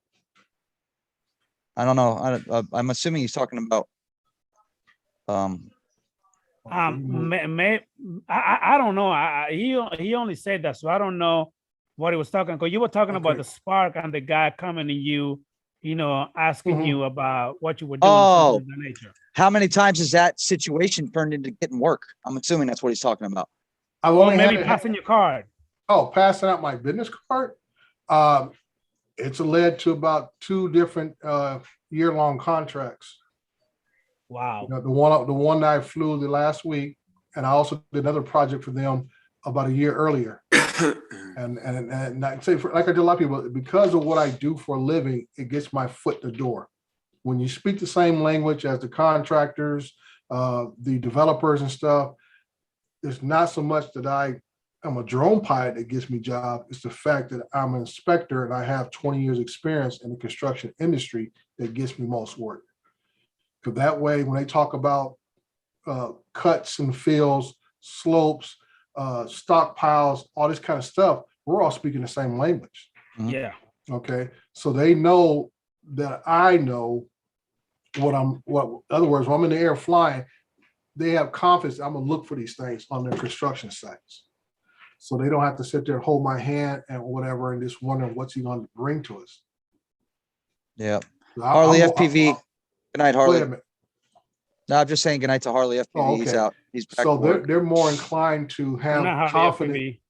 I don't know. I'm assuming he's talking about. I don't know. He only said that, so I don't know what he was talking. Because you were talking about Okay. the spark and the guy coming to you, asking you about what you were doing. Oh. something of that nature. How many times has that situation turned into getting work? I'm assuming that's what he's talking about. I've Or only had maybe it. passing your card. Oh, passing out my business card. It's led to about 2 different year-long contracts. Wow. The one that I flew the last week, and I also did another project for them about a year earlier. And I say, like I do a lot of people, because of what I do for a living, it gets my foot in the door. When you speak the same language as the contractors, the developers and stuff, it's not so much that I'm a drone pilot that gets me job. It's the fact that I'm an inspector and I have 20 years experience in the construction industry that gets me most work. Because that way, when they talk about cuts and fills, slopes, stockpiles, all this kind of stuff, we're all speaking the same language. Yeah. Okay. So they know that I know in other words, when I'm in the air flying, they have confidence I'm gonna look for these things on their construction sites. So they don't have to sit there and hold my hand and whatever and just wonder what's he gonna bring to us. Yeah. So Harley FPV. Good night, Wait Harley. a minute. No, I'm just saying good night to Harley FPV. Oh, He's okay. out. He's back So to work. they're more inclined to Not have Harley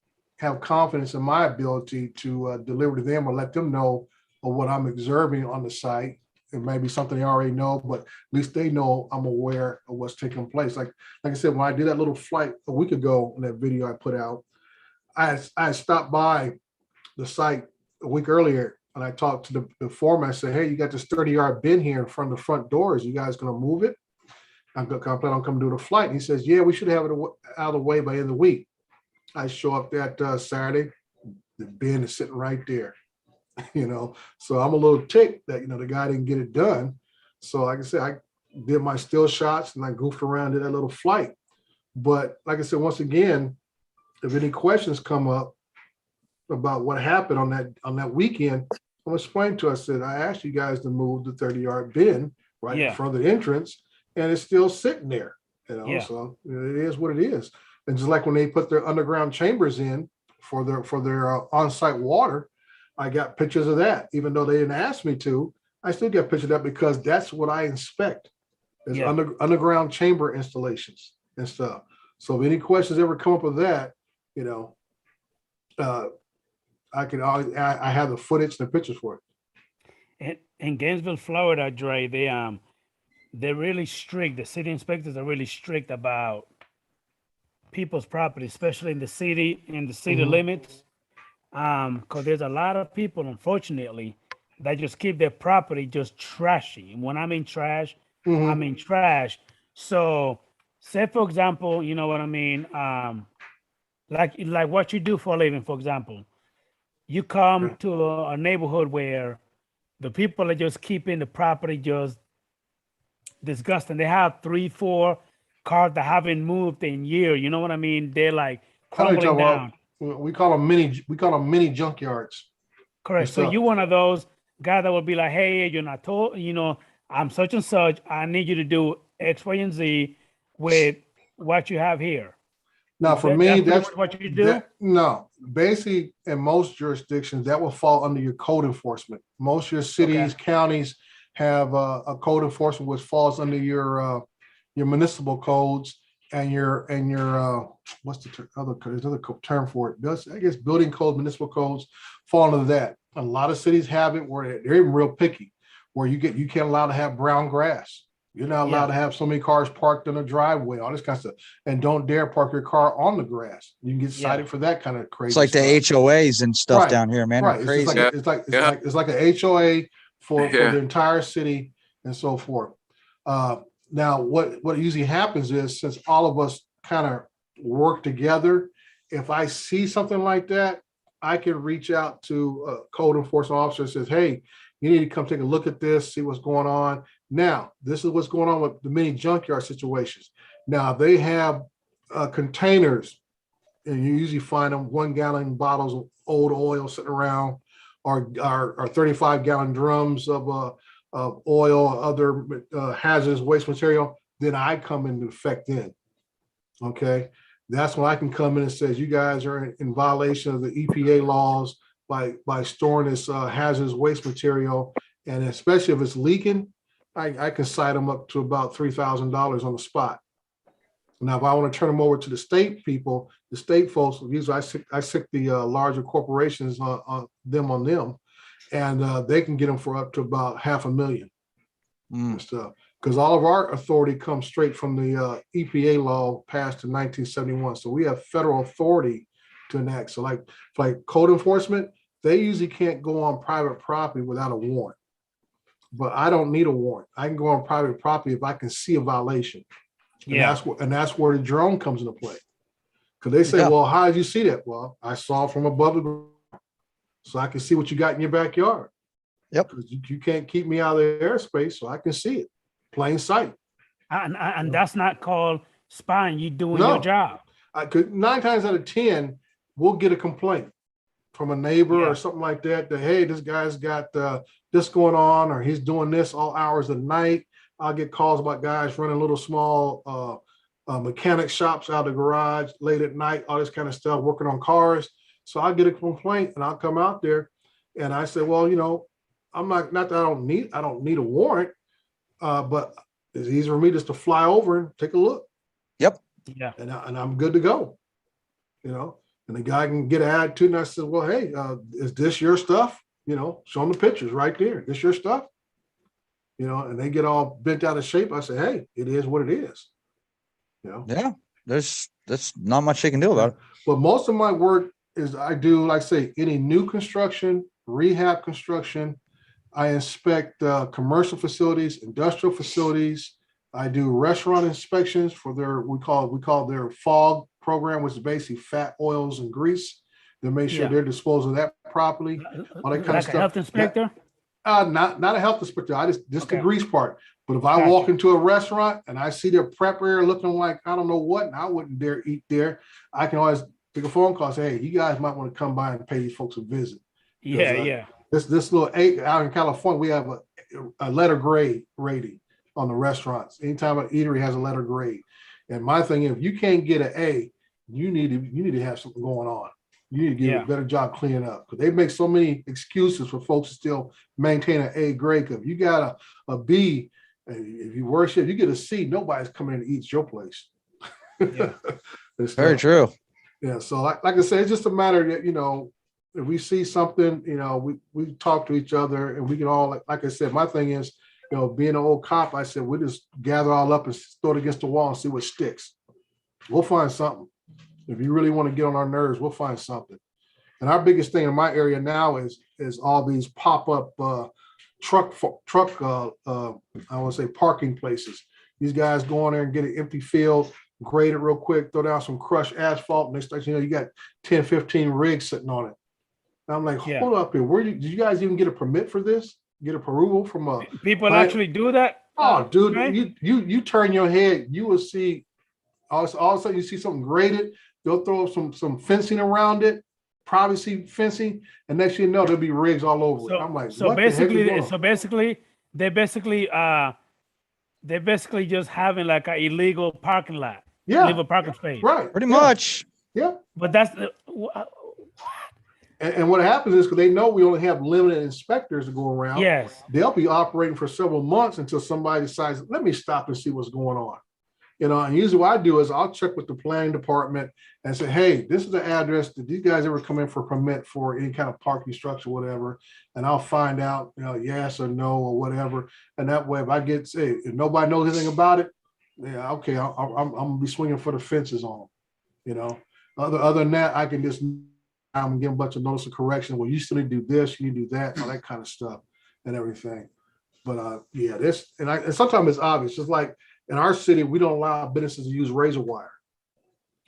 confidence in my ability to deliver to them or let them know of what I'm observing on the site. It may be something they already know, but at least they know I'm aware of what's taking place. Like I said, when I did that little flight a week ago in that video I put out, I stopped by the site a week earlier and I talked to the foreman. I said, hey, you got this 30-yard bin here in front of the front doors. You guys gonna move it? I plan on coming to do the flight. And he says, yeah, we should have it out of the way by the end of the week. I show up that Saturday, the bin is sitting right there. So I'm a little ticked that, the guy didn't get it done. So like I said, I did my still shots and I goofed around, did that little flight. But like I said, once again, if any questions come up about what happened on that weekend, I'm explaining to us that I asked you guys to move the 30-yard bin right in front of the entrance and it's still sitting there, so it is what it is. And just like when they put their underground chambers in for their on-site water, I got pictures of that. Even though they didn't ask me to, I still get pictures of that because that's what I inspect is underground chamber installations and stuff. So if any questions ever come up with that, I have the footage and the pictures for it. In Gainesville, Florida, Dre, they're really strict. The city inspectors are really strict about people's property, especially in the city limits. Because there's a lot of people, unfortunately, that just keep their property just trashy. And when I mean trash, I mean trash. So say, for example, you know what I mean? like what you do for a living, for example. You come Yeah. to a neighborhood where the people are just keeping the property just disgusting. They have 3, 4 cars that haven't moved in years. You know what I mean? They're like I know you're crumbling talking down. about, we call them mini junkyards and Correct. So stuff. you one of those guys that will be like, hey, you're not told, I'm such and such. I need you to do X, Y, and Z with what you have here. Now, for me, That's pretty that's much what you do. no, basically, in most jurisdictions, that will fall under your code enforcement. Most of your cities, counties have a code enforcement which falls under your municipal codes and your what's the there's another term for it. I guess building codes, municipal codes fall under that. A lot of cities have it where they're even real picky, where you can't allow to have brown grass. You're not allowed to have so many cars parked in a driveway, all this kind of stuff. And don't dare park your car on the grass. You can get cited for that kind of crazy It's like stuff. the HOAs and stuff down here, man. Right. Crazy. It's like a HOA for the entire city and so forth. Now, what usually happens is, since all of us kind of work together, if I see something like that, I can reach out to a code enforcement officer and says, hey, you need to come take a look at this, see what's going on. Now, this is what's going on with the mini junkyard situations. Now, they have containers, and you usually find them 1-gallon bottles of old oil sitting around, or 35-gallon drums of oil, or other hazardous waste material. Then I come into effect then. Okay. That's when I can come in and says, you guys are in violation of the EPA laws by storing this hazardous waste material. And especially if it's leaking, I can cite them up to about $3,000 on the spot. Now, if I want to turn them over to the state people, the state folks, usually I sick the larger corporations on them, and they can get them for up to about $500,000 and stuff. Because all of our authority comes straight from the EPA law passed in 1971. So we have federal authority to enact. So like code enforcement, they usually can't go on private property without a warrant. But I don't need a warrant. I can go on private property if I can see a violation. And that's where the drone comes into play. Because they say, well, how did you see that? Well, I saw from above the ground, so I can see what you got in your backyard. Yep. Because you can't keep me out of the airspace, so I can see it. Plain sight. And that's not called spying. You doing your job. 9 times out of 10, we'll get a complaint from a neighbor or something like that, hey, this guy's got this going on, or he's doing this all hours of the night. I'll get calls about guys running little small mechanic shops out of the garage late at night, all this kind of stuff, working on cars. So I get a complaint and I'll come out there and I say, well, I'm not that I don't need a warrant, but it's easy for me just to fly over and take a look. Yep. Yeah. And I'm good to go, and the guy can get an attitude, and I said, well, hey, is this your stuff? Show them the pictures right there. This your stuff? And they get all bent out of shape. I say, hey, it is what it is. Yeah, there's not much they can do about it. But most of my work is I do, like say, any new construction, rehab construction. I inspect commercial facilities, industrial facilities. I do restaurant inspections for we call their FOG program, which is basically fat, oils, and grease. To make sure they're disposing of that properly. All that kind of stuff. A health inspector? Not a health inspector. I just the grease part. But if I walk into a restaurant and I see their prep area looking like I don't know what, and I wouldn't dare eat there, I can always take a phone call and say, hey, you guys might want to come by and pay these folks a visit. This little out in California, we have a letter grade rating on the restaurants. Anytime an eatery has a letter grade. And my thing is, if you can't get an A, you need to have something going on. You need to get a better job cleaning up, because they make so many excuses for folks to still maintain an A grade. Because if you got a B, if you worship, you get a C, nobody's coming in to eat your place. Yeah. Very true. Yeah. So like I said, it's just a matter that, if we see something, we talk to each other, and we can all, like I said, my thing is, being an old cop, I said, we just gather all up and throw it against the wall and see what sticks. We'll find something. If you really want to get on our nerves, we'll find something. And our biggest thing in my area now is all these pop-up truck I want to say parking places. These guys go on there and get an empty field, grade it real quick, throw down some crushed asphalt, next thing you know, you got 10, 15 rigs sitting on it. And I'm like, Yeah. hold up here. Did you guys even get a permit for this? Get approval from a People client? actually do that? Oh, dude, Right? you turn your head, you will see all of a sudden you see something graded, they'll throw some fencing around it, privacy fencing, and next thing you know, there'll be rigs all over it. I'm like, so what the heck is basically, going on? they're basically just having like an illegal parking lot, Yeah, illegal parking space. right. Pretty yeah, much. Yeah. But that's And what happens is because they know we only have limited inspectors to go around, yes. they'll be operating for several months until somebody decides, let me stop and see what's going on. And usually what I do is I'll check with the planning department and say, hey, this is the address. Did these guys ever come in for a permit for any kind of parking structure, whatever? And I'll find out, yes or no or whatever. And that way, if nobody knows anything about it, yeah, okay, I'm gonna be swinging for the fences on them. Other than that, I can just I'm gonna give a bunch of notice of correction. Well, you still need to do this, you need to do that, all that kind of stuff and everything. But yeah, and sometimes it's obvious. Just like in our city, we don't allow businesses to use razor wire.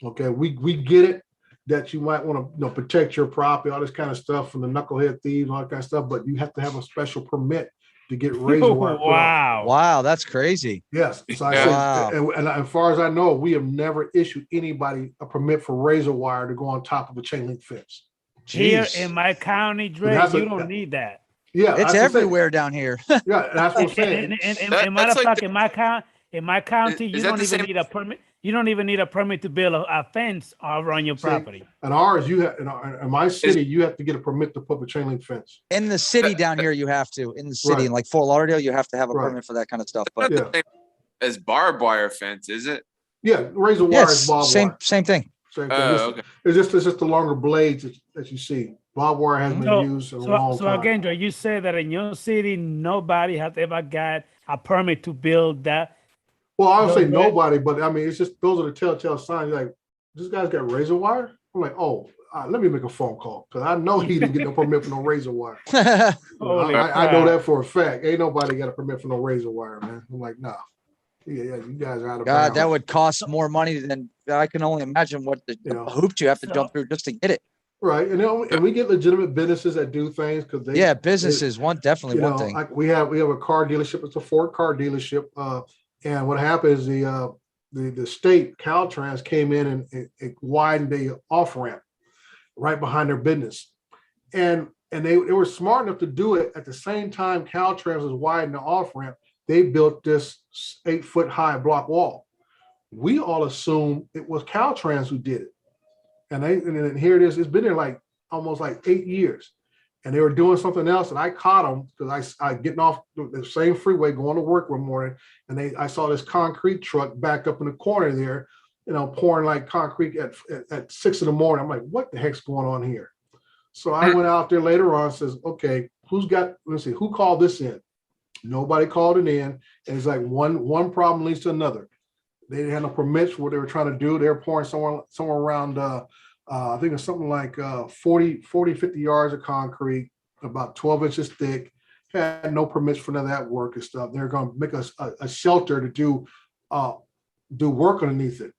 Okay, we get it that you might want to protect your property, all this kind of stuff from the knucklehead thieves, all that kind of stuff. But you have to have a special permit to get razor wire. Wow. Wow, that's crazy. Yes. So I Wow. said, and as far as I know, we have never issued anybody a permit for razor wire to go on top of a chain link fence. Here Jeez. in my county, Dre, you don't need that. Yeah, It's everywhere down here. Yeah, that's what I'm saying. And That- matter of that's fact, like in my county, you is that don't the even same- need a permit. You don't even need a permit to build a fence around your property. And ours, you have in my city, you have to get a permit to put up a chain link fence. In the city down here, you have to. In the city, Right. in like Fort Lauderdale, you have to have a Right. permit for that kind of stuff. Not But Yeah. the same as barbed wire fence, is it? Yeah, razor wire is yes, barbed same wire. same thing. Same thing. Oh, okay. It's just the longer blades that you see. Barbed wire hasn't been used in a long So time. again, Dre, you say that in your city, nobody has ever got a permit to build that. Well, I don't say Those- nobody, but I mean, it's just those are the telltale signs. Like, this guy's got razor wire. I'm like, oh, let me make a phone call because I know he didn't get no permit for no razor wire. Holy I know crap. that for a fact. Ain't nobody got a permit for no razor wire, man. I'm like, nah. Yeah, you guys are out of God, bounds. that would cost more money than I can only imagine what the Yeah. hoops you have to So- jump through just to get it. Right, and we get legitimate businesses that do things because they Yeah, businesses definitely one thing. Like we have a car dealership. It's a Ford car dealership. And what happened is the state Caltrans came in and widened the off ramp right behind their business, and they were smart enough to do it at the same time Caltrans was widening the off ramp. They built this 8-foot high block wall. We all assumed it was Caltrans who did it, and then here it is. It's been there like almost like 8 years. And they were doing something else, and I caught them because I getting off the same freeway going to work one morning, and I saw this concrete truck back up in the corner there, pouring like concrete at 6 in the morning. I'm like, what the heck's going on here? So I went out there later on and says, okay, let's see, who called this in? Nobody called it in. And it's like one problem leads to another. They didn't have no permits for what they were trying to do. They were pouring somewhere around I think it's something like 40, 50 yards of concrete, about 12 inches thick, had no permits for none of that work and stuff. They're going to make us a shelter to do work underneath it.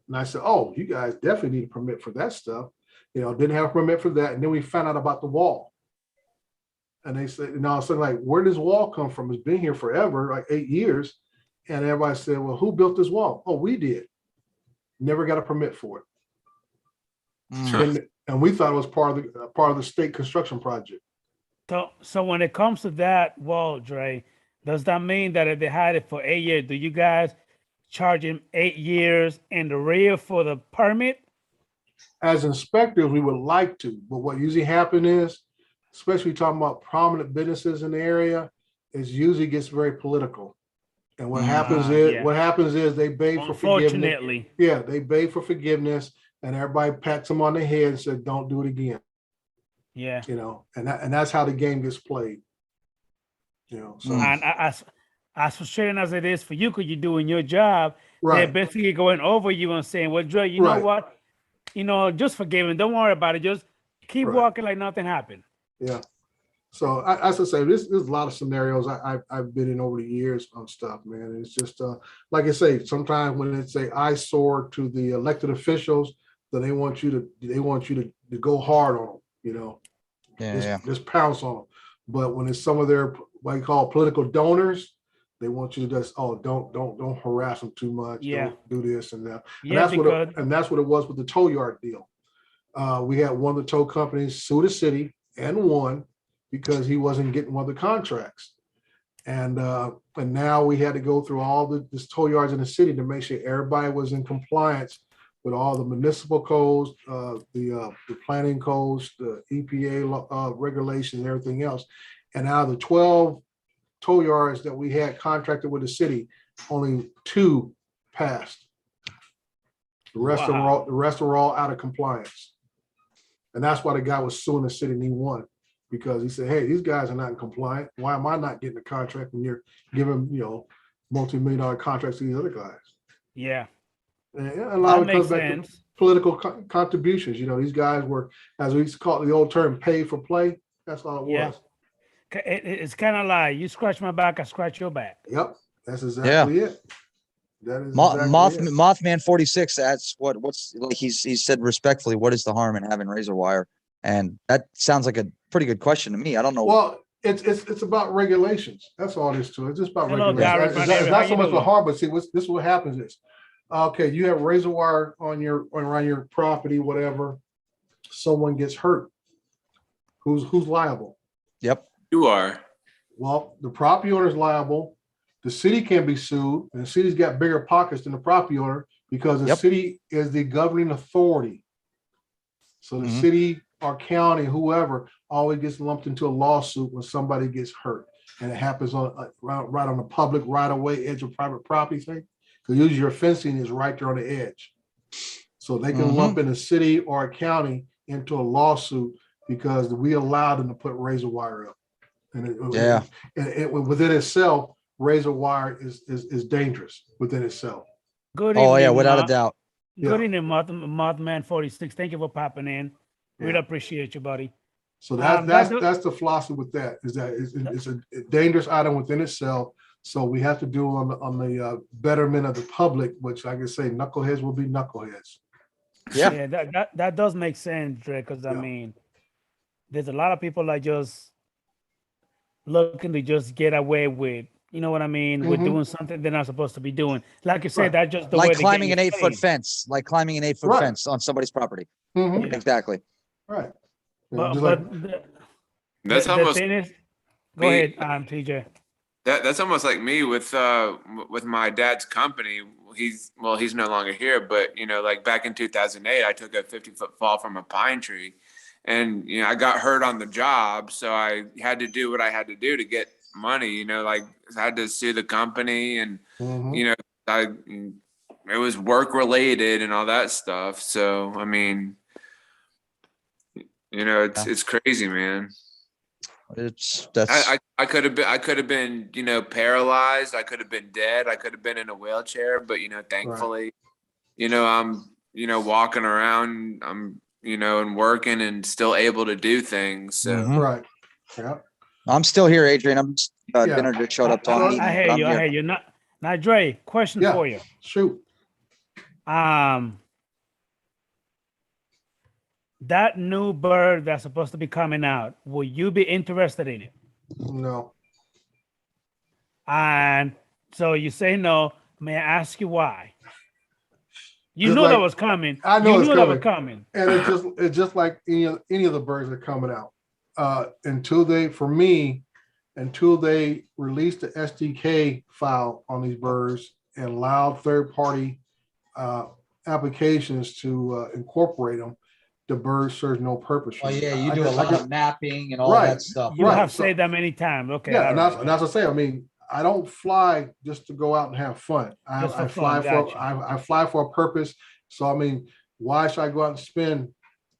And I said, oh, you guys definitely need a permit for that stuff. Didn't have a permit for that. And then we found out about the wall. And they said, and all of a sudden, like, where does this wall come from? It's been here forever, like 8 years. And everybody said, well, who built this wall? Oh, we did. Never got a permit for it. And we thought it was part of the state construction project. So when it comes to that wall, Dre, does that mean that if they had it for 8 years, do you guys charge him 8 years in the rear for the permit? As inspectors, we would like to, but what usually happens is, especially talking about prominent businesses in the area, is usually gets very political. And what happens is they beg for forgiveness. Unfortunately. Yeah, they beg for forgiveness, and everybody pats them on the head and said, "Don't do it again." Yeah. And that's how the game gets played. So And as frustrating as it is for you, because you're doing your job, right. they're basically going over you and saying, well, Dre, you know what? Just forgive him. Don't worry about it. Just keep walking like nothing happened. Yeah. So as I say, there's a lot of scenarios I've been in over the years on stuff, man. It's just like I say, sometimes when it's a eyesore to the elected officials, then they want you to go hard on them, you know, just pounce on them. But when it's some of their what you call political donors, they want you to just don't harass them too much. Yeah. Don't do this and that. Yeah, And that's what it was with the tow yard deal. We had one of the tow companies sue the city and won because he wasn't getting one of the contracts. And now we had to go through all the tow yards in the city to make sure everybody was in compliance with all the municipal codes, the planning codes, the EPA regulations, and everything else. And out of the 12 tow yards that we had contracted with the city, only 2 passed. The rest were all out of compliance. And that's why the guy was suing the city and he won. Because he said, hey, these guys are not in compliant. Why am I not getting a contract when you're giving, multi-million-dollar contracts to these other guys? Yeah. And a lot of it comes back to political contributions. These guys were, as we used to call it, the old term, pay for play. That's all it was. It's kind of like you scratch my back, I scratch your back. Yep. That's exactly it. That is Mothman 46 asks what's like he said respectfully, what is the harm in having razor wire? And that sounds like a pretty good question to me. I don't know. Well, it's about regulations. That's all it is to it. It's just about Hello, regulations. Gary, It's not so much a harm, but see, this what happens is, okay, you have razor wire around your property, whatever. Someone gets hurt. Who's liable? Yep. You are. Well, the property owner is liable. The city can be sued, and the city's got bigger pockets than the property owner because the city is the governing authority. So the city or county, whoever, always gets lumped into a lawsuit when somebody gets hurt, and it happens on right on the public right of way edge of private property thing. Because usually your fencing is right there on the edge, so they can lump in a city or a county into a lawsuit because we allowed them to put razor wire up, and within itself, razor wire is dangerous within itself. Good evening, without a doubt. Good evening, Mothman 46. Thank you for popping in. Really appreciate you, buddy. So that's the philosophy with that, is that it's a dangerous item within itself. So we have to do on the betterment of the public, which I can say knuckleheads will be knuckleheads. Yeah, that does make sense, Dre, because I mean, there's a lot of people that just looking to just get away with, you know what I mean, with doing something they're not supposed to be doing. Like you said, that's just the way like climbing an 8-foot fence, fence on somebody's property. Exactly. Right. That's almost. Thing is, go ahead, TJ. That's almost like me with my dad's company. He's no longer here, but like back in 2008, I took a 50-foot fall from a pine tree, and I got hurt on the job, so I had to do what I had to do to get money. Like I had to sue the company, and it was work related and all that stuff. So I mean, it's crazy, man. I could have been paralyzed. I could have been dead. I could have been in a wheelchair, but thankfully, I'm walking around. I'm and working and still able to do things. So right. Yeah. I'm still here, Adrian. I'm just dinner just showed up talking. I hear you. Now, Dre, question for you. Shoot. That new bird that's supposed to be coming out, will you be interested in it? No. And so you say no. May I ask you why? You knew that was coming. I know that was coming. And it's just like any of the birds that are coming out. Until they release the SDK file on these birds and allow third-party applications to incorporate them, the bird serves no purpose. You do a lot of mapping and all that stuff. You have said that many times. Okay. Yeah, and that's what I say. I mean, I don't fly just to go out and have fun. I fly for a purpose. So I mean, why should I go out and spend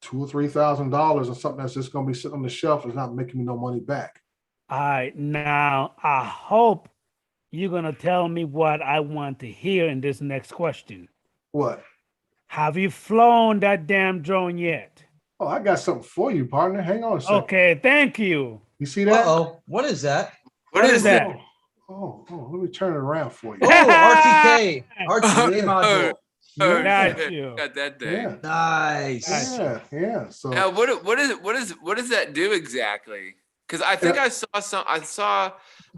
$2,000 or $3,000 on something that's just going to be sitting on the shelf and not making me no money back? All right, now I hope you're gonna tell me what I want to hear in this next question. What? Have you flown that damn drone yet? Oh, I got something for you, partner. Hang on a second. Okay, thank you. You see that? Uh-oh, what is that? What is that? Oh, let me turn it around for you. Oh, RTK Yeah. module. Oh, Got shit. you. Got that thing. Yeah, Nice. yeah. So Now, what does that do exactly? Because I think I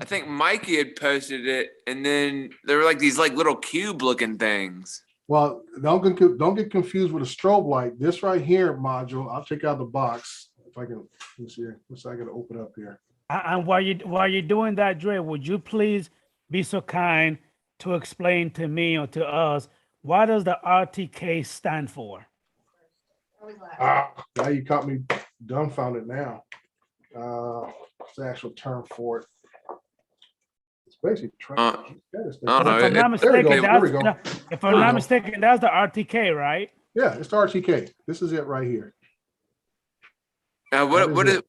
think Mikey had posted it, and then there were like these like little cube looking things. well, don't get confused with a strobe light. This right here module, I'll take out the box if I can. Let's see. Let's I can open up here. And while you're doing that, Dre, would you please be so kind to explain to me or to us, what does the RTK stand for? Now you caught me dumbfounded now. What's the actual term for it? It's basically I don't know. If I'm not There we go. mistaken, There we go. if I'm not mistaken, that's the RTK, right? Yeah, it's the RTK. This is it right here. Now, what That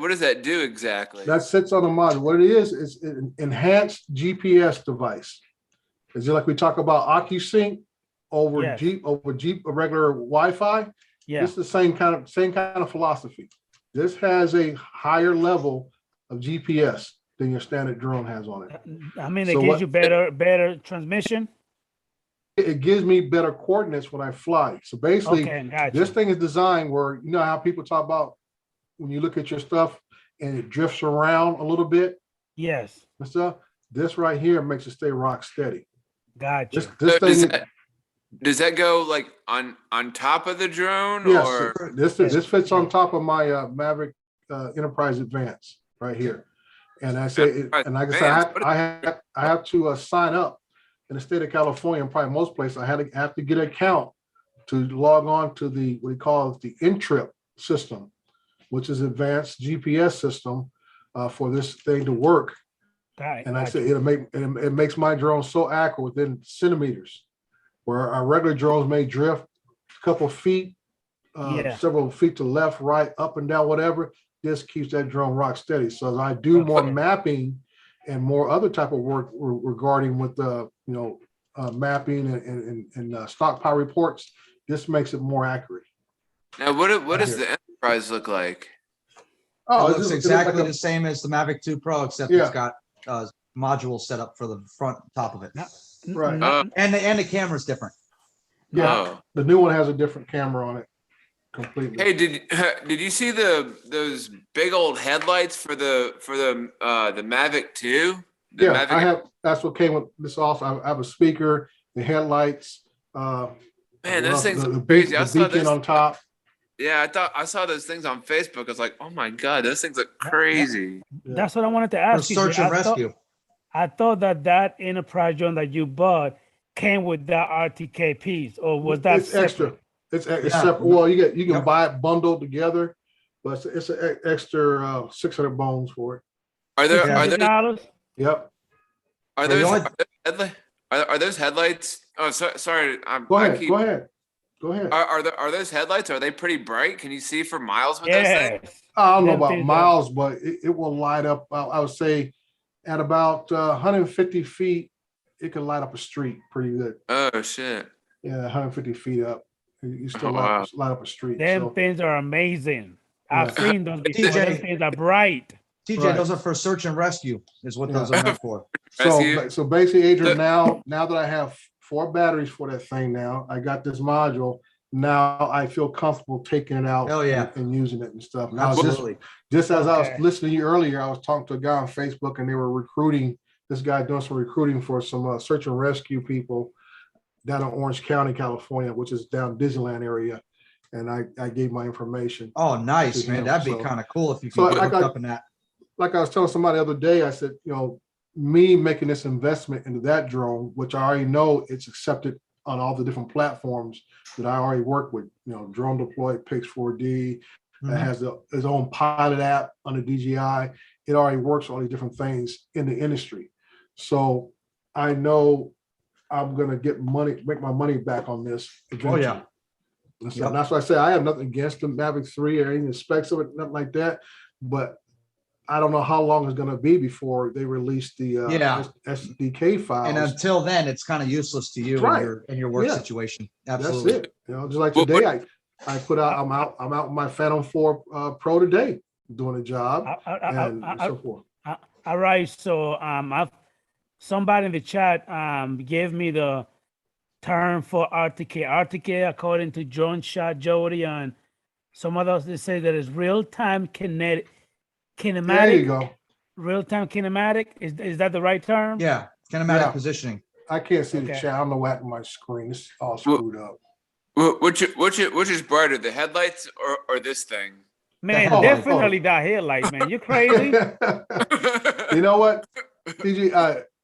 does that do exactly? That sits on the module. What it is an enhanced GPS device. Is it like we talk about OcuSync over Yes. Jeep regular Wi-Fi? Yeah. This is the same kind of philosophy. This has a higher level of GPS than your standard drone has on it. I mean, it So gives what- you better transmission. It gives me better coordinates when I fly. So basically, Okay, got you. this thing is designed where, you know how people talk about when you look at your stuff and it drifts around a little bit Yes, and stuff. This right here makes it stay rock steady. got you. This So thing, does that go like on top of the drone, yes, or this fits on top of my Maverick Enterprise Advance right here. And I say, and like I said, I have to sign up in the state of California and probably most places. I have to get an account to log on to the what we call the Intrip system, which is advanced GPS system for this thing to work. Right, And I got say you. it makes my drone so accurate within centimeters, where our regular drones may drift a couple feet, Yeah. several feet to left, right, up and down, whatever. This keeps that drone rock steady. So as I do more Okay. mapping and more other type of work regarding with the mapping and stockpile reports, this makes it more accurate. now what does the Enterprise look like? Oh, It it's looks just- exactly like the same as the Mavic 2 Pro, except Yeah. it's got modules set up for the front top of it. Right. And the camera's different. Yeah. Oh. The new one has a different camera on it completely. Hey, did you see those big old headlights for the Mavic 2? The Yeah, Mavic, I have. That's what came with this. Also, I have a speaker, the headlights. man, what those else? things the look crazy. I the saw beacon this. on top. Yeah, I saw those things on Facebook. I was like, oh my god, those things look crazy. Yeah. That's what I wanted to For ask you. search Jay. and rescue. I thought that Enterprise drone that you bought came with that RTK piece, or was that It's extra? separate? It's Yeah. separate. Well, you can Yep. buy it bundled together, but it's an extra 600 bones for it. Are there Yeah. $600? Yep. are Well, those you are those headlights? Oh, sorry. Go ahead. Go ahead. Go ahead. Are those headlights? Are they pretty bright? Can you see for miles with those things? Yes. I don't know Them about things are- miles, but it will light up. I would say at about 150 feet, it can light up a street pretty good. Oh shit. Yeah, 150 feet up. You still Oh, light up a street. Them So, things are amazing. I've Yeah. seen those before. Them DJ. things are bright. TJ, Right. those are for search and rescue, is what those Yeah. are meant for. Rescue. so basically, Adrian, now that I have 4 batteries for that thing now, I got this module. Now I feel comfortable taking it out Hell yeah. and using it and stuff. And I was just Absolutely. as I was Okay. listening to you earlier, I was talking to a guy on Facebook and they were recruiting, this guy doing some recruiting for some search and rescue people down in Orange County, California, which is down Disneyland area. And I gave my information. Oh, nice, To man. him, That'd be so- kind of cool if you so could get I hooked got- up in that. Like I was telling somebody the other day, I said, me making this investment into that drone, which I already know it's accepted on all the different platforms that I already work with, Drone Deploy, Pix 4D, Mhm. that has its own pilot app under DJI. It already works all these different things in the industry. So I know I'm gonna make my money back on this eventually. yeah. And so Yep. that's why I say I have nothing against the Mavic 3 or any of the specs of it, nothing like that. But I don't know how long it's gonna be before they release the Yeah. SDK files. And until then, it's kind of useless to you Right. in your work Yeah. situation. That's Absolutely. it. Just like What- today, I put out. I'm out with my Phantom 4 Pro today. doing a job and so forth. All right. So somebody in the chat gave me the term for RTK. RTK, according to Drone Shot Jody and some others, they say that it's real-time kinematic. There you go. Real-time kinematic. Is that the right term? Yeah, kinematic Yeah. positioning. I can't see the Okay. chat. I don't know what happened to my screen. It's all screwed up. Which is brighter, the headlights or this thing? Man, Oh, definitely that headlight, man. You crazy? You know what? PG,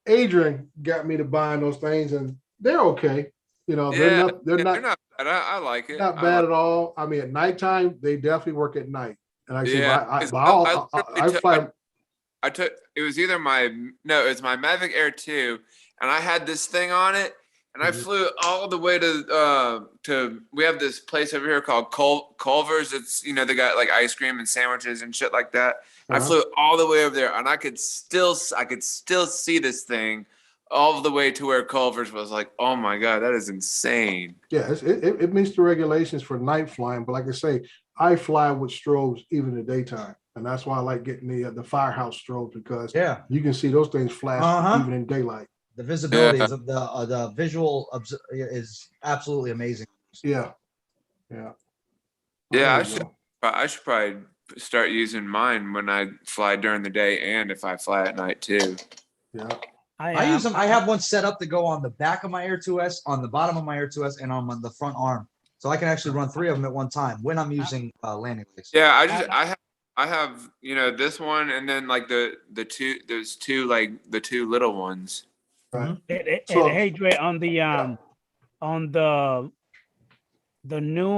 Adrian got me to buying those things, and they're okay. You know, they're not bad. I like it. not bad at all. I mean, at nighttime, they definitely work at night. And I say, Yeah, I fly. I took it was either it was my Mavic Air 2, and I had this thing on it, and I flew all the way to we have this place over here called Culver's. It's they got like ice cream and sandwiches and shit like that. I flew all the way over there, and I could still see this thing all the way to where Culver's was. Like, oh my god, that is insane. Yeah, it meets the regulations for night flying, but like I say, I fly with strobes even in the daytime, and that's why I like getting the firehouse strobes, because you can see those things flash even in daylight. The visibility is the visual is absolutely amazing. Yeah. I should probably start using mine when I fly during the day and if I fly at night too. Yeah. I use them. I have one set up to go on the back of my Air 2S, on the bottom of my Air 2S, and on the front arm, so I can actually run 3 of them at one time when I'm using landing legs. Yeah, I have this one, and then like the two little ones. Right. Hey Dre, on the new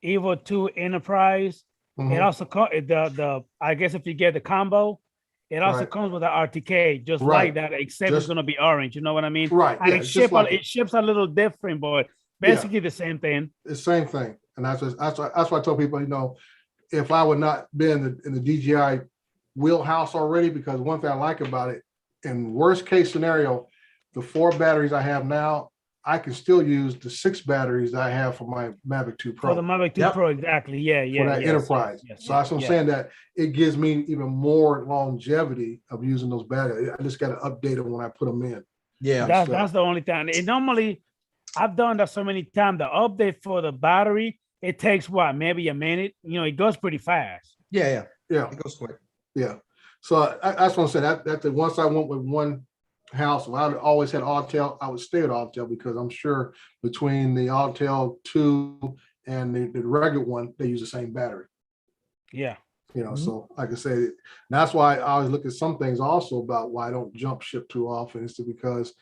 Evo 2 Enterprise, it also I guess if you get the combo, it also comes with an RTK, just like that, except it's going to be orange. You know what I mean? Right. And it ships a little different, but basically the same thing. The same thing. And that's why I tell people, if I would not be in the DJI wheelhouse already, because one thing I like about it, in worst case scenario, the 4 batteries I have now, I can still use the 6 batteries I have for my Mavic 2 Pro. For the Mavic 2 Pro, exactly. Yeah. For that Enterprise. So that's what I'm saying, that it gives me even more longevity of using those batteries. I just got to update them when I put them in. Yeah. That's the only time. And normally, I've done that so many times. The update for the battery, it takes maybe a minute. It goes pretty fast. Yeah. It goes quick. Yeah. So that's what I'm saying. That once I went with one house, I always had Autel. I would stay at Autel, because I'm sure between the Autel 2 and the regular one, they use the same battery. Yeah. So like I said, that's why I always look at some things also about why I don't jump ship too often, is because,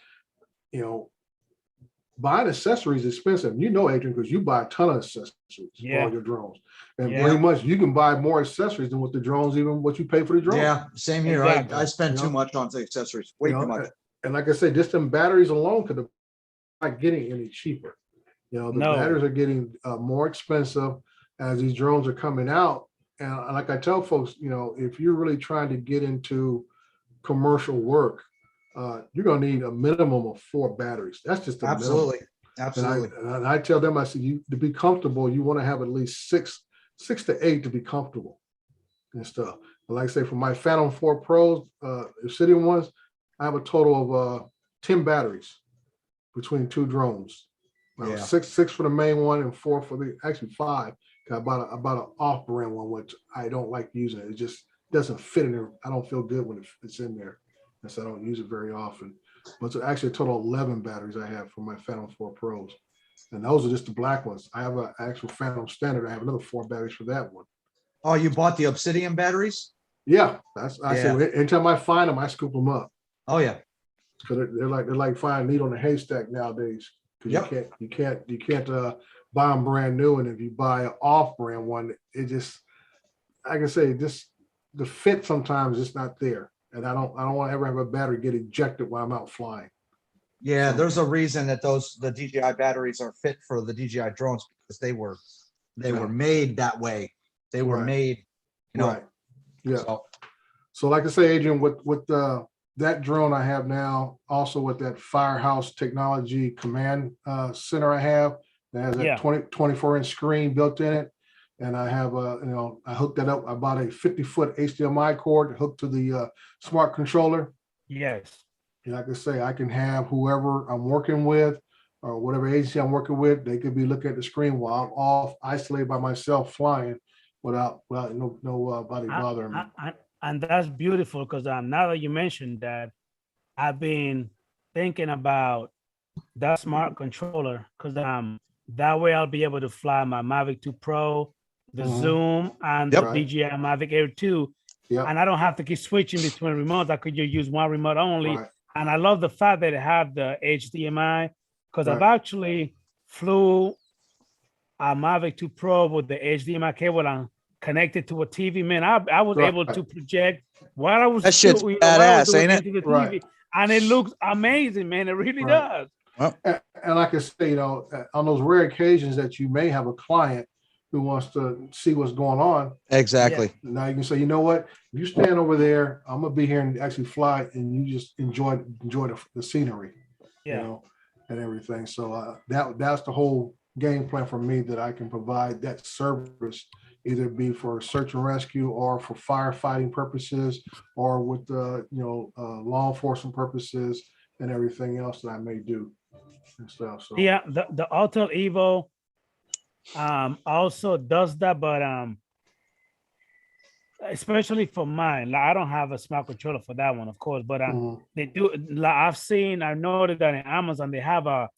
buying accessories is expensive. Adrian, because you buy a ton of accessories for all your drones. And pretty much you can buy more accessories than what the drones, even what you pay for the drone. Yeah, same here. Exactly. I spend too much on the accessories. Way too much. And like I said, just them batteries alone could not getting any cheaper. The batteries are getting more expensive as these drones are coming out. And like I tell folks, if you're really trying to get into commercial work, you're going to need a minimum of 4 batteries. That's just absolutely. And I tell them, I said, to be comfortable, you want to have at least 6 to 8 to be comfortable and stuff. But like I say, for my Phantom 4 Pros, Obsidian ones, I have a total of 10 batteries between 2 drones. 6 for the main one and 4 for actually 5. I bought an off-brand one, which I don't like using. It just doesn't fit in there. I don't feel good when it's in there. And so I don't use it very often. But it's actually a total of 11 batteries I have for my Phantom 4 Pros. And those are just the black ones. I have an actual Phantom Standard. I have another 4 batteries for that one. Oh, you bought the Obsidian batteries? Yeah. I say anytime I find them, I scoop them up. Oh yeah. Because they're like finding meat on a haystack nowadays. Because you can't buy them brand new. And if you buy an off-brand one, it just, I can say, just the fit sometimes is not there. And I don't want to ever have a battery get ejected while I'm out flying. Yeah, there's a reason that the DJI batteries are fit for the DJI drones, because they were made that way. They were made, Right. Yeah. So like I say, Adrian, with that drone I have now, also with that Firehouse Technology Command Center I have, that has a 24-inch screen built in it. And I have I hooked that up. I bought a 50-foot HDMI cord hooked to the smart controller. Yes. And like I say, I can have whoever I'm working with or whatever agency I'm working with, they could be looking at the screen while I'm off, isolated by myself, flying without nobody bothering me. And that's beautiful because now that you mentioned that, I've been thinking about that smart controller because that way I'll be able to fly my Mavic 2 Pro, the Mhm. Zoom, and Yep. the DJI Mavic Air 2. Yep. And I don't have to keep switching between remotes. I could just use one remote only. Right. And I love the fact that it have the HDMI because I've Right. actually flew a Mavic 2 Pro with the HDMI cable and connected to a TV. Man, I was Right. able to project what I was That shit's doing, what I was badass, doing ain't it? into the Right. TV. And it looks amazing, man. It really Right. does. And like I say, on those rare occasions that you may have a client who wants to see what's going on, Exactly. now you can say, you know what, if you stand over there, I'm gonna be here and actually fly, and you just enjoy the scenery, Yeah. and everything. So that's the whole game plan for me, that I can provide that service, either be for search and rescue or for firefighting purposes, or with law enforcement purposes and everything else that I may do and stuff. So Yeah, the Autel Evo also does that, but especially for mine, like I don't have a smart controller for that one, of course, but mhm. they do. Like I noticed that in Amazon they have a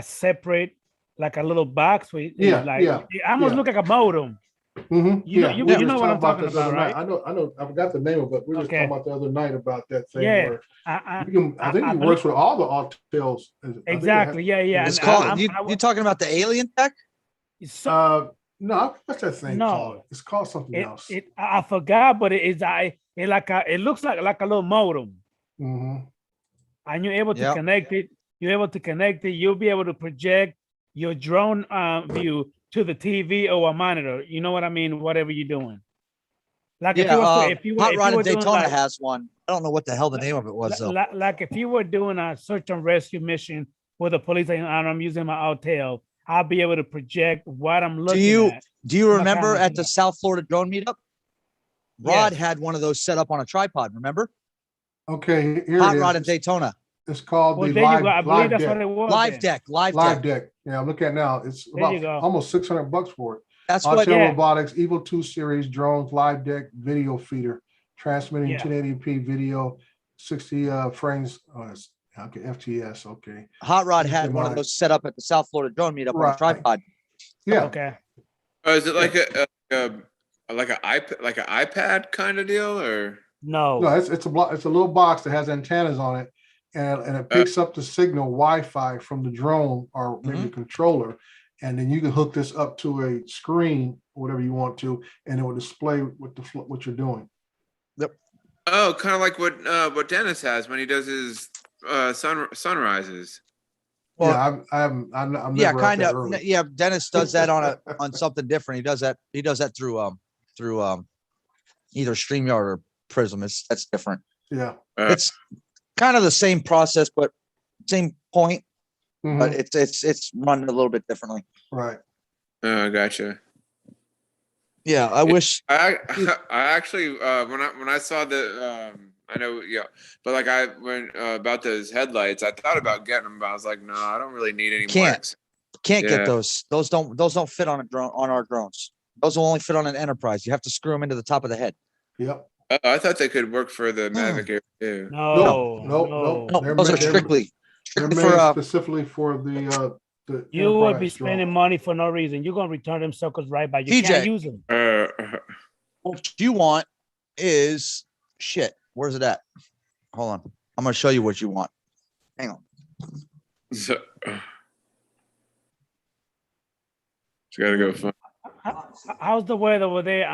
separate, like a little box where it almost look like a modem. Mhm. You know, Yeah, you we were know just what I'm about talking this the other about, right? night. I know, I forgot the name of it, but we were just Okay. talking about the other night about that thing Yeah, where I I think I he believe- works with all the Autels. I think they have- exactly. Yeah. It's And called, you talking about the alien tech? No, what's that thing No. called? It's called something else. I forgot, but it looks like a little modem, Mhm. and you're able to Yep. connect it. You're able to connect it. You'll be able to project your drone view to the TV or a monitor. You know what I mean? Whatever you're doing. Like if you Hot Rod were in doing Daytona like, has one. I don't know what the hell the name of it was though. like if you were doing a search and rescue mission with the police and I'm using my Autel, I'll be able to project what I'm looking at. Do you What remember camera at the can I- South Florida drone meetup? Rod Yes. had one of those set up on a tripod, remember? Okay, here Hot it Rod in is. Daytona. It's called Well, the there you go. I live believe that's what deck. it was. Live then. deck. Live deck. Yeah, I'm looking at it now. It's There you about go. almost $600 for it. That's what. Autel Yeah. Robotics Evo 2 series drones live deck video feeder, transmitting Yeah. 1080p video, 60 frames. Okay, FTS. Okay, Hot Rod had one of HDMI. those set up at the South Florida drone meetup on a Right. tripod. yeah. Okay. Is it like like an iPad kind of deal, or? No, No. it's a block. It's a little box that has antennas on it, and it picks up the signal Wi-Fi from the drone or maybe the controller, and then you can hook this up to a screen, whatever you want to, and it will display what you're doing. Oh, kind of like what Dennis has when he does his sunrises. Well, yeah, I'm never Yeah, up kind that of. early. Yeah, Dennis does that on something different. He does that through either StreamYard or Prism. That's different. Yeah. It's kind of the same process, but same point, Mhm. but it's run a little bit differently. Right. Oh, gotcha. Yeah, I wish. I actually when I saw the I know, yeah, but like when about those headlights, I thought about getting them, but I was like, no, I don't really need any more. Can't Yeah. get those. Those don't fit on a drone, on our drones. Those will only fit on an Enterprise. You have to screw them into the top of the head. Yep. I thought they could work for the Mavic Air too. No. No. No, They're those are they're- strictly They're for made specifically for the You would be Enterprise drone. spending money for no reason. You're gonna return them suckers right back. You TJ. can't use them. what you want is shit. Where's it at? Hold on. I'm gonna show you what you want. Hang on. So, it's gotta go fun. How's the weather over there?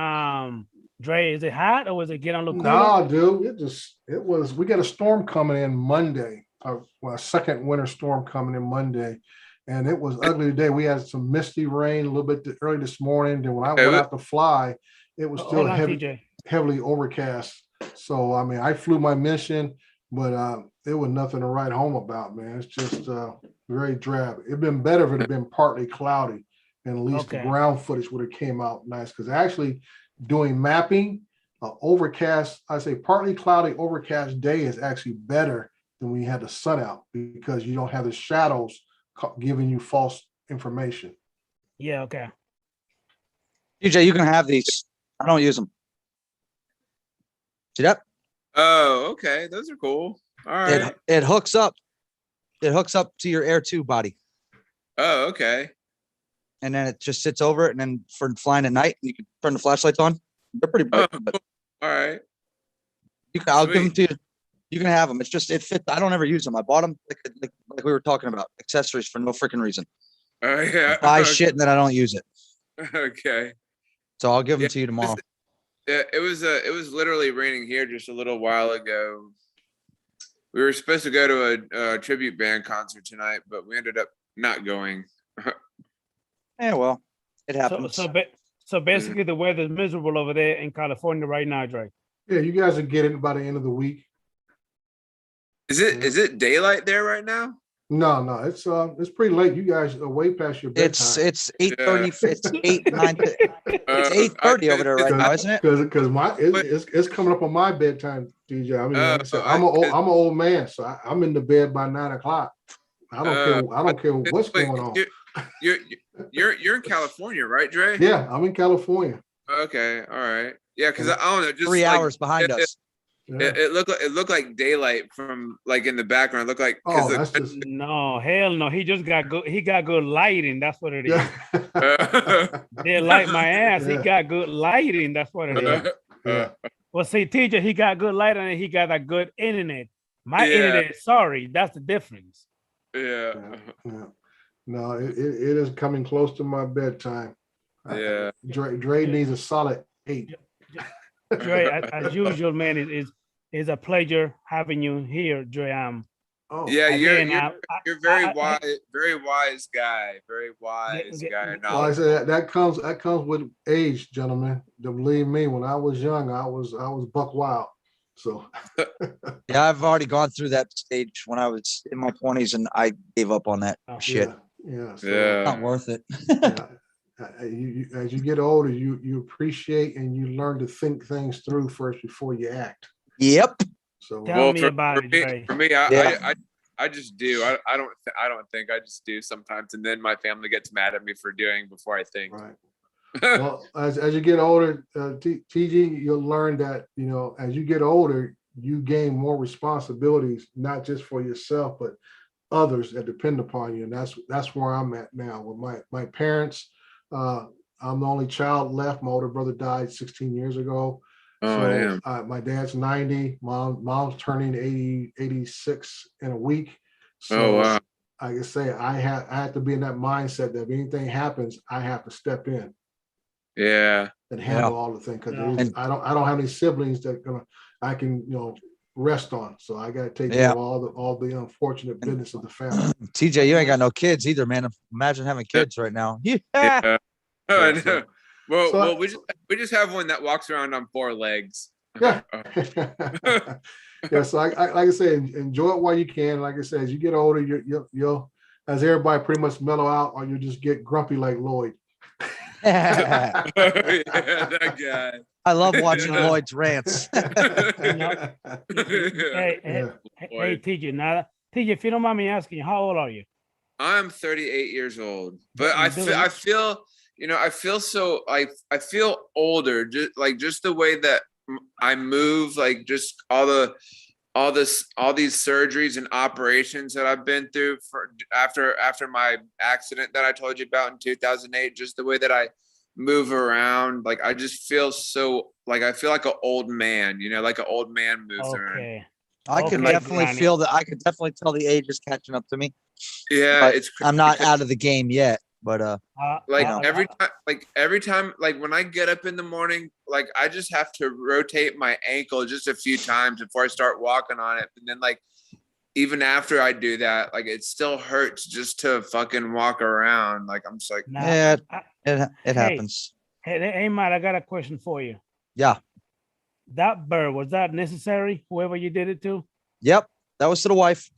Dre, is it hot or was it getting a little cooler? No, dude, it was. We got a storm coming in Monday. A second winter storm coming in Monday, and it was ugly today. We had some misty rain a little bit early this morning. Then when I went out to fly, it was still Hold on, TJ. heavily overcast. So I mean, I flew my mission, but it was nothing to write home about, man. It's just very drab. It'd been better if it had been partly cloudy, and at least the Okay. ground footage would have came out nice. Because actually doing mapping, overcast, I say partly cloudy, overcast day is actually better than when you had the sun out because you don't have the shadows giving you false information. Yeah, okay. TJ, you can have these. I don't use them. See that? Oh, okay. Those are cool. All right. It hooks up. It hooks up to your Air 2 body. Oh, okay. And then it just sits over it. And then for flying at night, you can turn the flashlights on. They're pretty bright. Oh, But all right. I'll give them Sweet. to you. You can have them. It's just, it fits. I don't ever use them. I bought them like we were talking about, accessories for no freaking reason. Oh, yeah. Buy shit and then I don't use it. Okay. So I'll give them Yeah, to you tomorrow. Yeah, it was literally raining here just a little while ago. We were supposed to go to a tribute band concert tonight, but we ended up not going. Yeah, well, it So, happens. so basically the weather's miserable over there in California right now, Dre. Yeah, you guys will get it by the end of the week. Is it daylight there right now? No, it's pretty late. You guys are way past your bedtime. It's 8:30. It's 8:09. It's 8:30 over there right now, isn't it? Because it's coming up on my bedtime, DJ. I mean, like I said, I'm an old man, so I'm in the bed by 9 o'clock. I don't care what's going on. You're in California, right, Dre? Yeah, I'm in California. Okay, all right. Yeah, because I don't know, just 3 like, hours behind us. Yeah. It looked like daylight from like in the background. It looked like Oh, that's just No, hell no. He just got good. He got good lighting. That's what it is. yeah. They light my ass. He Yeah. got good lighting. That's what it is. Yeah. Well, see, TJ, he got good lighting and he got a good internet. My Yeah. internet, sorry, that's the difference. yeah. Yeah. No, it is coming close to my bedtime. Yeah. Dre needs a solid 8. Dre, as usual, man, it is a pleasure having you here, Dre. Oh, Yeah, Again, you're very wise guy. Very wise guy. Like I said, that comes with age, gentlemen. Believe me, when I was young, I was buck wild. So Yeah, I've already gone through that stage when I was in my 20s and I gave up on that shit. yeah. So, Yeah. Not worth it. yeah. As you get older, you appreciate and you learn to think things through first before you act. Yep. So Tell me about it, Dre. For me, Yeah. I just do. I don't think. I just do sometimes, and then my family gets mad at me for doing before I think. right. Well, as you get older, TG, you'll learn that, as you get older, you gain more responsibilities, not just for yourself, but others that depend upon you. And that's where I'm at now with my parents. I'm the only child left. My older brother died 16 years ago. Oh, So my dad's 90. Mom's turning 86 in a week. So Oh, wow. like I say, I have to be in that mindset that if anything happens, I have to step in Yeah. and handle all the things, because Yeah. I don't have any siblings that I can rest on. So I got to take care of all the unfortunate business of the family. TJ, you ain't got no kids either, man. Imagine having kids right now. Yeah. Yeah. Oh, I know. So- Well, we just have one that walks around on 4 legs. Yeah. Yeah. So like I said, enjoy it while you can. Like I said, as you get older, you'll as everybody pretty much mellow out, or you just get grumpy like Lloyd. Yeah, that guy. I love watching Lloyd's rants. Hey, Yeah. hey, TJ. Now, TJ, if you don't mind me asking, how old are you? I'm 38 years old, but You doing I feel so I feel older, just the way that I move, like just all these surgeries and operations that I've been through after my accident that I told you about in 2008, just the way that I move around, like I just feel so, like I feel like an old man, like an old man moves around. Okay. I can Okay, definitely Granny. feel that. I can definitely tell the age is catching up to me. Yeah, But it's crazy I'm not because, out of the game yet, but every time, like when I get up in the morning, like I just have to rotate my ankle just a few times before I start walking on it. And then like, even after I do that, like it still hurts just to fucking walk around. Like I'm just like, Now, yeah, I- it happens. hey, Matt, I got a question for you. Yeah. That bird, was that necessary? Whoever you did it to? Yep. That was to the wife.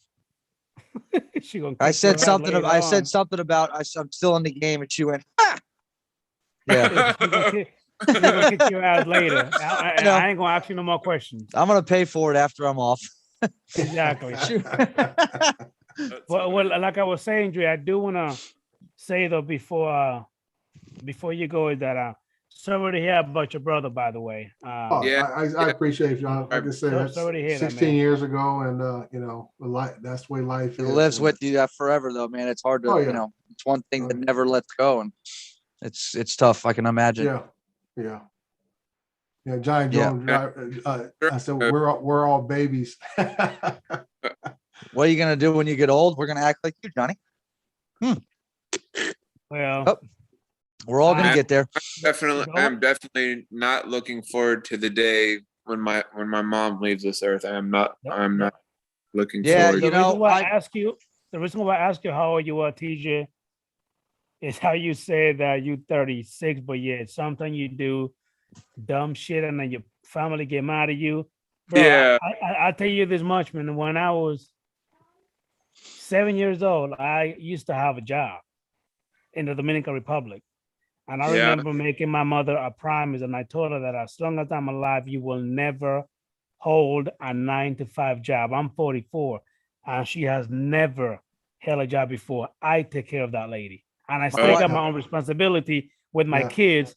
She gonna I kick said your ass something. later I on. said something about I'm still in the game, and she went, ah! Yeah, She gonna kick your ass later. I know. I ain't gonna ask you no more questions. I'm gonna pay for it after I'm off. Exactly. Shoot. Well, like I was saying, Dre, I do wanna say though before you go is that sorry to hear about your brother, by the way. Oh, Yeah. I appreciate you. Like I said, that's sorry to hear that, 16 man. years ago, and you know, that's the way life It is. lives and- with you forever, though, man. It's hard to, Oh, yeah. you know, it's one thing that Oh, yeah. never lets go, and it's tough. I can imagine. Yeah. Giant Yeah. drone. I said we're all babies. What are you gonna do when you get old? We're gonna act like you, Johnny. Well, Oh. We're all gonna get there. I'm definitely not looking forward to the day when my mom leaves this earth. I'm not looking Yeah, forward. you the know, reason why I ask you, the reason why I ask you how old you are, TJ, is how you say that you 36, but yeah, something you do dumb shit and then your family get mad at you. Bro, Yeah. I tell you this much, man. When I was 7 years old, I used to have a job in the Dominican Republic. And I Yeah. remember making my mother a promise, and I told her that as long as I'm alive, you will never hold a 9-to-5 job. I'm 44, and she has never held a job before. I take care of that lady, and I still got my own responsibility with my kids.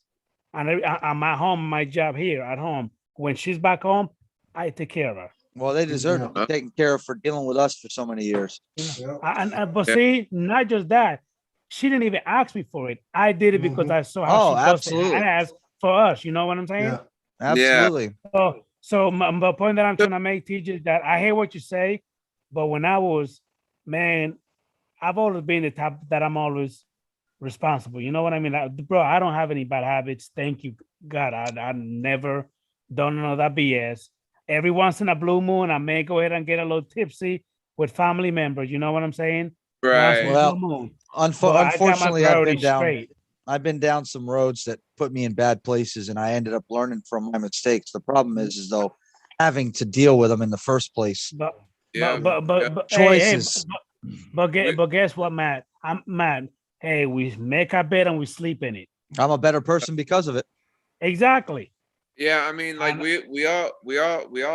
And I'm at home, my job here at home. When she's back home, I take care of her. Well, they deserve to be taken care of for dealing with us for so many years. But see, not just that. She didn't even ask me for it. I did it because I saw how she busted her ass for us. You know what I'm saying? Absolutely. So the point that I'm trying to make, TJ, is that I hear what you say, but when I was, man, I've always been the type that I'm always responsible. You know what I mean? Bro, I don't have any bad habits. Thank you, God. I never done none of that BS. Every once in a blue moon, I may go ahead and get a little tipsy with family members. You know what I'm saying? Right. Well, unfortunately, I've been down some roads that put me in bad places, and I ended up learning from my mistakes. The problem is though, having to deal with them in the first place. But choices. But guess what, Matt? Hey, we make our bed and we sleep in it. I'm a better person because of it. Exactly. Yeah, I mean, like we all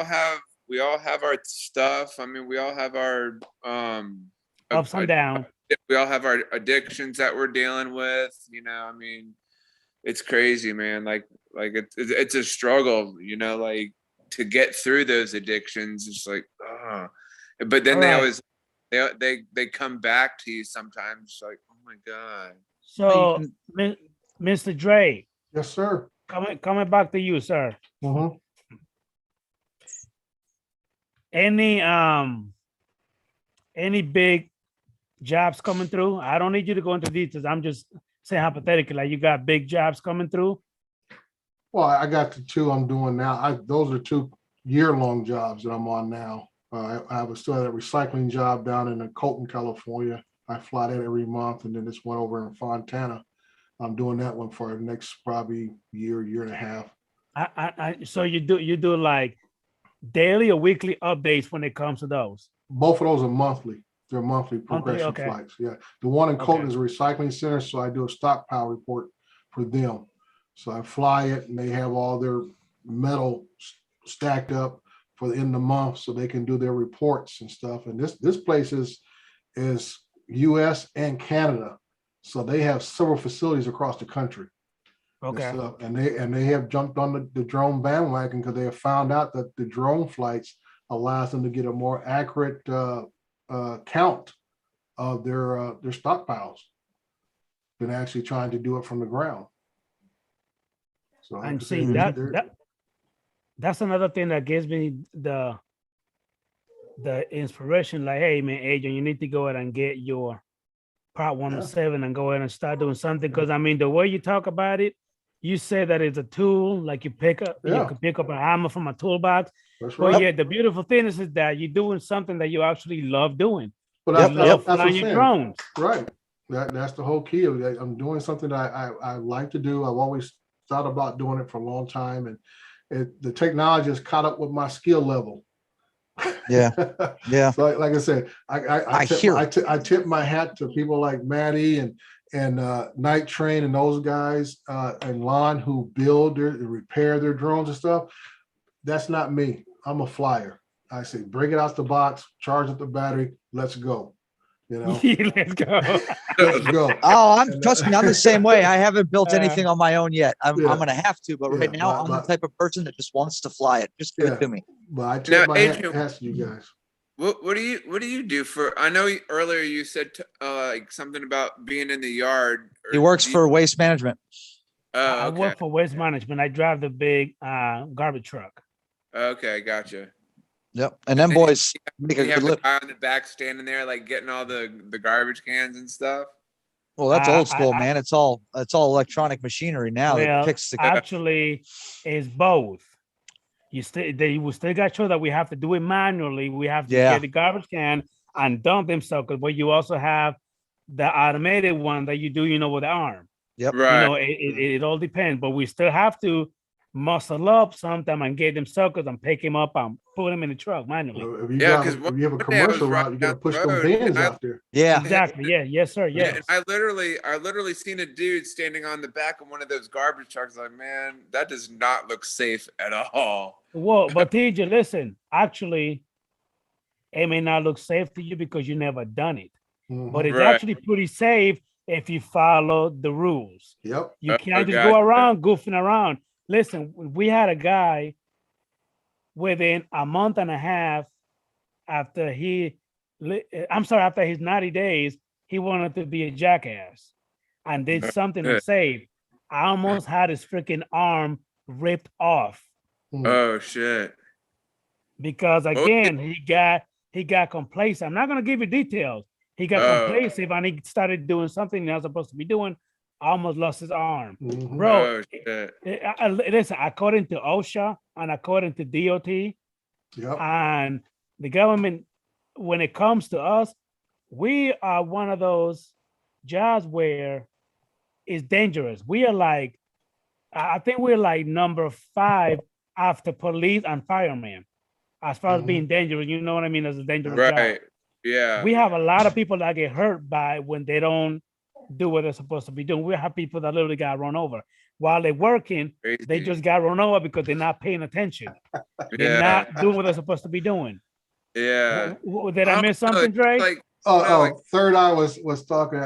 have our stuff. I mean, we all have our ups and downs. We all have our addictions that we're dealing with. You know, I mean, it's crazy, man. Like it's a struggle. You know, like to get through those addictions. It's like, but then they always they come back to you sometimes. Like, oh my God. So, Mr. Dre. Yes, sir. Coming back to you, sir. Any big jobs coming through? I don't need you to go into details. I'm just saying hypothetically, like you got big jobs coming through. Well, I got the two I'm doing now. Those are 2 year-long jobs that I'm on now. I was still at a recycling job down in Colton, California. I fly that every month, and then this one over in Fontana. I'm doing that one for the next probably year and a half. So you do like daily or weekly updates when it comes to those? Both of those are monthly. They're monthly progression flights. Yeah. The one in Colton is a recycling center, so I do a stockpile report for them. So I fly it, and they have all their metal stacked up for the end of the month, so they can do their reports and stuff. And this place is U.S. and Canada. So they have several facilities across the country. And they have jumped on the drone bandwagon because they have found out that the drone flights allows them to get a more accurate count of their stockpiles than actually trying to do it from the ground. So and see that's another thing that gives me the inspiration. Like, hey man, Adrian, you need to go ahead and get your Part 107 and go ahead and start doing something. Because I mean, the way you talk about it, you say that it's a tool, like you can pick up a hammer from a toolbox. That's right. But yeah, the beautiful thing is that you're doing something that you actually love doing. But you love flying your drones. Right. That's the whole key of it. I'm doing something that I like to do. I've always thought about doing it for a long time, and the technology has caught up with my skill level. Yeah. Yeah. So like I said, I hear I tip my hat to people like Matty and Night Train and those guys and Lon who build and repair their drones and stuff. That's not me. I'm a flyer. I say, bring it out the box, charge up the battery, let's go. You know, Let's go. let's go. Oh, And, trust me, I'm the same way. I haven't built anything on my own yet. I'm Yeah. gonna have to, but right Yeah, now I'm the type of person that just wants to fly it. Just give it Yeah. to me. But I tip Now, my Adrian, hat to you guys. what do you do for? I know earlier you said like something about being in the yard. He works for waste management. I Okay. work for waste management. I drive the big garbage truck. Okay, gotcha. Yep. And them boys make a You good have the living. guy on the back standing there, like getting all the garbage cans and stuff. Well, that's old school, I- man. It's all electronic machinery now that Well, picks the actually, it's both. We still got to show that we have to do it manually. We have to Yeah. get the garbage can and dump them suckers. But you also have the automated one that you do, with the arm. Yep. Right. It all depends. But we still have to muscle up sometime and get them suckers and pick them up and put them in the truck manually. If you Yeah, drive, 'cause if you have a one day I was commercial route, riding you got to down push the them road, vans and I- out there. Yeah. Exactly. Yeah. Yes, sir. Yeah, Yes. and I literally seen a dude standing on the back of one of those garbage trucks. Like, man, that does not look safe at all. Well, but TJ, listen, actually, it may not look safe to you because you never done it, but it's Right. actually pretty safe if you follow the rules. Yep. You Oh, can't just gotcha. go around goofing around. Listen, we had a guy within a month and a half after after his 90 days, he wanted to be a jackass and did something unsafe. I almost had his freaking arm ripped off. Oh shit. Because again, he got complacent. I'm not gonna give you details. He got complacent and he started doing something he was supposed to be doing. Almost lost his arm, bro. Oh shit. Listen, according to OSHA and according to DOT Yep. and the government, when it comes to us, we are one of those jobs where it's dangerous. We are like, I think we're like number 5 after police and firemen. As far as being dangerous, you know what I mean? As a dangerous job. Right. Yeah. We have a lot of people that get hurt by when they don't do what they're supposed to be doing. We have people that literally got run over while they're working. Crazy. They just got run over because they're not paying attention. They're Yeah. not doing what they're supposed to be doing. Yeah. Did I miss something, Dre? Like, Third eye was talking.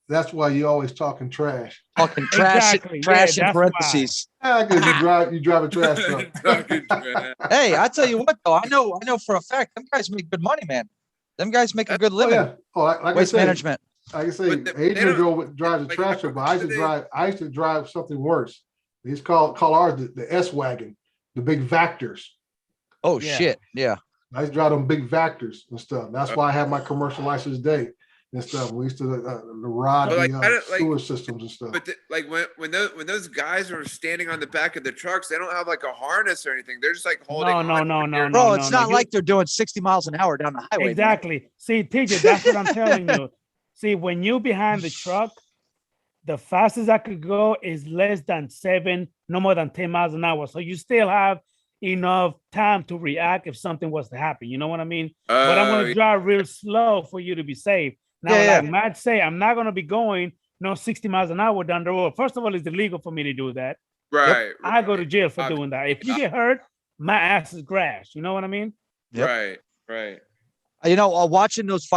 That's why you always talking trash. Talking trash, Exactly. trash Yeah, in that's why. parentheses. Because you drive a trash truck. talking trash. Hey, I tell you what though, I know for a fact, them guys make good money, man. Them guys make a good Oh living. yeah. Oh, like Waste I said, management. like I say, But they Adrian don't- drives a like, trash truck, but I used to drive something worse. He's call ours the S wagon, the big Vactors. Oh Yeah. shit. Yeah. I used to drive them big Vactors and stuff. That's why I have my commercial license day and stuff. We used to rod But, like, the I don't, like- sewer systems and stuff. But like when those guys are standing on the back of the trucks, they don't have like a harness or anything. They're just like holding. No. Bro, it's not like they're doing 60 miles an hour down the highway. man. Exactly. See, TJ, that's what I'm telling you. See, when you behind the truck, the fastest I could go is less than 7, no more than 10 miles an hour. So you still have enough time to react if something was to happen. You know what I mean? But I'm gonna drive real slow for you to be safe. Now, Yeah, like Matt say, I'm not gonna be going 60 miles an hour down the road. First of all, it's illegal for me to do that. Right. I go to jail for doing that. If you get hurt, my ass is grass. You know what I mean? Yep. Right. Right. You know, watching those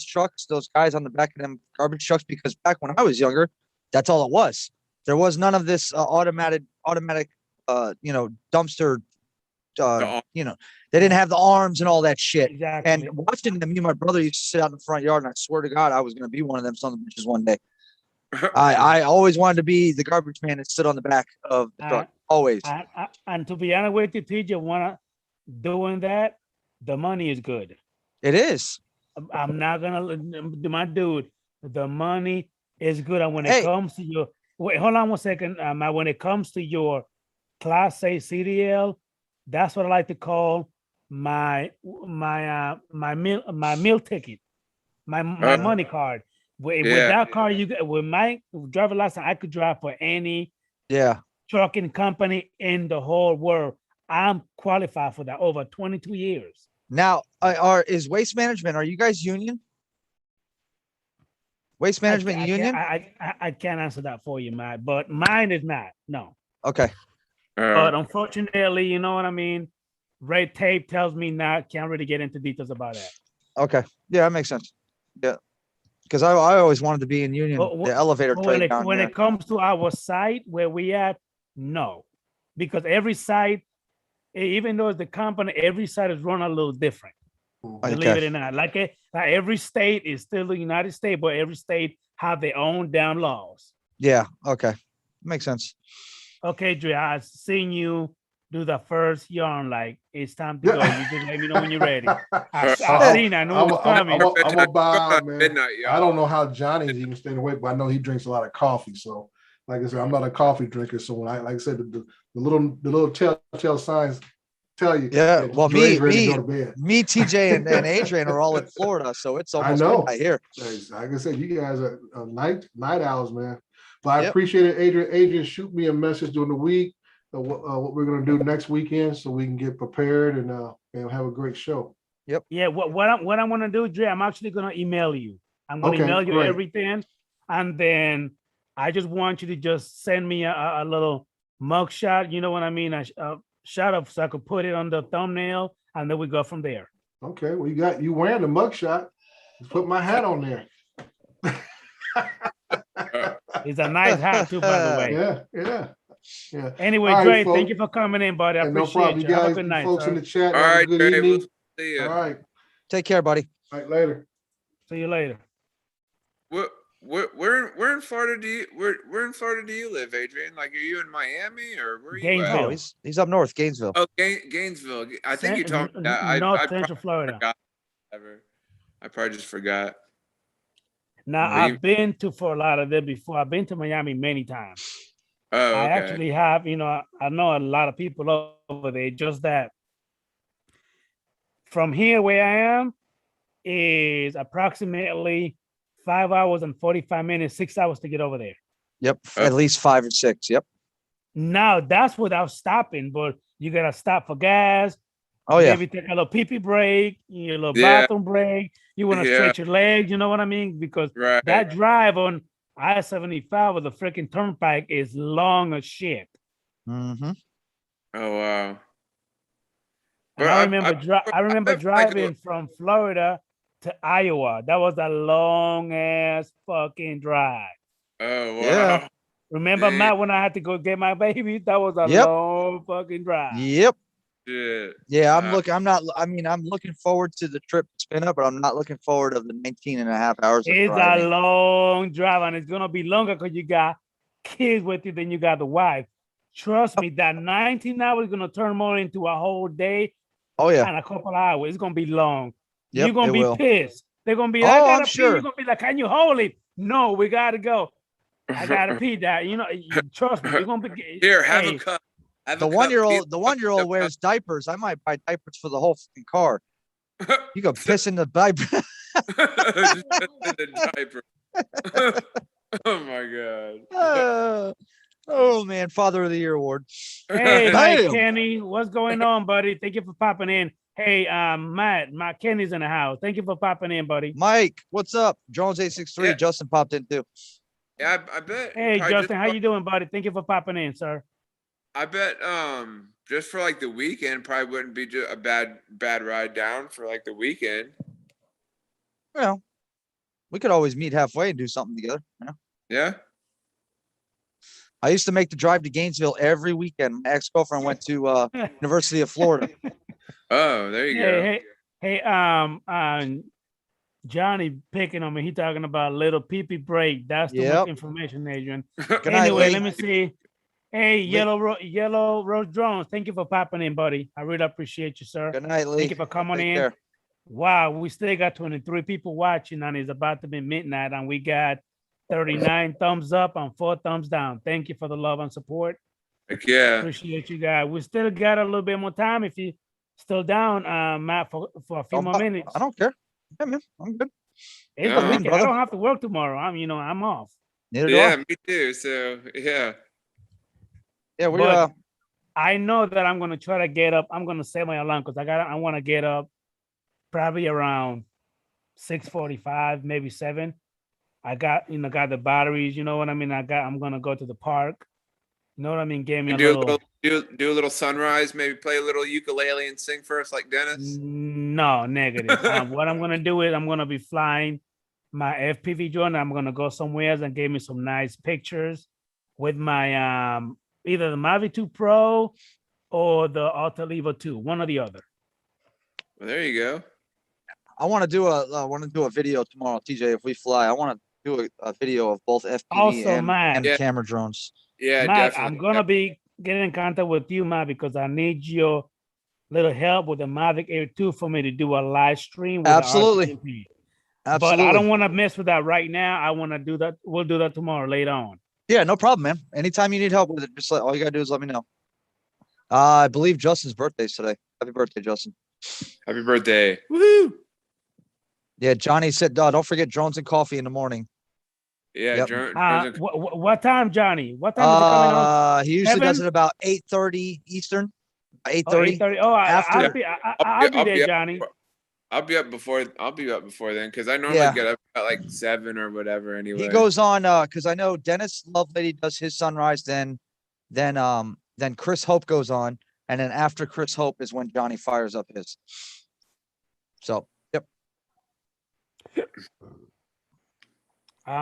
trucks, those guys on the back of them garbage trucks, because back when I was younger, that's all it was. There was none of this automatic, dumpster. They didn't have the arms and all that shit. Exactly. And watching them, me and my brother used to sit out in the front yard, and I swear to God, I was going to be one of them son of bitches one day. I always wanted to be the garbage man that stood on the back of the truck. Always. And to be honest with you, TJ, doing that, the money is good. It is. I'm not gonna, my dude. The money is good, and when it comes to your hold on 1 second, when it comes to your Class A CDL, that's what I like to call my meal ticket, my money card. With that card, with my driver license, I could drive for any trucking company in the whole world. I'm qualified for that over 22 years. Now, is Waste Management, are you guys union? Waste Management union? I can't answer that for you, Matt, but mine is not. No. Okay. But unfortunately, you know what I mean? Red tape tells me not, can't really get into details about that. Okay. Yeah, that makes sense. Yeah. Because I always wanted to be in union, But the elevator when trade down when here. it comes to our site where we at, no. Because every site, even though it's the company, every site is run a little different. Believe it or not. Like every state is still the United States, but every state have their own damn laws. Yeah. Okay. Makes sense. Okay, Dre, I've seen you do the first yarn. Like it's time to go. You just let me know when you're ready. I've seen. I know it's coming. I'm gonna buy out, man. Midnight, I don't know how Johnny's even staying awake, but I know he drinks a lot of coffee. So, like I said, I'm not a coffee drinker. So when like I said, the little telltale signs tell you. Yeah. that Well, Dre's ready to go to bed. me, TJ, and Adrian are all in Florida, so it's almost midnight here. Like I said, you guys are night owls, man. But I Yep. appreciate it, Adrian. Adrian, shoot me a message during the week of what we're gonna do next weekend, so we can get prepared and have a great show. Yeah, what I'm gonna do, Dre, I'm actually gonna email you. I'm gonna Okay, email you great. everything, and then I just want you to just send me a little mug shot. You know what I mean? A shot of so I could put it on the thumbnail, and then we go from there. Okay, well, you wearing the mugshot. Just put my hat on there. It's a nice hat too, by the way. Yeah. Anyway, All right, Dre, folks. thank you for coming in, buddy. I And no appreciate problem. you. You Have a guys, good you night, folks sir. in the chat, All have a right, good Dre, evening. we'll see ya. All right. Take care, buddy. All right, later. See you later. Where in Florida do you live, Adrian? Like, are you in Miami or where are you Gainesville. No, he's up north, Gainesville. at? Oh, Gainesville. I think you told me that. I North probably Central Florida. forgot. I probably just forgot. Now, Well, I've been to Fort Lauderdale before. I've been to Miami many times. Oh, I okay. actually have, I know a lot of people over there. Just that from here where I am is approximately 5 hours and 45 minutes, 6 hours to get over there. Yep. At least 5 or 6. Yep. Now that's without stopping, but you gotta stop for gas. Oh yeah. Maybe take a little pee break, your little Yeah. bathroom break. You want to Yeah. stretch your legs, you know what I mean? Because Right. that drive on I-75 with the freaking turnpike is long as shit. Mm-hmm. Oh wow. And But I remember I feel like driving from Florida to Iowa. That was a long ass fucking drive. Oh wow. Yeah. Remember, Damn. Matt, when I had to go get my baby? That was a Yep. long fucking drive. Yep. Shit. Yeah, I'm looking forward to the trip to spin up, but I'm not looking forward to the 19 and a half hours of It's driving. a long drive, and it's gonna be longer because you got kids with you than you got the wife. Trust me, that 19 hours is gonna turn more into a whole day Oh yeah. and a couple hours. It's gonna be long. Yep, You're gonna it be will. pissed. They're gonna be, Oh, I gotta I'm pee. sure. You're gonna be like, can you hold it? No, we gotta go. I gotta pee. That trust me, you're gonna be Here, have hey, a cup. Have The a cup. 1-year-old wears diapers. I might buy diapers for the whole fucking car. You go piss in the diaper. Just put in the diaper. Oh my god. Oh man, Father of the Year award. Hey, Mike Damn. Kenny, what's going on, buddy? Thank you for popping in. Hey, Matt Kenny's in the house. Thank you for popping in, buddy. Mike, what's up? Jones 863. Yeah. Justin popped in too. Yeah, I bet. Hey, probably Justin, how you doing, buddy? Thank you for popping in, sir. I bet just for like the weekend probably wouldn't be a bad ride down for like the weekend. Well, we could always meet halfway and do something together. Yeah. I used to make the drive to Gainesville every weekend. My ex-girlfriend went to University of Florida. Oh, there you go. Hey, Johnny picking on me. He talking about little pee break. That's too much information, Adrian. Good night, Anyway, Lee. let me see. Hey, Yellow Rose Drones. Thank you for popping in, buddy. I really appreciate you, sir. Good night, Lee. Thank you for coming Take in. care. Wow, we still got 23 people watching, and it's about to be midnight, and we got 39 thumbs up and 4 thumbs down. Thank you for the love and support. Heck yeah. Appreciate you guys. We still got a little bit more time if you still down, Matt, for a few more minutes. I don't care. Yeah, man, I'm good. It's Yeah. the weekend. I Brother. don't have to work tomorrow. I'm off. Neither do Yeah, I. me too. So yeah. Yeah, we But I know that I'm gonna try to get up. I'm gonna set my alarm because I want to get up probably around 6:45, maybe 7. I got the batteries. You know what I mean. I'm gonna go to the park. You know what I mean. Give me You a do a little. do a little sunrise. Maybe play a little ukulele and sing for us, like Dennis. No, negative. What I'm gonna do is I'm gonna be flying my FPV drone. I'm gonna go somewhere else and give me some nice pictures with my either the Mavic 2 Pro or the Alta Levo 2, one or the other. Well, there you go. I want to do a video tomorrow, TJ. If we fly, I want to do a video of both FPV Also, Matt. and Yeah. camera drones. Yeah, Matt, definitely. I'm gonna be getting in contact with you, Matt, because I need your little help with the Mavic Air 2 for me to do a live stream with Absolutely. the RTMP. Absolutely. But I don't want to mess with that right now. I want to do that. We'll do that tomorrow later on. Yeah, no problem, man. Anytime you need help with it, just all you gotta do is let me know. I believe Justin's birthday's today. Happy birthday, Justin. Happy birthday. Woohoo. Yeah, Johnny said, don't forget drones and coffee in the morning. Yeah, Yep. What time, Johnny? What time is it coming on? He usually does 7? it about 8:30 Eastern. 8:30. 8:30. Oh, After- I'll be there, Johnny. I'll be up before then, because I normally Yeah. get up at like 7 or whatever anyway. He goes on because I know Dennis Lovelady does his sunrise, then Chris Hope goes on, and then after Chris Hope is when Johnny fires up his. So yep.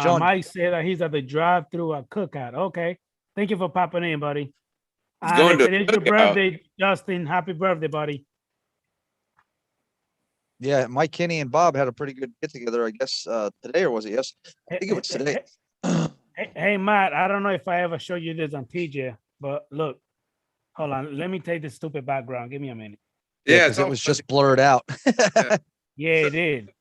John- Mike said that he's at the drive-through at Cookout. Okay. Thank you for popping in, buddy. He's going If to it is your Cookout. birthday, Justin. Happy birthday, buddy. Yeah, Mike Kinney and Bob had a pretty good get together, I guess, today, or was it yes? I think it was today. Hey, Matt, I don't know if I ever showed you this on TJ, but look, hold on. Let me take this stupid background. Give me a minute. Yeah, Yeah, because it's it all was just blurred out. Yeah, it did.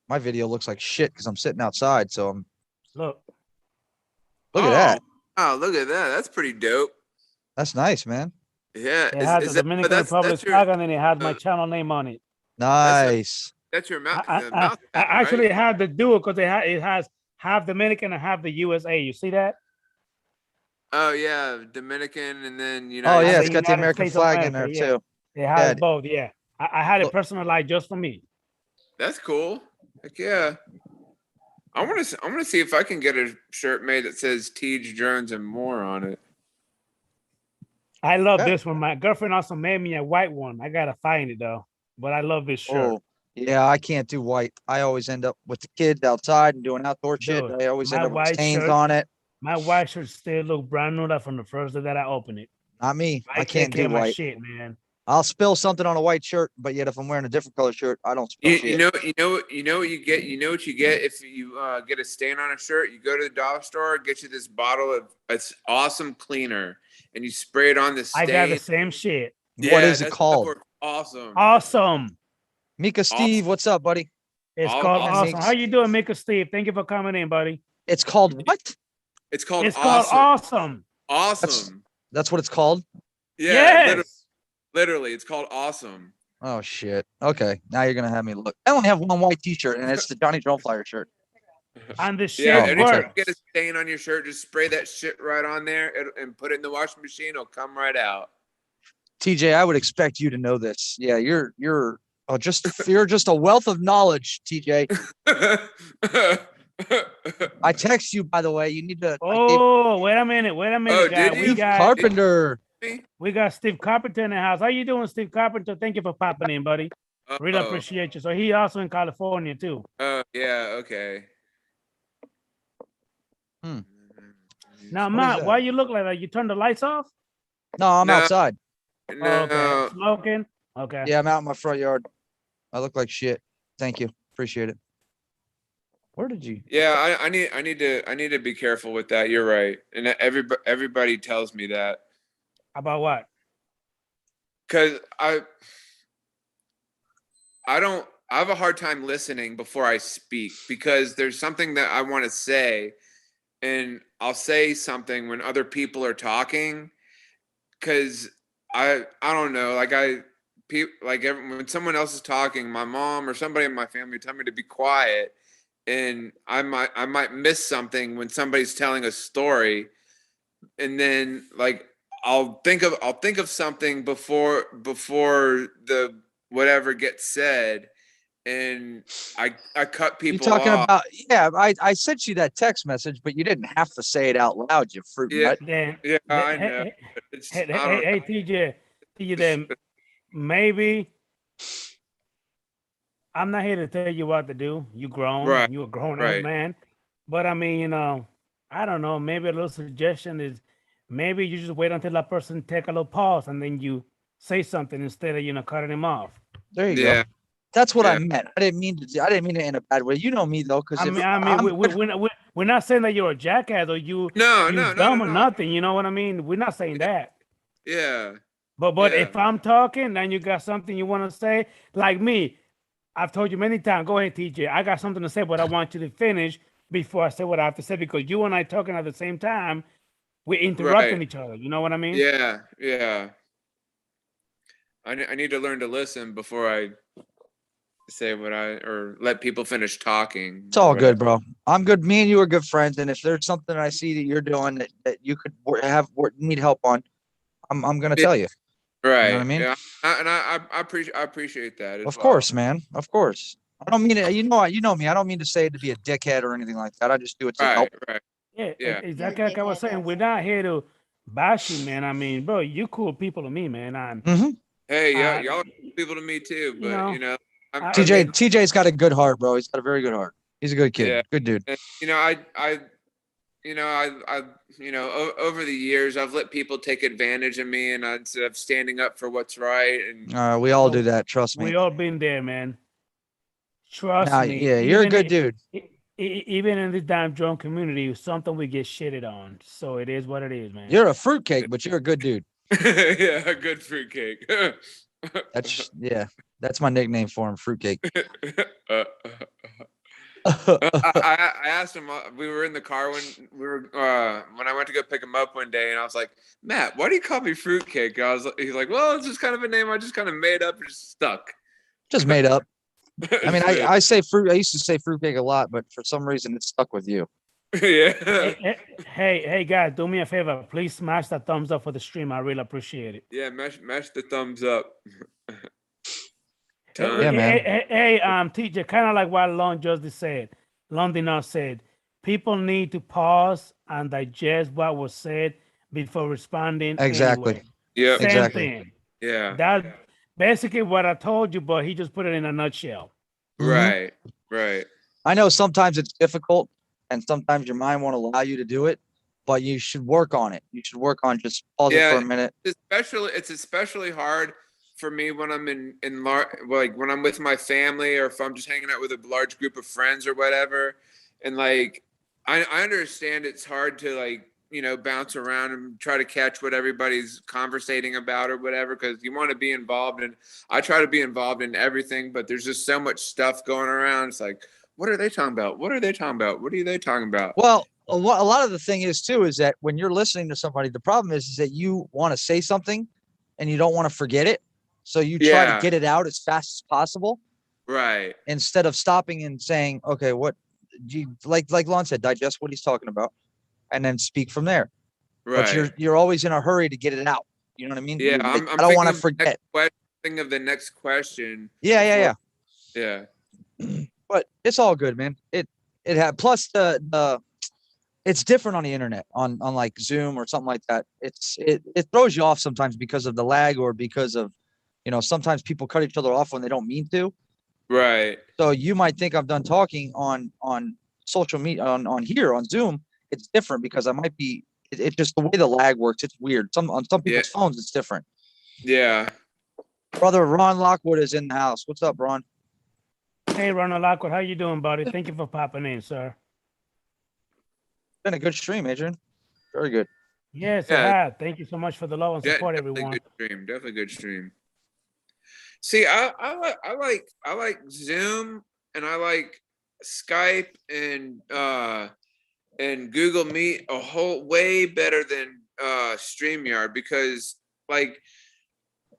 My video looks like shit because I'm sitting outside. So I'm Look. look at that. Oh, look at that. That's pretty dope. That's nice, man. Yeah. It has the Dominican Republic flag and then it has my channel name on it. Nice. That's your mouth. I actually had to do it because it has half Dominican and half the USA. You see that? Oh yeah, Dominican, and then Oh yeah, the it's got the United American States of flag in there America, yeah. too. It has Yeah. both. Yeah, I had it Look. personalized just for me. That's cool. Heck yeah. I want to see if I can get a shirt made that says Tej Drones and more on it. I love Yeah. this one. My girlfriend also made me a white one. I gotta find it though, but I love this shirt. Oh, yeah, I can't do white. I always end up with the kids outside and doing outdoor shit. Dude, I always my end up with white stains shirt- on it. My white shirt still look brand new from the first day that I opened it. Not me. I take can't care do of my white. shit, man. I'll spill something on a white shirt, but yet if I'm wearing a different color shirt, I don't spill You shit. know what you get. You know what you get if you get a stain on a shirt. You go to the dollar store, get you this bottle of it's awesome cleaner, and you spray it on the stain. I got the same shit. What is it that stuff called? works Awesome. Awesome. Mika Steve, what's up, buddy? It's Awesome. called awesome. Makes- How you doing, Mika Steve? Thank you for coming in, buddy. It's called what? It's called It's called awesome. awesome. Awesome. That's what it's called? Yeah. Yes. Literally, it's called awesome. Oh shit. Okay. Now you're gonna have me look. I only have one white t-shirt and it's the Johnny Drone Flyer shirt. And the Yeah, shit Oh, anytime works. you get a stain on your shirt, just spray that shit right on there and put it in the washing machine. It'll come right out. TJ, I would expect you to know this. Yeah, you're you're just a wealth of knowledge, TJ. I text you, by the way. You need to. Oh, wait a minute. Oh, guys. did you? Steve Carpenter. We got Steve Carpenter in the house. How you doing, Steve Carpenter? Thank you for popping in, buddy. Really Uh-oh. appreciate you. So he also in California too. Oh, yeah, okay. Hmm. Now, What is Matt, that? why you look like that? You turned the lights off? No, I'm No. outside. Oh, No, okay. Smoking? Okay. Yeah, I'm out in my front yard. I look like shit. Thank you. Appreciate it. Where did you? yeah, I need to be careful with that. You're right, and everybody tells me that About what? because I have a hard time listening before I speak because there's something that I want to say, and I'll say something when other people are talking because I don't know, when someone else is talking, my mom or somebody in my family tell me to be quiet, and I might miss something when somebody's telling a story, and then like I'll think of something before the whatever gets said, and I cut You people talking off. about? Yeah, I sent you that text message, but you didn't have to say it out loud. You fruit Yeah, nut. Then, yeah, I hey, know. hey, It's hey, I hey, don't hey, TJ, then maybe I'm not here to tell you what to do. You grown, right, you a grown ass right. man. But I mean, I don't know. Maybe a little suggestion is maybe you just wait until that person take a little pause and then you say something instead of cutting him off. There you go. Yeah, That's what I yeah. meant. I didn't mean to. I didn't mean it in a bad way. You know me though, because I if mean, I'm good, we're not saying that you're a jackass or No, you no, no, no, dumb or no. nothing. You know what I mean? We're not saying Yeah, that. yeah, But yeah. if I'm talking and you got something you want to say, like me, I've told you many times. Go ahead, TJ. I got something to say, but I want you to finish before I say what I have to say because you and I talking at the same time. We're Right. interrupting each other. You know what I mean? Yeah, yeah. I need to learn to listen before I say what I or let people finish talking it's or all whatever. good, bro. I'm good. Me and you are good friends, and if there's something I see that you're doing that you could need help on, I'm gonna Yeah, tell you. You know what I right. mean? Yeah. And I appreciate that as Of well. course, man. Of course. I don't mean it. You know me. I don't mean to say it to be a dickhead or anything like that. I just do it to Right, help. right. Yeah, Yeah. exactly like I was saying. We're not here to bash you, man. I mean, bro, you cool people to me, man. Hmm. Hey, yeah, Uh, y'all are people to me too, you but know, I, I mean, TJ's got a good heart, bro. He's got a very good heart. He's a good kid. yeah. Good dude. And over the years, I've let people take advantage of me, and instead of standing up for what's right, and We all do oh, that. Trust me. we all been there, man. Trust Nah, me. yeah, you're a good dude. Even in this damn drone community, something we get shitted on. So it is what it is, man. You're a fruitcake, but you're a good dude. yeah, a good fruitcake. That's my nickname for him, fruitcake. uh, I asked him. We were in the car when I went to go pick him up one day, and I was like, "Matt, why do you call me fruitcake?" He's like, "Well, it's just kind of a name I just kind of made up and just stuck." Just made up. I mean, Just made I say fruit. I used to say fruitcake a lot, but for some reason it stuck with you. yeah. Hey, guys, do me a favor. Please smash that thumbs up for the stream. I really appreciate it. Yeah, mash the thumbs up. Yeah, man. Hey, TJ, kind of like what Lon just said. London said, people need to pause and digest what was said before responding. Exactly. Anyway. Yep. Same Exactly. thing. Yeah. That basically what I told you, but he just put it in a nutshell. Right. Right. I know sometimes it's difficult, and sometimes your mind won't allow you to do it, but you should work on it. You should work on just pausing for a minute. It's especially hard for me when I'm like when I'm with my family or if I'm just hanging out with a large group of friends or whatever. And like I understand it's hard to like, bounce around and try to catch what everybody's conversating about or whatever, because you want to be involved, and I try to be involved in everything, but there's just so much stuff going around. It's like, what are they talking about? What are they talking about? What are they talking about? Well, a lot of the thing is too is that when you're listening to somebody, the problem is that you want to say something and you don't want to forget it, so you try to get it out as fast as possible. Right. Instead of stopping and saying, okay, what do you like Lon said, digest what he's talking about and then speak from there. Right. But you're always in a hurry to get it out. You know what I mean? Yeah, Like, I'm I don't want to thinking forget. Think of the next question. Yeah. Yeah. But it's all good, man. It had plus the it's different on the internet on like Zoom or something like that. It throws you off sometimes because of the lag or because of, sometimes people cut each other off when they don't mean to. Right. So you might think I'm done talking on social media on here on Zoom. It's different because I might be. It's just the way the lag works. It's weird. On some people's phones, it's different. Yeah. Brother Ron Lockwood is in the house. What's up, Ron? Hey, Ronald Lockwood, how you doing, buddy? Thank you for popping in, sir. Been a good stream, Adrian. Very good. Yes, it has. Thank you so much for the love and support, Definitely everyone. good stream. Definitely good stream. See, I like Zoom, and I like Skype and Google Meet a whole way better than StreamYard, because like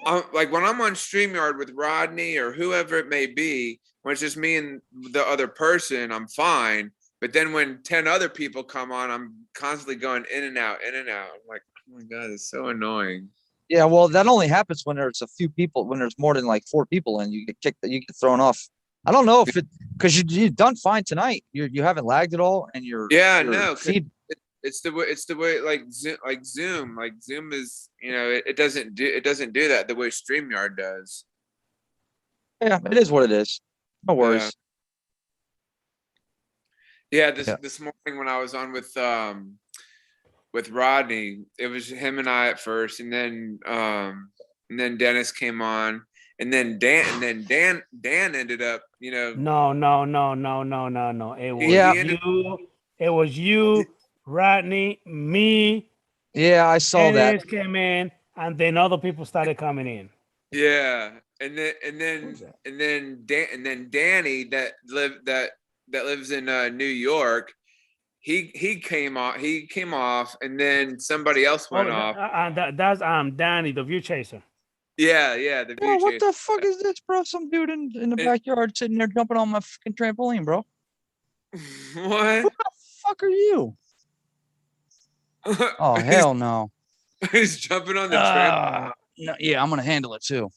when I'm on StreamYard with Rodney or whoever it may be, when it's just me and the other person, I'm fine. But then when 10 other people come on, I'm constantly going in and out, in and out. I'm like, my God, it's so annoying. Yeah, well, that only happens when there's a few people. When there's more than like 4 people, and you get kicked, you get thrown off. I don't know if it because you've done fine tonight. You haven't lagged at all, and your No, feed. it's the way like Zoom is, it doesn't do that the way StreamYard does. Yeah, it is what it is. No worries. Yeah, this morning when I was on with Rodney, it was him and I at first, and then Dennis came on, and then Dan ended up, No. It was Yeah. It was you, Rodney, me. Yeah, I saw that. Dennis came in, and then other people started coming in. Yeah, and then Danny that lives in New York. He came off, and then somebody else went off. That's Danny, the view chaser. Yeah, the Bro, view what chaser. the fuck is this, bro? Some dude in the backyard sitting there jumping on my fucking trampoline, bro. What? Who the fuck are you? Oh hell no! He's jumping on the trampoline. No, yeah, I'm gonna handle it too.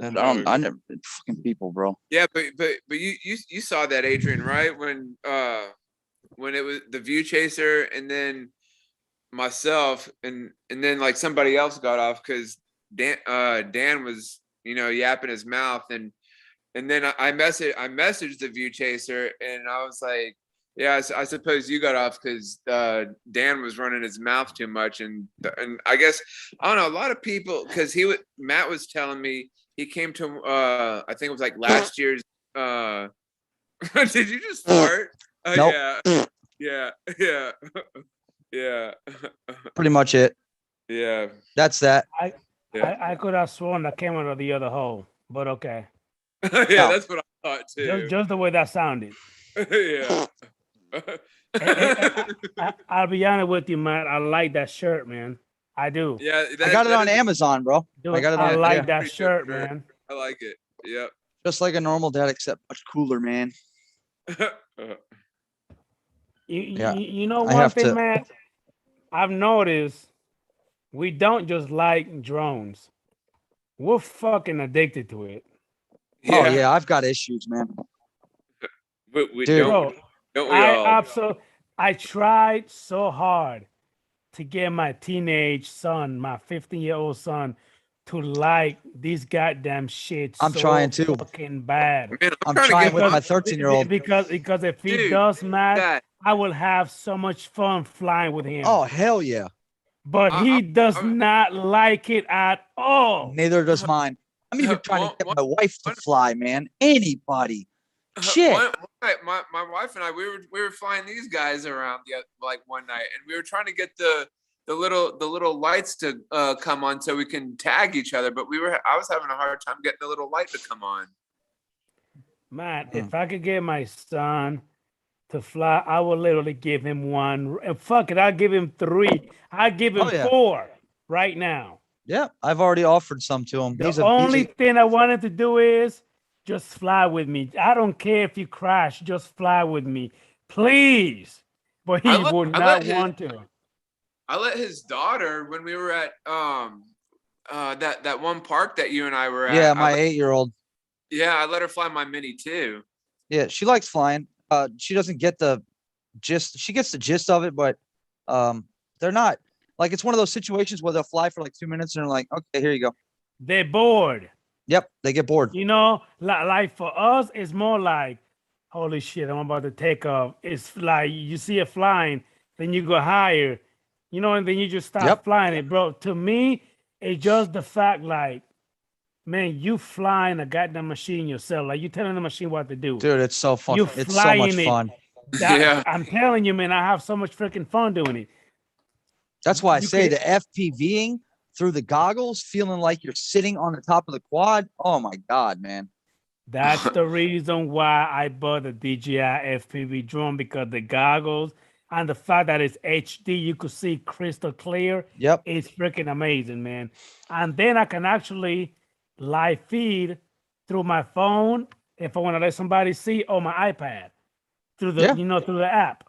And I never fucking people, bro. Yeah, but you saw that, Adrian, right? When it was the view chaser, and then myself, and then like somebody else got off because Dan was yapping his mouth, and then I messaged the view chaser, and I was like, yeah, I suppose you got off because Dan was running his mouth too much, and I guess I don't know, a lot of people, because Matt was telling me he came to I think it was like last year's did you just fart? Nope. Yeah. Pretty much it. Yeah. That's that. I could have sworn that came out of the other hole, but okay. Yeah, that's what I thought too. Just the way that sounded. Yeah. I'll be honest with you, Matt. I like that shirt, man. I do. Yeah, I got it on Amazon, bro. Dude, I got it on. I like yeah. that shirt, man. I like it. Yep. Just like a normal dad, except much cooler, man. You know I one have thing, to- Matt? I've noticed we don't just like drones. We're fucking addicted to it. Oh yeah, I've got issues, man. We Dude. don't we all? I tried so hard to get my teenage son, my 15-year-old son, to like these goddamn shit. I'm so trying to. fucking bad. Man, I'm to trying get with my- my 13-year-old. Because if he Dude, does, Matt, that- I will have so much fun flying with him. Oh hell yeah. But he does not like it at all. Neither does mine. I'm even trying to get my wife to fly, man. Anybody. Shit. My wife and I, we were flying these guys around one night, and we were trying to get the little lights to come on so we can tag each other, but I was having a hard time getting the little light to come on. Man, if I could get my son to fly, I would literally give him one. And fuck it, I'll give him 3. I'll give him 4 right now. Yeah, I've already offered some to him. The only thing I wanted to do is just fly with me. I don't care if you crash, just fly with me, please. But he would not want to. I let his daughter, when we were at that one park that you and I were at. Yeah, my 8-year-old. Yeah, I let her fly my Mini too. Yeah, she likes flying. She doesn't get the gist. She gets the gist of it, but they're not like, it's one of those situations where they'll fly for like 2 minutes and they're like, okay, here you go. They're bored. Yep, they get bored. You know, like for us, it's more like, holy shit, I'm about to take off. It's like you see it flying, then you go higher, you know, and then you just stop flying it, bro. To me, it's just the fact, like, man, you flying a goddamn machine yourself. Like, you telling the machine what to do. Dude, it's so fun. You It's so much flying it. fun. I'm telling you, man, I have so much freaking fun doing it. That's why I say the FPVing through the goggles, feeling like you're sitting on the top of the quad. Oh my God, man. That's the reason why I bought the DJI FPV drone, because the goggles and the fact that it's HD, you could see crystal clear. Yep. It's freaking amazing, man. And then I can actually live feed through my phone if I want to let somebody see, on my iPad through the through the app.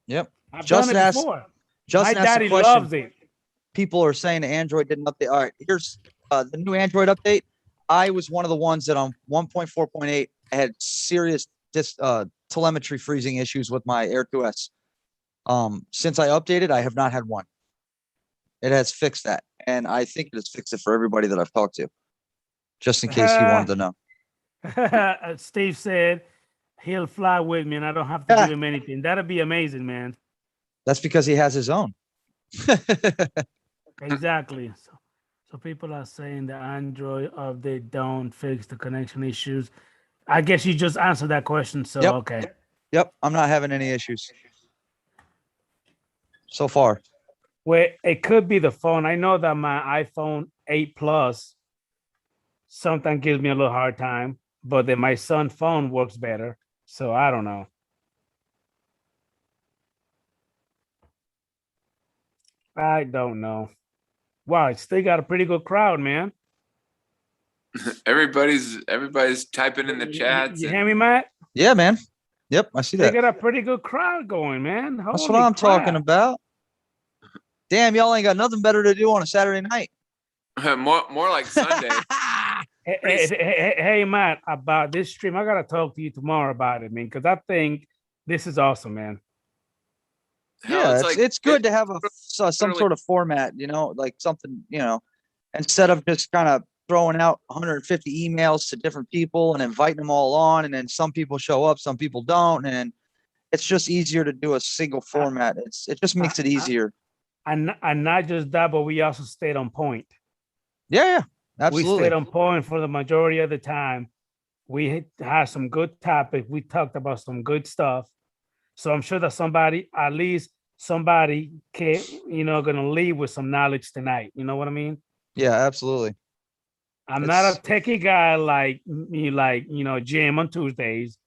Yep. I've done it before. My daddy loves it. people are saying the Android didn't update. All right, here's the new Android update. I was one of the ones that on 1.4.8 had serious telemetry freezing issues with my Air 2S. Since I updated, I have not had one. It has fixed that, and I think it has fixed it for everybody that I've talked to. Just in case you wanted to know. Steve said he'll fly with me, and I don't have to give him anything. That'd be amazing, man. That's because he has his own. Exactly. So people are saying the Android update don't fix the connection issues. I guess you just answered that question. So Yep. okay. Yep, I'm not having any issues so far. Well, it could be the phone. I know that my iPhone 8 Plus sometimes gives me a little hard time, but then my son's phone works better. So I don't know. I don't know. Wow, it's still got a pretty good crowd, man. Everybody's typing in the chats. You and- hear me, Matt? Yeah, man. Yep, I see They that. got a pretty good crowd going, man. That's Holy what I'm talking crap. about. Damn, y'all ain't got nothing better to do on a Saturday night. more like Sunday. Hey, Matt, about this stream, I gotta talk to you tomorrow about it, man, because I think this is awesome, man. Hell, Yeah, it's good to have some literally- sort of format, you know, like something, you know, instead of just kind of throwing out 150 emails to different people and inviting them all on, and then some people show up, some people don't, and it's just easier to do a single format. It just makes it easier. And not just that, but we also stayed on point. Yeah, We absolutely. stayed on point for the majority of the time. We had some good topics. We talked about some good stuff. So I'm sure that at least somebody can, gonna leave with some knowledge tonight. You know what I mean? Yeah, absolutely. I'm not a techie guy like me, Jim on Tuesdays.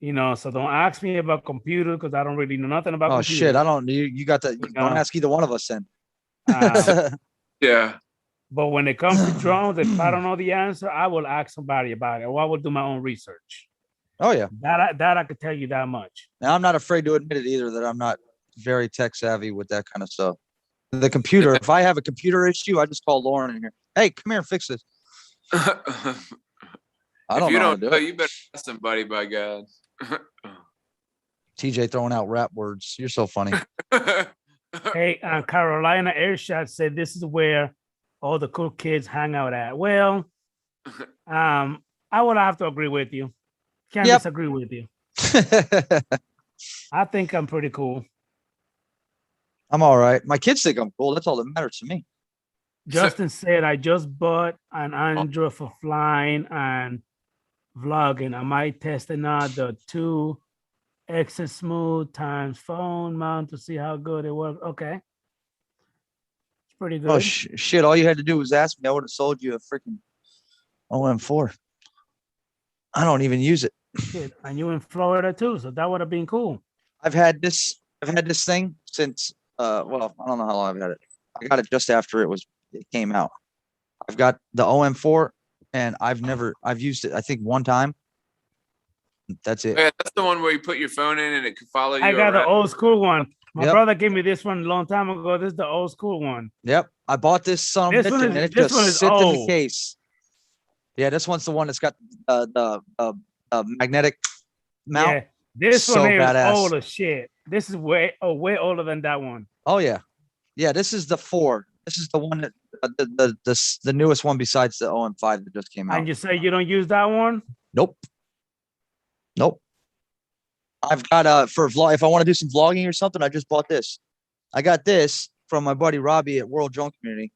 So don't ask me about computer because I don't really know nothing about Oh computers. shit, I don't. You got to. You Don't know? ask either one of us then. Yeah. But when it comes to drones, if I don't know the answer, I will ask somebody about it, or I will do my own research. Oh yeah. That I could tell you that much. Now I'm not afraid to admit it either that I'm not very tech savvy with that kind of stuff. The computer. If I have a computer issue, I just call Lauren in here. Hey, come here and fix this. I If don't you know how don't to do know, it. you better ask somebody, by God. TJ throwing out rap words. You're so funny. Hey, Carolina Airshot said this is where all the cool kids hang out at. Well, I would have to agree with you. Can't Yep. disagree with you. I think I'm pretty cool. I'm all right. My kids think I'm cool. That's all that matters to me. Justin said, I just bought an Android for flying and vlogging. I might test out the 2x smooth times phone mount to see how good it works. Okay. It's pretty good. Oh shit! All you had to do was ask me. I would have sold you a freaking OM4. I don't even use it. Shit. And you in Florida too, so that would have been cool. I've had this thing since well, I don't know how long I've had it. I got it just after it came out. I've got the OM4 and I've used it I think one time. That's it. Yeah, that's the one where you put your phone in and it can follow you. I got the around. old school one. My Yep. brother gave me this one a long time ago. This is the old school one. Yep. I bought this This one and is- it this just one is sits in the old. case. Yeah, this one's the one that's got the magnetic mount. Yeah, this So one here badass. is old as shit. This is way older than that one. Oh yeah. Yeah, this is the 4. This is the one that the newest one besides the OM5 that just came out. And you say you don't use that one? Nope. I've got for vlog. If I want to do some vlogging or something, I just bought this. I got this from my buddy Robbie at World Drone Community.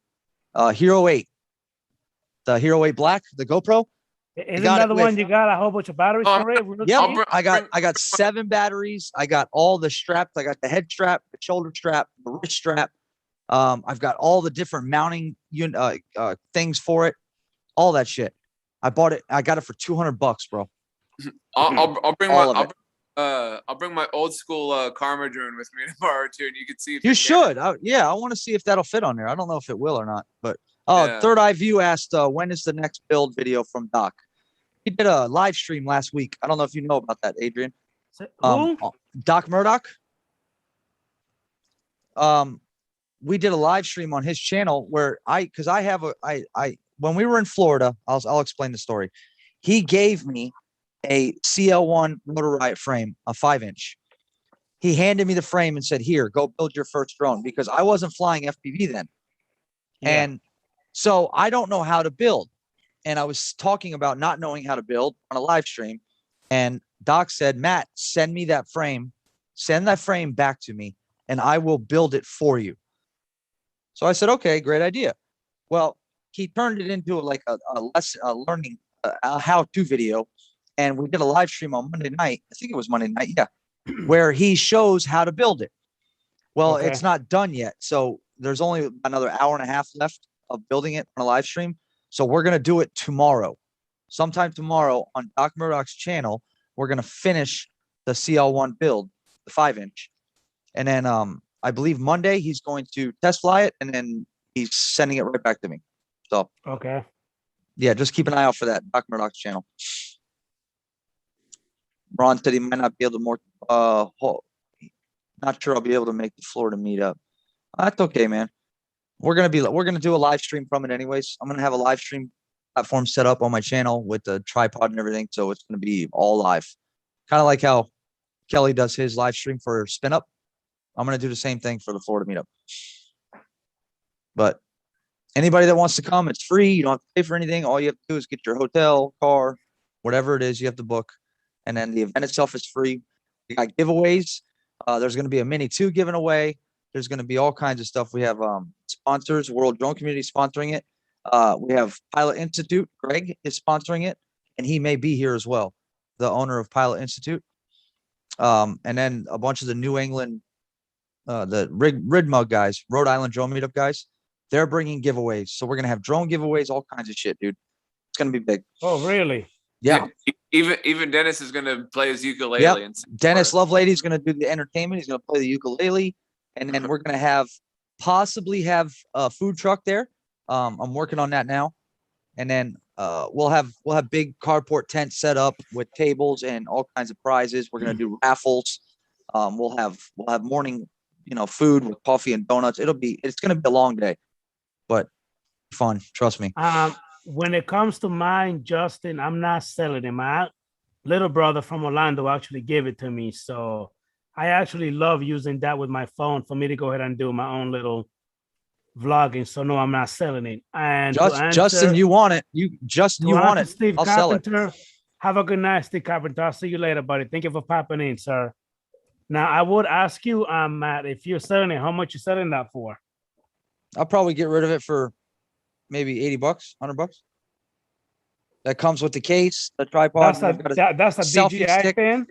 Hero 8. The Hero 8 Black, the GoPro. Isn't got that it the with- one you got a whole bunch of batteries Oh, for it? Real Yep. cheap? I got 7 batteries. I got all the straps. I got the head strap, the shoulder strap, the wrist strap. I've got all the different mounting things for it. All that shit. I bought it. I got it for $200, bro. I'll bring All of it. I'll bring my old school Karma drone with me tomorrow too, and you can see if You it can. should. I want to see if that'll fit on there. I don't know if it will or not. But Yeah. Third Eye View asked, when is the next build video from Doc? He did a live stream last week. I don't know if you know about that, Adrian. Who? Doc Murdoch. we did a live stream on his channel where because I have when we were in Florida, I'll explain the story. He gave me a CL1 Motor Riot frame, a 5-inch. He handed me the frame and said, "Here, go build your first drone," because I wasn't flying FPV then. Yeah. And so I don't know how to build. And I was talking about not knowing how to build on a live stream. And Doc said, "Matt, send me that frame. Send that frame back to me and I will build it for you." So I said, "Okay, great idea." Well, he turned it into like a learning, a how-to video. And we did a live stream on Monday night. I think it was Monday night. Yeah. Where he shows how to build it. Well, Okay. it's not done yet. So there's only another hour and a half left of building it on a live stream. So we're going to do it tomorrow. Sometime tomorrow on Doc Murdoch's channel, we're going to finish the CL1 build, the 5-inch. And then I believe Monday he's going to test fly it and then he's sending it right back to me. So, Okay. yeah, just keep an eye out for that, Doc Murdoch's channel. Ron said he might not be able to not sure I'll be able to make the Florida meetup. That's okay, man. We're gonna do a live stream from it anyways. I'm gonna have a live stream platform set up on my channel with the tripod and everything, so it's gonna be all live. Kind of like how Kelly does his live stream for Spin Up. I'm gonna do the same thing for the Florida meetup. But anybody that wants to come, it's free. You don't have to pay for anything. All you have to do is get your hotel, car, whatever it is you have to book. And then the event itself is free. You got giveaways. There's going to be a Mini 2 given away. There's going to be all kinds of stuff. We have sponsors, World Drone Community sponsoring it. We have Pilot Institute. Greg is sponsoring it, and he may be here as well, the owner of Pilot Institute. And then a bunch of the New England, the Ridmug guys, Rhode Island Drone Meetup guys, they're bringing giveaways. So we're going to have drone giveaways, all kinds of shit, dude. It's going to be big. Oh, really? Yeah. Even Dennis is going to play his ukulele. Yep. And Dennis Lovelady is going to do the entertainment. He's going to play the ukulele, and then we're going to possibly have a food truck there. I'm working on that now, and then we'll have big carport tents set up with tables and all kinds of prizes. We're going to do raffles. We'll have morning, food with coffee and donuts. It's going to be a long day, but fun. Trust me. When it comes to mine, Justin, I'm not selling it. My little brother from Orlando actually gave it to me. So I actually love using that with my phone for me to go ahead and do my own little vlogging. So no, I'm not selling it. And Justin, you want it. You want it. Steve I'll sell it. Carpenter, have a good night, Steve Carpenter. I'll see you later, buddy. Thank you for popping in, sir. Now, I would ask you, Matt, if you're selling it, how much you selling that for? I'll probably get rid of it for maybe $80, $100. That comes with the case, the tripod. That's a DJI stick. thing?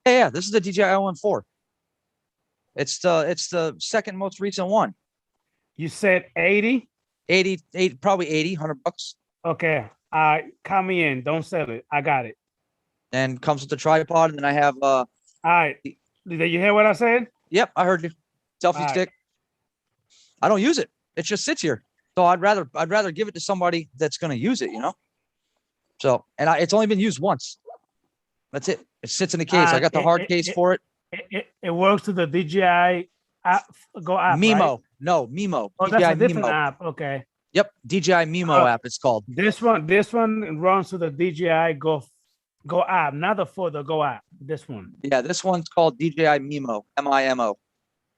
Yeah. This is the DJI L14. It's the second most recent one. You said 80? 80, probably 80, $100. Okay. Count me in. Don't sell it. I got it. And comes with the tripod. And then I have all right. Did you hear what I said? Yep, I heard you. Selfie stick. I don't use it. It just sits here. So I'd rather give it to somebody that's going to use it, So, and it's only been used once. That's it. It sits in the case. I got the hard case for it. It works to the DJI app. Mimo. Right? No, Mimo. Oh, DJI that's a different Mimo. app. Okay. Yep. DJI Mimo app. It's called. This one runs to the DJI Go app, not the Go app. This one. Yeah, this one's called DJI Mimo. MIMO.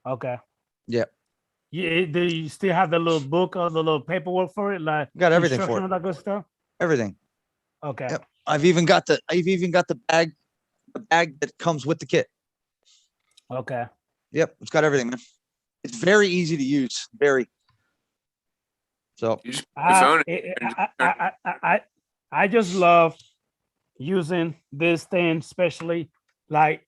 Okay. Yep. Do you still have the little book or the little paperwork for it? Like got everything for it. All that good stuff. Everything. Okay. Yep. I've even got the bag that comes with the kit. Okay. Yep, it's got everything, man. It's very easy to use. Very. So you just put your phone I just love using this thing, especially like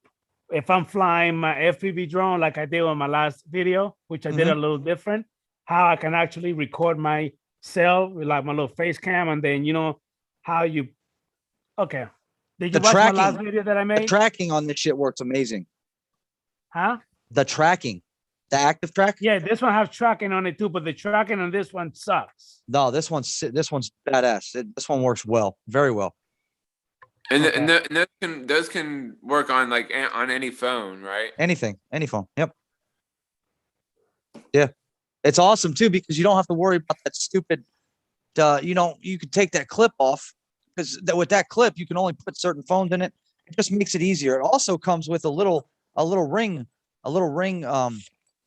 if I'm flying my FPV drone, like I did on my last video, which I did a little different, how I can actually record myself with like my little face cam, and then how you. Okay. Did you watch my last video that I made? The tracking on this shit works amazing. Huh? The tracking, the active track. Yeah, this one has tracking on it too, but the tracking on this one sucks. No, this one's badass. This one works well, very well. And, Okay. and those can work on on any phone, right? Anything, any phone. Yep. Yeah. It's awesome too, because you don't have to worry about that stupid, you could take that clip off, because with that clip, you can only put certain phones in it. It just makes it easier. It also comes with a little ring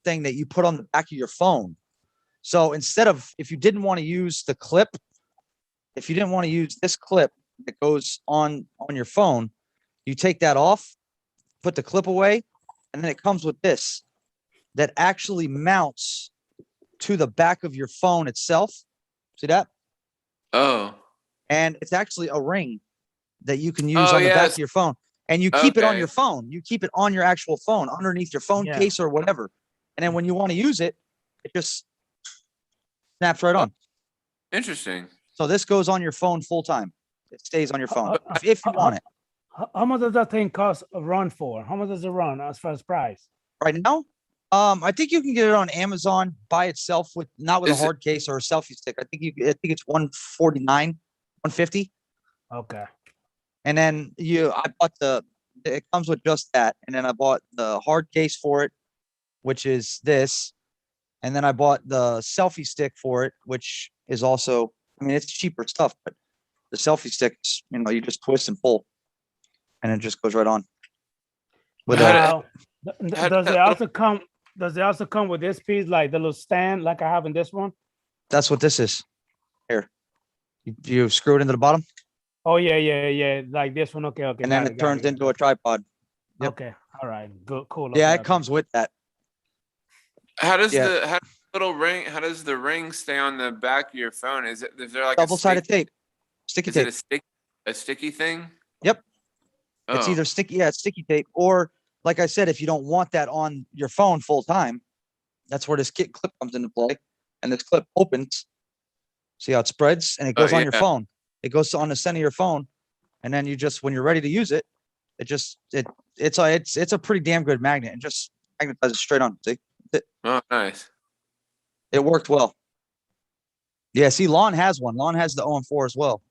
thing that you put on the back of your phone. So instead of, if you didn't want to use the clip, if you didn't want to use this clip that goes on your phone, you take that off, put the clip away, and then it comes with this that actually mounts to the back of your phone itself. See that? Oh. And it's actually a ring that you can use on the back yes. of your phone. And you keep it on Okay. your phone. You keep it on your actual phone, underneath your phone Yeah. case or whatever. And then when you want to use it, it just snaps right on. Interesting. So this goes on your phone full time. It stays on your phone Uh, if you want it. How much does that thing cost a run for? How much does it run as far as price? Right now, I think you can get it on Amazon by itself with not with Is a hard case or a selfie stick. I think it's 149, 150. Okay. And then I bought it comes with just that. And then I bought the hard case for it, which is this. And then I bought the selfie stick for it, which is also, I mean, it's cheaper stuff, but the selfie sticks, you just twist and pull and it just goes right on. With Now, how does did it that also come? Does it also come with this piece, like the little stand, like I have in this one? that's what this is. Here, you screw it into the bottom, Oh yeah, like this one. Okay. and then got it got turns got into a tripod. Yep. Okay, all right, good, cool. Yeah, Okay, it comes with that. How does Yeah. the little ring? How does the ring stay on the back of your phone? Is there like a Double-sided tape, sticky Is it tape. a sticky thing? Yep. Oh. It's either sticky, it's sticky tape, or like I said, if you don't want that on your phone full time, that's where this clip comes into play. And this clip opens. See how it spreads and it goes on your yeah. phone. It goes on the center of your phone, and then you just, when you're ready to use it, it's a pretty damn good magnet, and just magnetizes straight on. See, Oh, nice. it worked well. Yeah, see, Lon has one. Lon has the OM4 as well.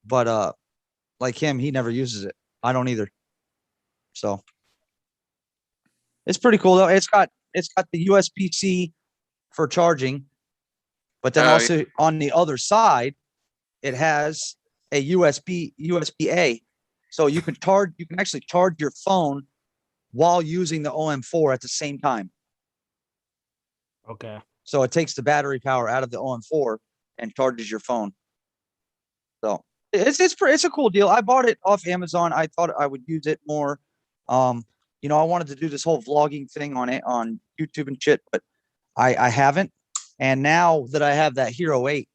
But like him, he never uses it. I don't either. So it's pretty cool though. It's got the USB-C for charging, but then Oh, also on the other side, it has a USB-A. So you can actually charge your phone while using the OM4 at the same time. okay. So it takes the battery power out of the OM4 and charges your phone. So it's a cool deal. I bought it off Amazon. I thought I would use it more. I wanted to do this whole vlogging thing on it on YouTube and shit, but I haven't. And now that I have that Hero 8,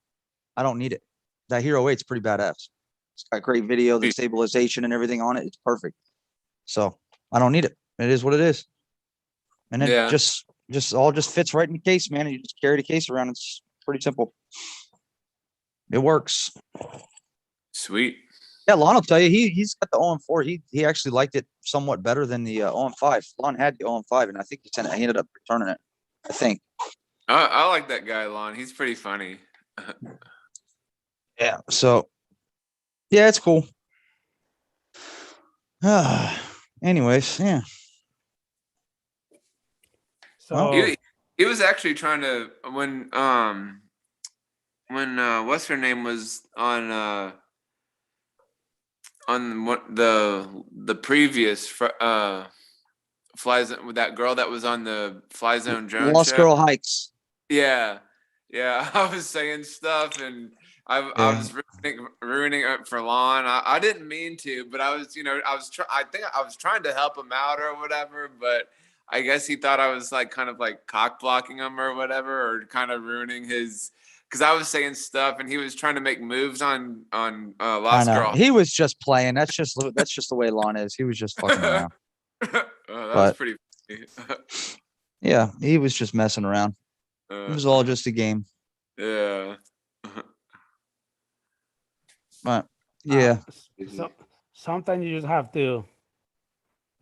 I don't need it. That Hero 8's pretty badass. It's got great video, the stabilization and everything on it. It's perfect. So I don't need it. It is what it is. And it just all fits right in the case, man. And you just carry the case around. It's pretty simple. It works. Sweet. Yeah, Lon will tell you he's got the OM4. He actually liked it somewhat better than the OM5. Lon had the OM5, and I think he ended up returning it. I think. I like that guy, Lon. He's pretty funny. Yeah. So, yeah, it's cool. Anyways, yeah. So He was actually trying to when what's her name was on what the previous Fly Zone with that girl that was on the Fly Zone drone Lost show. Girl Hikes. Yeah. I was saying stuff and I was ruining it for Lon. I didn't mean to, but I was, I think I was trying to help him out or whatever, but I guess he thought I was like kind of like cock blocking him or whatever, or kind of ruining his, because I was saying stuff and he was trying to make moves on Lost Girl. He was just playing. That's just the way Lon is. He was just fucking around. That was pretty funny. Yeah, he was just messing around. It was all just a game. Yeah. But yeah. So sometimes you just have to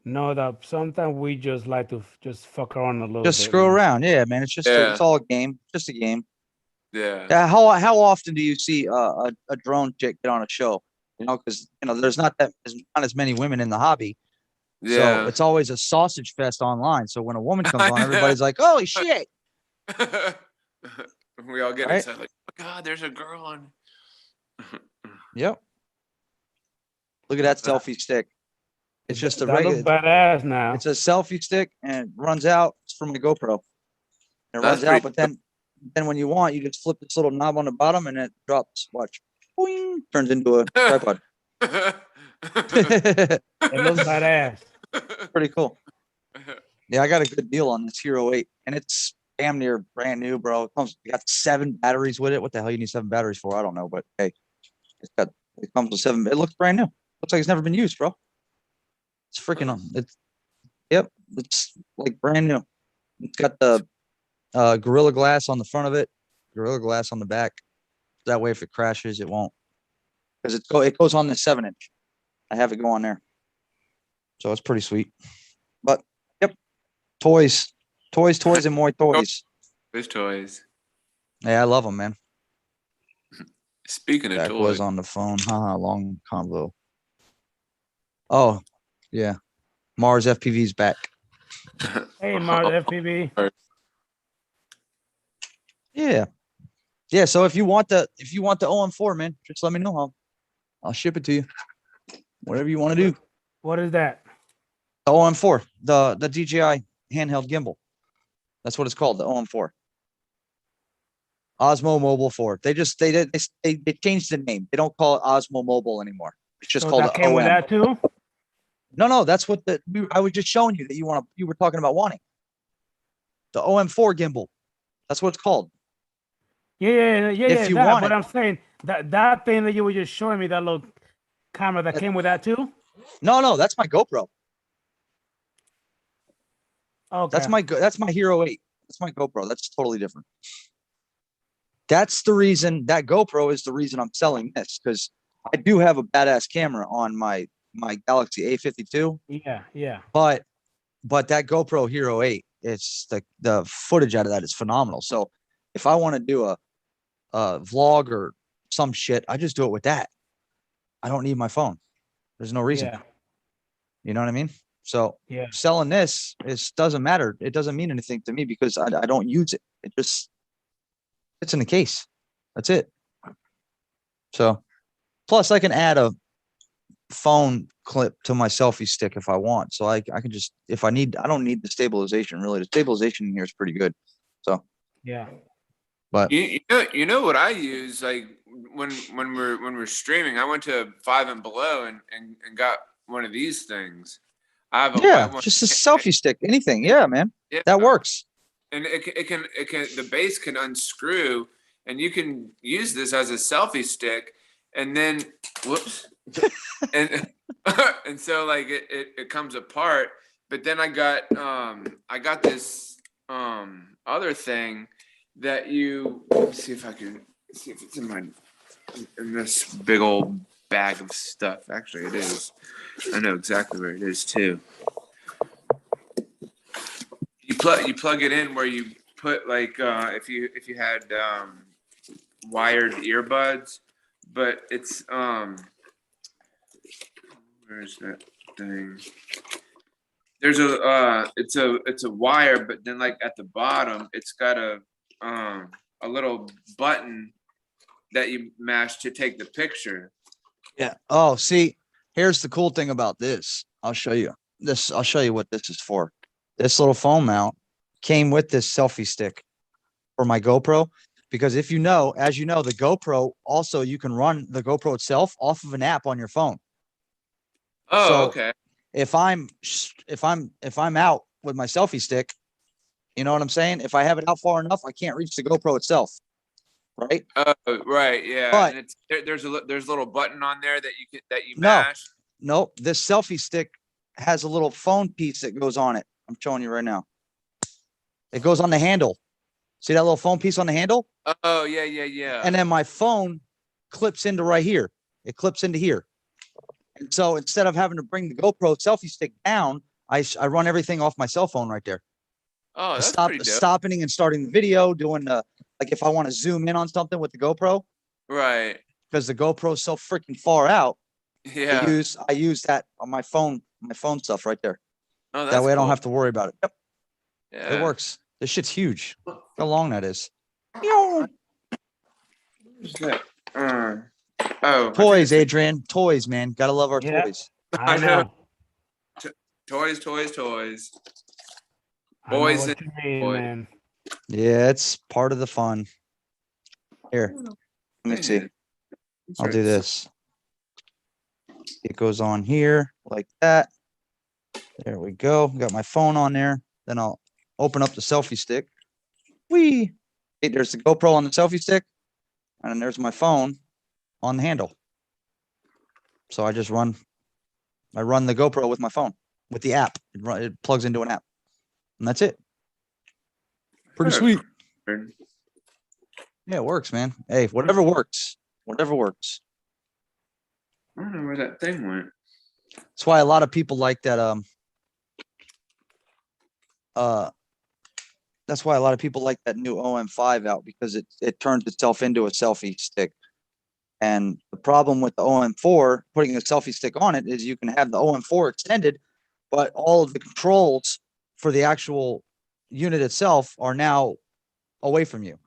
know that sometimes we just like to just fuck around a little bit. Just screw around. Yeah, man. It's just it's all a game. Just a game. Yeah. How often do you see a drone chick get on a show? Because there's not as many women in the hobby. Yeah. So it's always a sausage fest online. So when a woman comes on, everybody's like, "Holy shit!" We all get Right? excited like, oh God, there's a girl on. Yep. Look at that selfie stick. It's just a That looks regular. badass now. It's a selfie stick and it runs out. It's from my GoPro. And it That's runs out, pretty but then when you want, you just flip this little knob on the bottom and it drops. Watch. Boing, turns into a tripod. It looks badass. Pretty cool. Yeah, I got a good deal on this Hero 8, and it's damn near brand new, bro. It got 7 batteries with it. What the hell you need 7 batteries for? I don't know, but hey, it comes with 7. It looks brand new. Looks like it's never been used, bro. It's freaking on. It's like brand new. It's got the Gorilla Glass on the front of it, Gorilla Glass on the back. That way, if it crashes, it won't. Because it goes on the 7-inch. I have it go on there, so it's pretty sweet. But yep, toys, and more toys. There's toys. Yeah, I love them, man. Speaking of That toys, was on the phone. Haha, long convo. Oh, yeah. Mars FPV's back. Hey, Mars FPV. Yeah. Yeah. So if you want the OM4, man, just let me know. I'll ship it to you. Whatever you want to do. What is that? The OM4, the DJI handheld gimbal. That's what it's called, the OM4. Osmo Mobile 4. They changed the name. They don't call it Osmo Mobile anymore. It's just So called that the came OM. with that too? No, that's what I was just showing you that you were talking about wanting. The OM4 gimbal. That's what it's called. Yeah. If you That, want but it. I'm saying that thing that you were just showing me, that little camera that came with that too? No, that's my GoPro. Okay. That's my Hero 8. That's my GoPro. That's totally different. That's the reason that GoPro is the reason I'm selling this, because I do have a badass camera on my Galaxy A52. Yeah. But that GoPro Hero 8, it's the footage out of that is phenomenal. So if I want to do a vlog or some shit, I just do it with that. I don't need my phone. There's no reason. Yeah. You know what I mean? So Yeah. selling this doesn't matter. It doesn't mean anything to me because I don't use it. It just it's in the case. That's it. So plus I can add a phone clip to my selfie stick if I want. So I can just, if I need, I don't need the stabilization really. The stabilization in here is pretty good. So Yeah. but you know what I use, like when we're streaming, I went to Five and Below and got one of these things. I have a white one. just a selfie stick, anything. Yeah, man. Yeah. That works. And it can the base can unscrew and you can use this as a selfie stick and then whoops and and so like it comes apart. But then I got this other thing that let me see if I can see if it's in this big old bag of stuff. Actually it is. I know exactly where it is too. You plug it in where you put like if you had wired earbuds, but it's where's that thing? There's it's a wire, but then like at the bottom it's got a little button that you mash to take the picture. Yeah. Oh, see, here's the cool thing about this. I'll show you what this is for. This little phone mount came with this selfie stick for my GoPro, because as you know, the GoPro also, you can run the GoPro itself off of an app on your phone. Oh, so okay. If I'm out with my selfie stick, you know what I'm saying? If I have it out far enough, I can't reach the GoPro itself. Right. Right. Yeah. But and there's a little button on there that you mash. No, this selfie stick has a little phone piece that goes on it. I'm showing you right now. It goes on the handle. See that little phone piece on the handle? Oh, yeah. And then my phone clips into right here. It clips into here. And so instead of having to bring the GoPro selfie stick down, I run everything off my cell phone right there. Oh, that's pretty dope. Stopping and starting the video, doing like if I want to zoom in on something with the GoPro. Right. Because the GoPro is so freaking far out. Yeah. I use that on my phone stuff right there. Oh, that's that way I don't cool. have to worry about it. Yep. Yeah. It works. This shit's huge. how long that is. Meow. What's that? Oh, I think Toys, it's- Adrian. Toys, man. Gotta love our Yeah. toys. I I know. know. Toys, toys, toys. I know Boys what you mean, boys. man. Yeah, it's part of the fun. Here, let me see. I'll do this. It goes on here like that. There we go. Got my phone on there. Then I'll open up the selfie stick. Whee! Hey, there's the GoPro on the selfie stick. And then there's my phone on the handle. So I run the GoPro with my phone, with the app. It plugs into an app. And that's it. Pretty sweet. Yeah, it works, man. Hey, whatever works. Whatever works. I don't know where that thing went. That's why a lot of people like that. That's why a lot of people like that new OM5 out, because it turns itself into a selfie stick. And the problem with the OM4 putting a selfie stick on it is you can have the OM4 extended, but all of the controls for the actual unit itself are now away from you.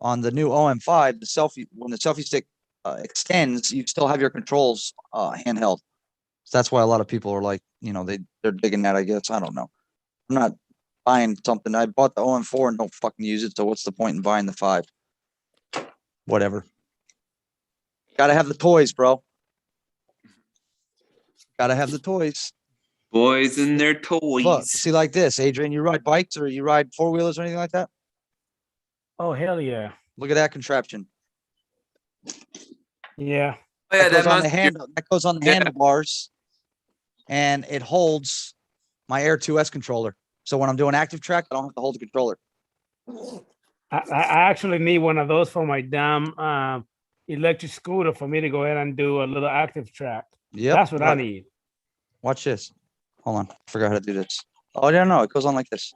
On the new OM5, when the selfie stick extends, you still have your controls handheld. So that's why a lot of people are like, they're digging that, I guess. I don't know. I'm not buying something. I bought the OM4 and don't fucking use it. So what's the point in buying the 5? Whatever. Gotta have the toys, bro. Gotta have the toys. Boys and their toys. Look, see like this, Adrian, you ride bikes or you ride 4-wheelers or anything like that? Oh, hell yeah. Look at that contraption. Yeah. Oh, yeah, That goes that on the must handle. That goes on the Yeah. handlebars, and it holds my Air 2S controller. So when I'm doing active track, I don't have to hold the controller. I actually need one of those for my damn electric scooter for me to go ahead and do a little active track. Yep. That's what I need. Watch this. Hold on. I forgot how to do this. Oh, I don't know. It goes on like this.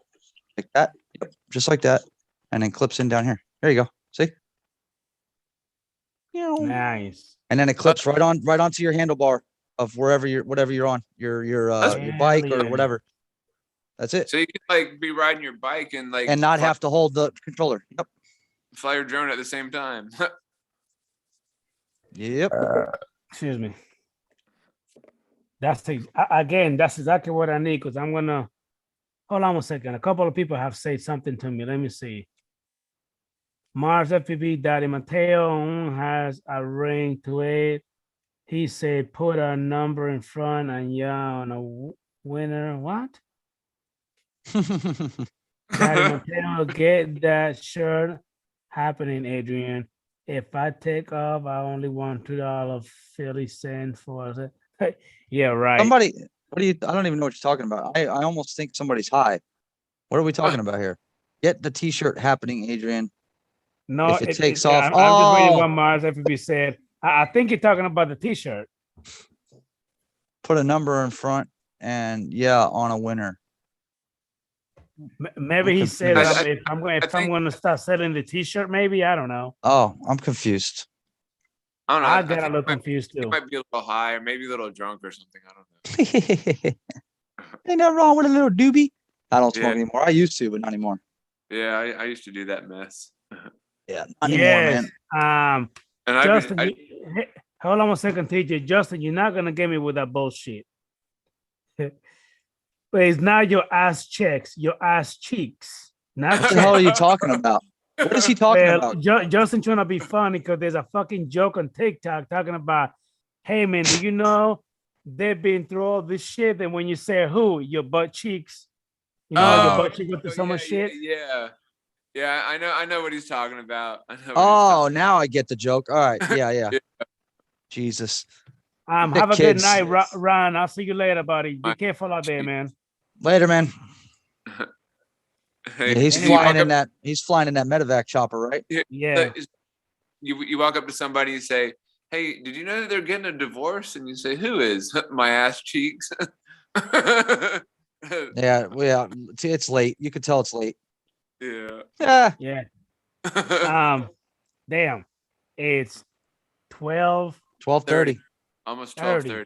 Like that. Yep. Just like that. And then clips in down here. There you go. See? Nice. And then it clips right onto your handlebar of whatever you're on, your bike Hell or yeah. whatever. That's it. So you can like be riding your bike and like And not have to hold the controller. Yep. fly your drone at the same time. Yep. Excuse me. That's exactly what I need, because I'm gonna hold on a second. A couple of people have said something to me. Let me see. Mars FPV Daddy Mateo has a ring to it. He said put a number in front and on a winner. What? Daddy Mateo, get that shirt happening, Adrian. If I take off, I only want $2.50 for it. Yeah, right. Somebody, I don't even know what you're talking about. I almost think somebody's high. What are we talking about here? Get the t-shirt happening, Adrian. No, If it takes off. I'm just reading Oh, what Mars FPV said. I think you're talking about the t-shirt. put a number in front and on a winner. Maybe I'm he said confused. if I'm I think- going to start selling the t-shirt, maybe. I don't know. Oh, I'm confused. I don't know. I I got think a it little might- confused it too. might be a little high or maybe a little drunk or something. I don't know. Ain't nothing wrong with a little doobie. I don't smoke Yeah. anymore. I used to, but not anymore. Yeah, I used to do that mess. Yeah, not anymore, man. And Justin, hold on a second, TJ. Justin, you're not gonna get me with that bullshit. But it's not your ass checks, your ass cheeks. Not What the hell are checks. you talking about? What is he talking Well, about? Justin trying to be funny because there's a fucking joke on TikTok talking about, hey man, do you know they've been through all this shit? And when you say who, your butt cheeks, your butt cheeks with so much shit. Yeah, I know what he's talking about. I know what he's Oh, now I get the joke. All right. Yeah. Yeah. Jesus. Have a good kids. night, Ron. I'll see you later, buddy. Be careful out there, man. Later, man. Hey, Yeah, he's you flying walk in up- that. He's flying in that medevac chopper, right? Yeah. You walk up to somebody and say, "Hey, did you know that they're getting a divorce?" And you say, "Who is?" My ass cheeks. Yeah. Well, it's late. You could tell it's late. Yeah. Yeah. Damn. It's 12. 12:30. Almost 30. 12:30.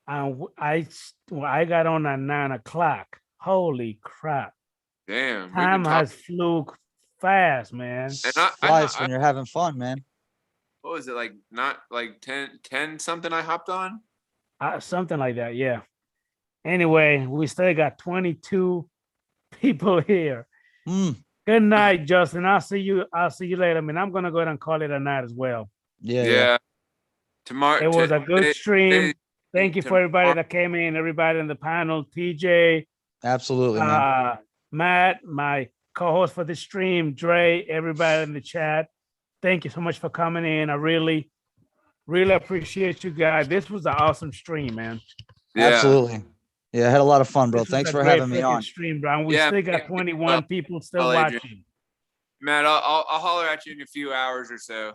And I got on at 9 o'clock. Holy crap. Damn. Time has flew fast, man. And Flies when you're having fun, man. what was it like? Not like 10 something I hopped on. Something like that, yeah. Anyway, we still got 22 people here. Mm, Good night, Justin. I'll see you later. I mean, I'm gonna go ahead and call it a night as well. yeah. Tomorrow. It was a good stream. Thank you for everybody tomorrow- that came in, everybody in the panel, TJ, Absolutely, man. Matt, my co-host for the stream, Dre, everybody in the chat. Thank you so much for coming in. I really, really appreciate you guys. This was an awesome stream, man. Yeah. Absolutely. Yeah, I had a lot of fun, bro. This was Thanks a for great having me freaking on. stream, bro. And we Yeah, still got yeah. 21 people still Well, Adrian. watching. Matt, I'll holler at you in a few hours or so.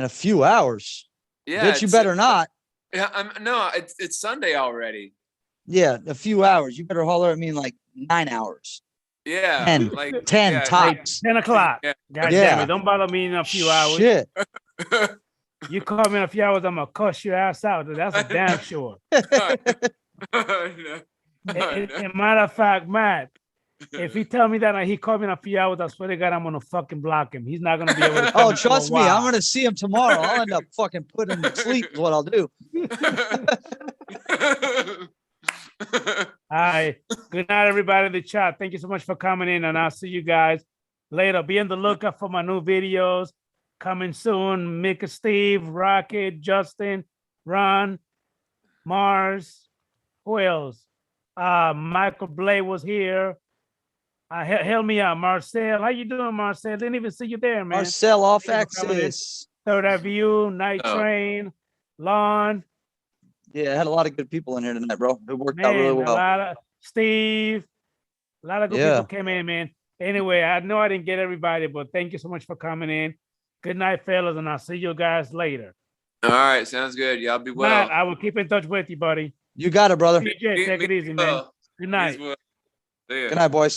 In a few hours. Yeah. Bitch, you better not. Yeah. No, it's Sunday already. Yeah, a few hours. You better holler at me in like 9 hours. Yeah. 10. Like 10 yeah, tops. 10 o'clock. Yeah. God Yeah. damn it. Don't bother me in a few hours. Shit. You call me in a few hours, I'm gonna cuss your ass out. That's a damn sure. No. And matter of fact, Matt, if he tell me that and he called me in a few hours, I swear to God, I'm gonna fucking block him. He's not gonna be able to. Oh, trust me. I'm going to see him tomorrow. I'll end up fucking putting him to sleep is what I'll do. All right. Good night, everybody in the chat. Thank you so much for coming in, and I'll see you guys later. Be on the lookout for my new videos coming soon. Mika, Steve, Rocket, Justin, Ron, Mars. Who else? Michael Blay was here. Help me out, Marcel. How you doing, Marcel? Didn't even see you there, man. Marcel off Thank you for coming in. axis. Third Avenue, Night Oh. Train, Lon. Yeah, I had a lot of good people in here tonight, bro. It worked out really Man, a well. lot of Steve, a lot of good Yeah. people came in, man. Anyway, I know I didn't get everybody, but thank you so much for coming in. Good night, fellas, and I'll see you guys later. All right, sounds good. Y'all be well. Matt, I will keep in touch with you, buddy. You got it, brother. TJ, take it easy, man. Good night. See ya. Good night, boys.